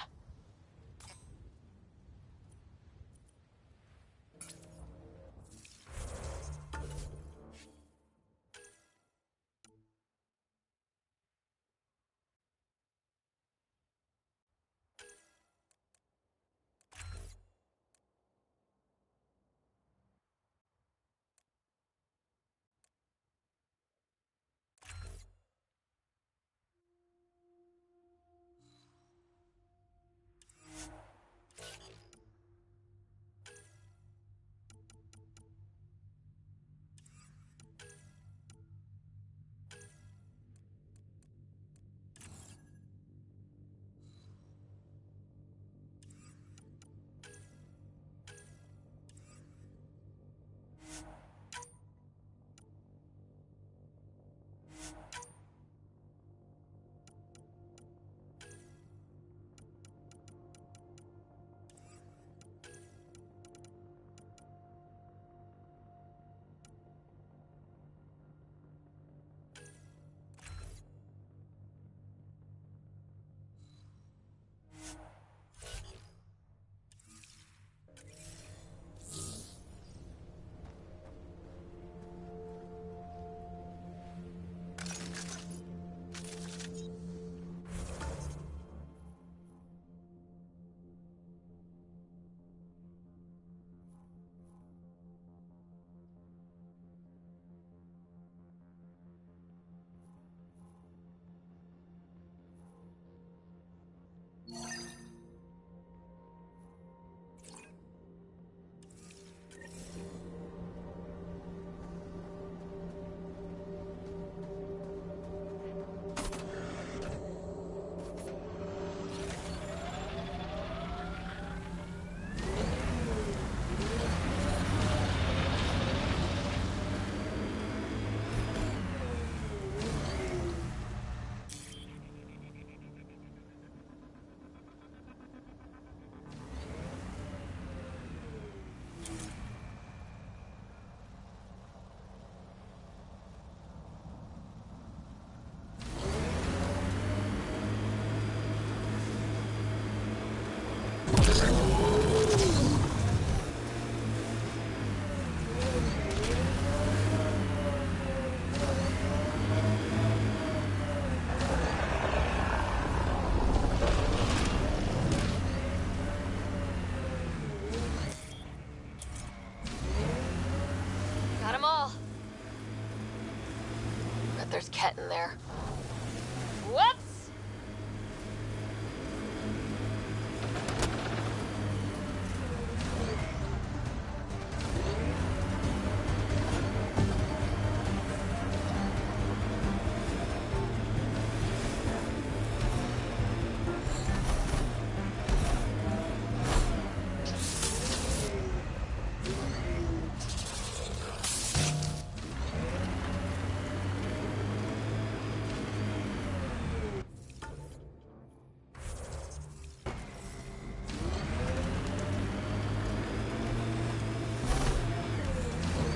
Got them all. Bet there's Ket in there. Whoops!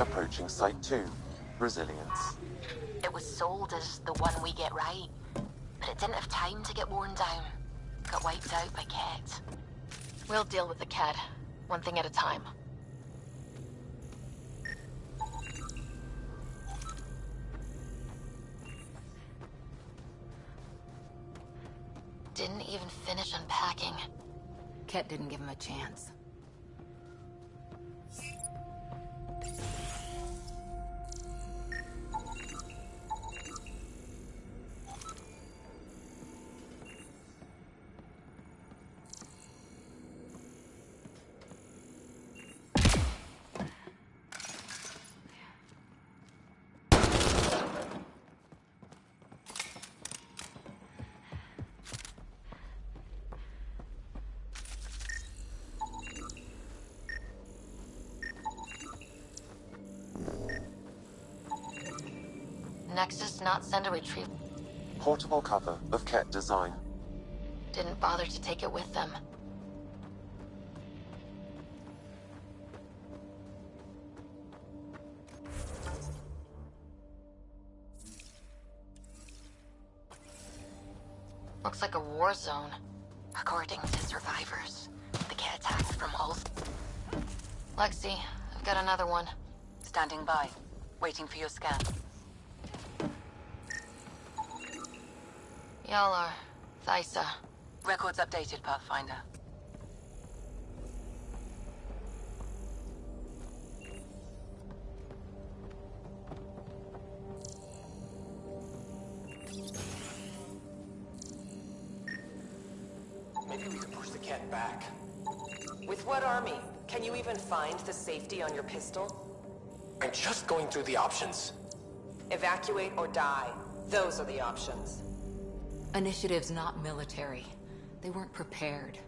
Approaching Site 2. Resilience. It was sold as the one we get right, but it didn't have time to get worn down. Got wiped out by Ket. We'll deal with the Ket, one thing at a time. Didn't even finish unpacking. Ket didn't give him a chance. Nexus not send a retrieve. Portable cover of Ket design. Didn't bother to take it with them. Looks like a war zone. According to survivors, the Ket attacked from all... Lexi, I've got another one. Standing by. Waiting for your scan. Y'all are... Thysa. Records updated, Pathfinder. Maybe we could push the Ket back. With what army? Can you even find the safety on your pistol? I'm just going through the options. Evacuate or die. Those are the options. Initiative's not military. They weren't prepared.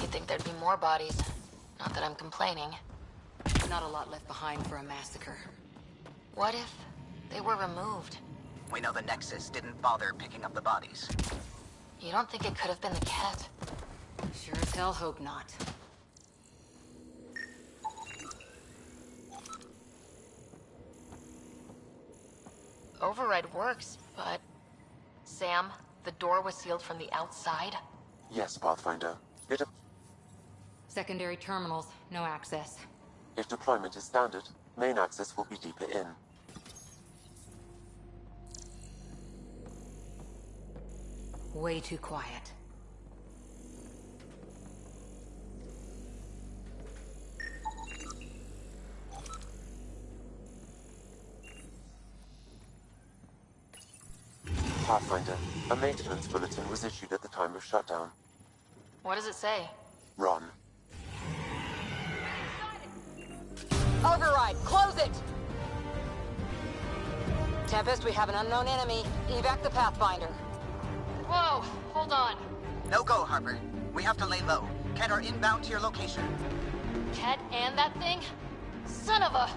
You'd think there'd be more bodies. Not that I'm complaining. Not a lot left behind for a massacre. What if they were removed? We know the Nexus didn't bother picking up the bodies. You don't think it could have been the Ket? Sure as hell hope not. Override works, but... Sam, the door was sealed from the outside? Yes, Pathfinder. Secondary terminals, no access. If deployment is standard, main access will be deeper in. Way too quiet. Pathfinder, a maintenance bulletin was issued at the time of shutdown. What does it say? Run. Override, close it! Tempest, we have an unknown enemy. Evac the Pathfinder. Whoa, hold on. No go, Harper. We have to lay low. Ken are inbound to your location. Ket and that thing? Son of a...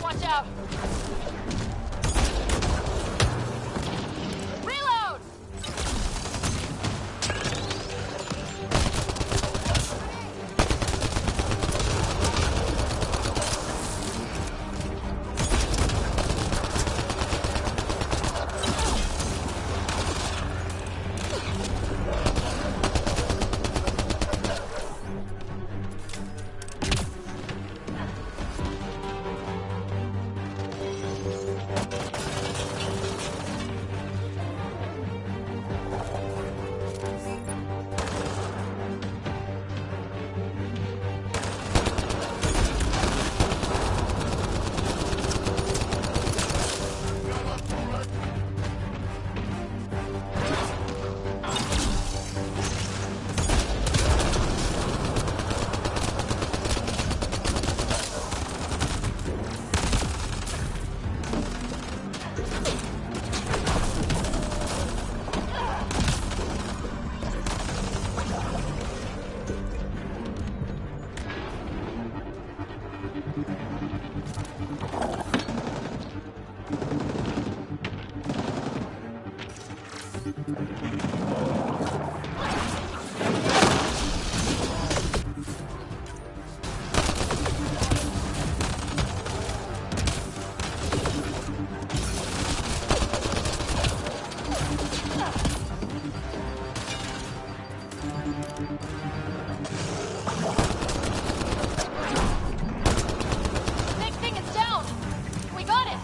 Watch out! Reload! Big thing is down! We got it!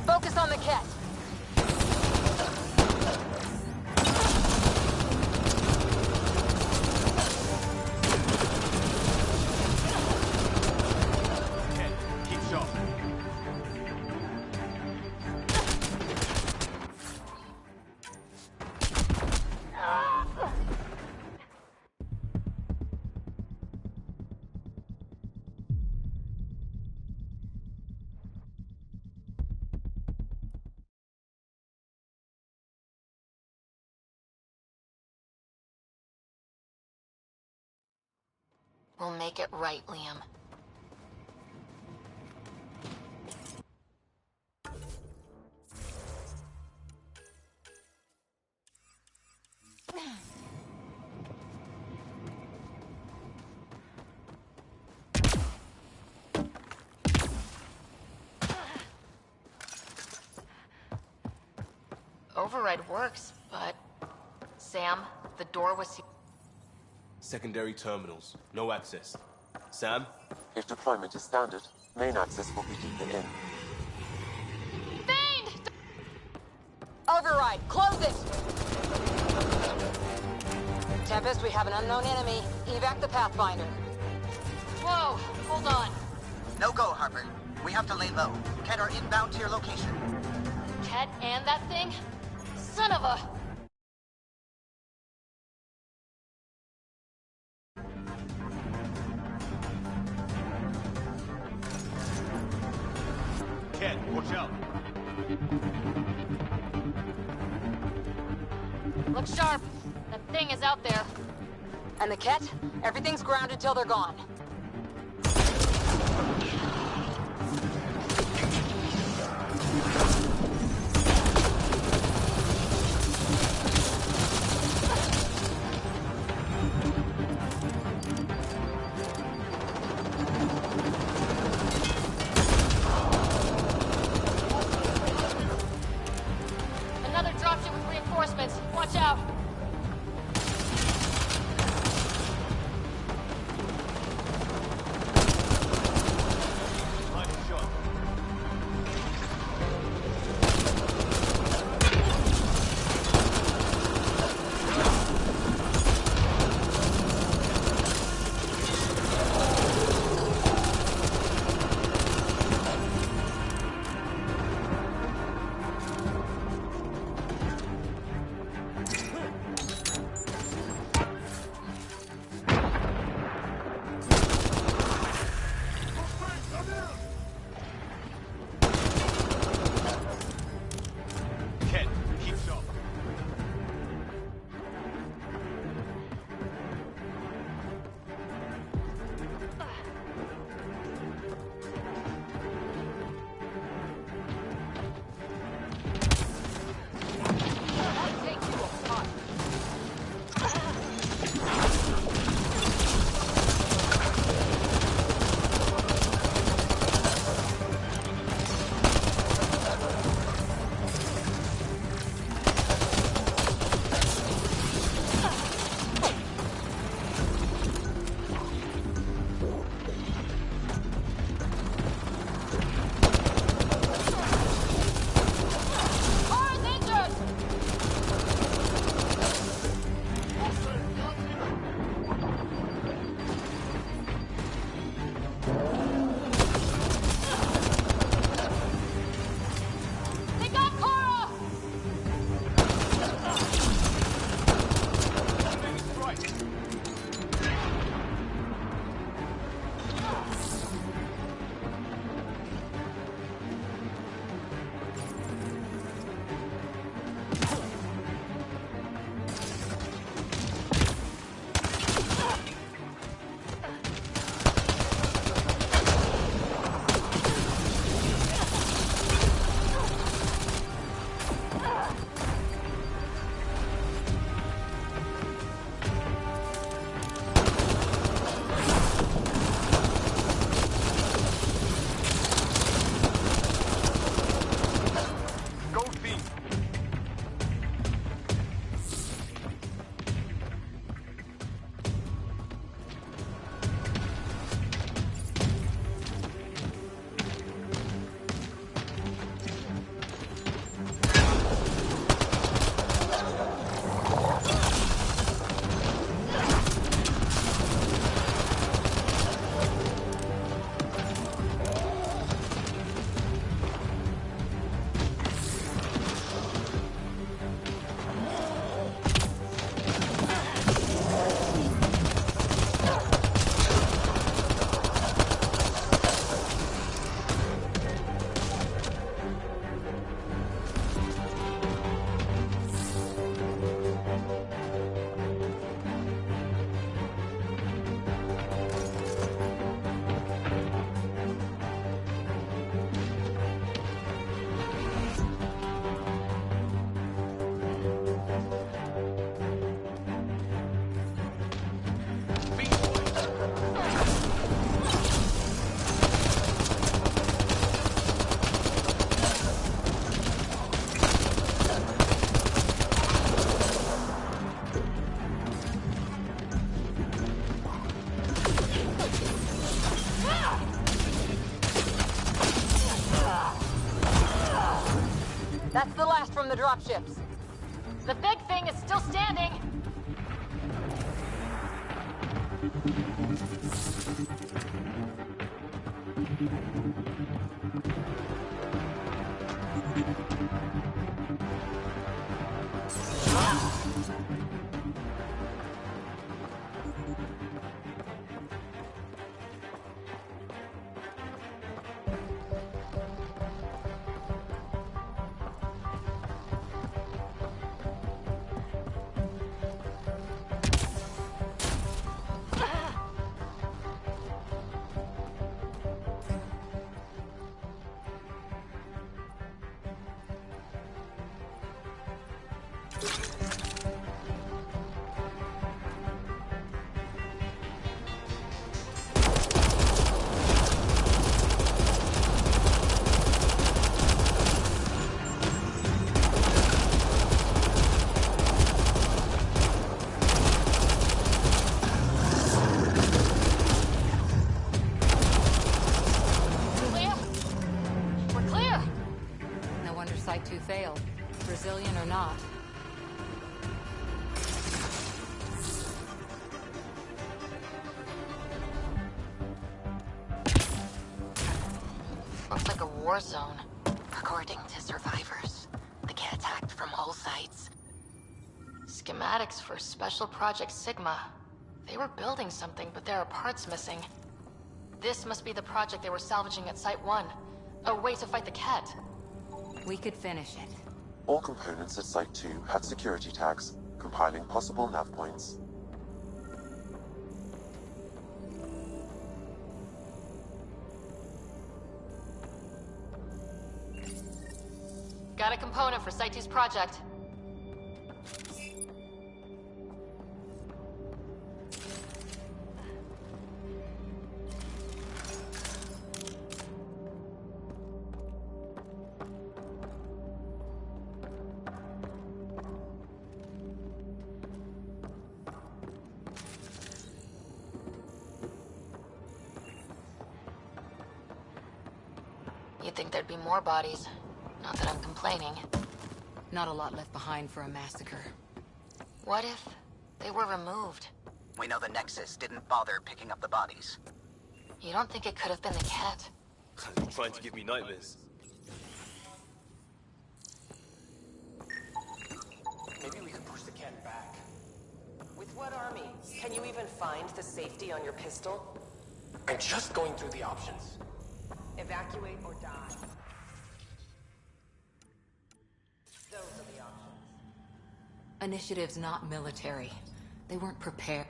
Focus on the cat. Keep sharp. We'll make it right, Liam. Override works, but... Sam, the door was... Secondary terminals. No access. Sam? If deployment is standard, main access will be deeper in. Fiend! Override, close it! Tempest, we have an unknown enemy. Evac the Pathfinder. Whoa, hold on. No go, Harper. We have to lay low. Ken are inbound to your location. Ket and that thing? Son of a... Ken, watch out. Look sharp. That thing is out there. And the Ket? Everything's grounded till they're gone. Another dropship with reinforcements. Watch out. Ken, keep sharp. They got Cora! Go team. That's the last from the dropships. The big thing is still standing. civilian or not. Looks like a war zone. According to survivors, the Cat attacked from all sides. Schematics for Special Project Sigma. They were building something, but there are parts missing. This must be the project they were salvaging at Site 1. A way to fight the Cat. We could finish it. All components at Site 2 had security tags, compiling possible nav points. Got a component for Site 2's project. You'd think there'd be more bodies. Not that I'm complaining. Not a lot left behind for a massacre. What if they were removed? We know the Nexus didn't bother picking up the bodies. You don't think it could have been the Cat? Trying to give me nightmares. Maybe we could push the Cat back. With what army? Can you even find the safety on your pistol? I'm just going through the options. Evacuate or die. Those are the options. Initiative's not military. They weren't prepared.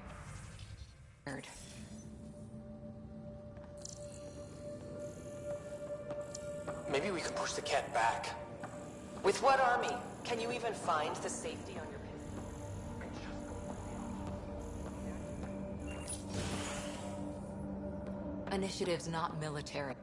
Maybe we could push the Cat back. With what army? Can you even find the safety on your pistol? Initiative's not military.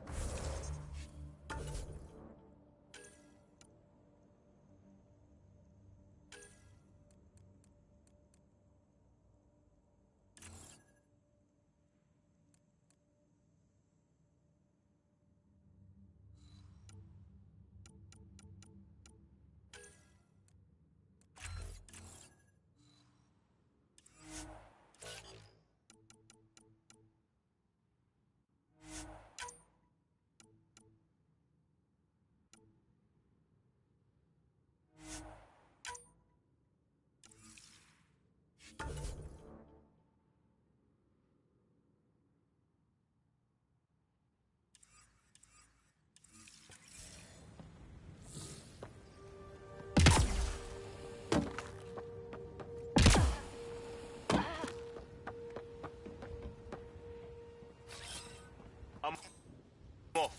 I'm off.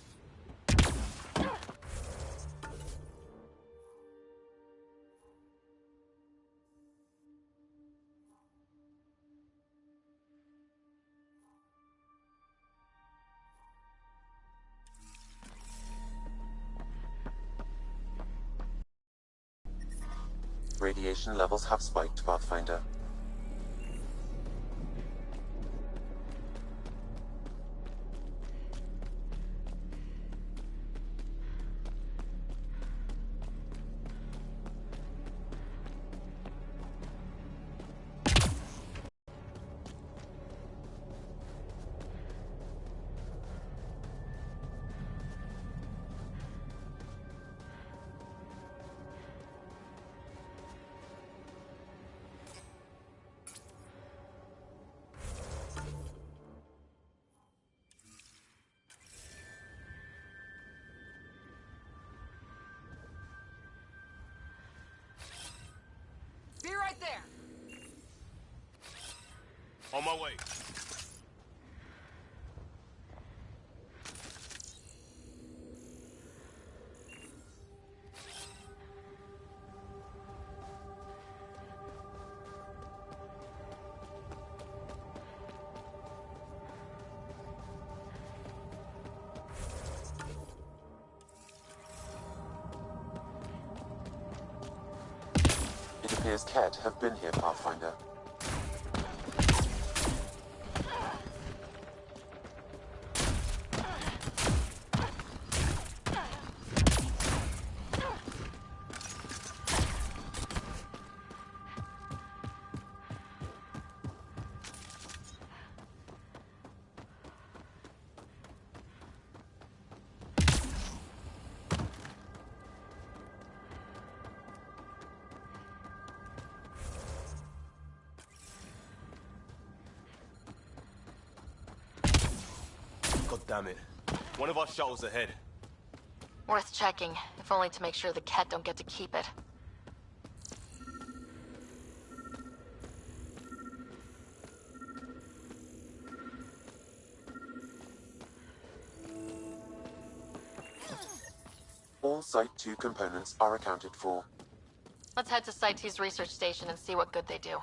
Radiation levels have spiked, Pathfinder. Be right there! On my way. It appears Kett have been here, Pathfinder. God damn it. One of our shuttles ahead. Worth checking, if only to make sure the Ket don't get to keep it. All Site 2 components are accounted for. Let's head to Site 2's research station and see what good they do.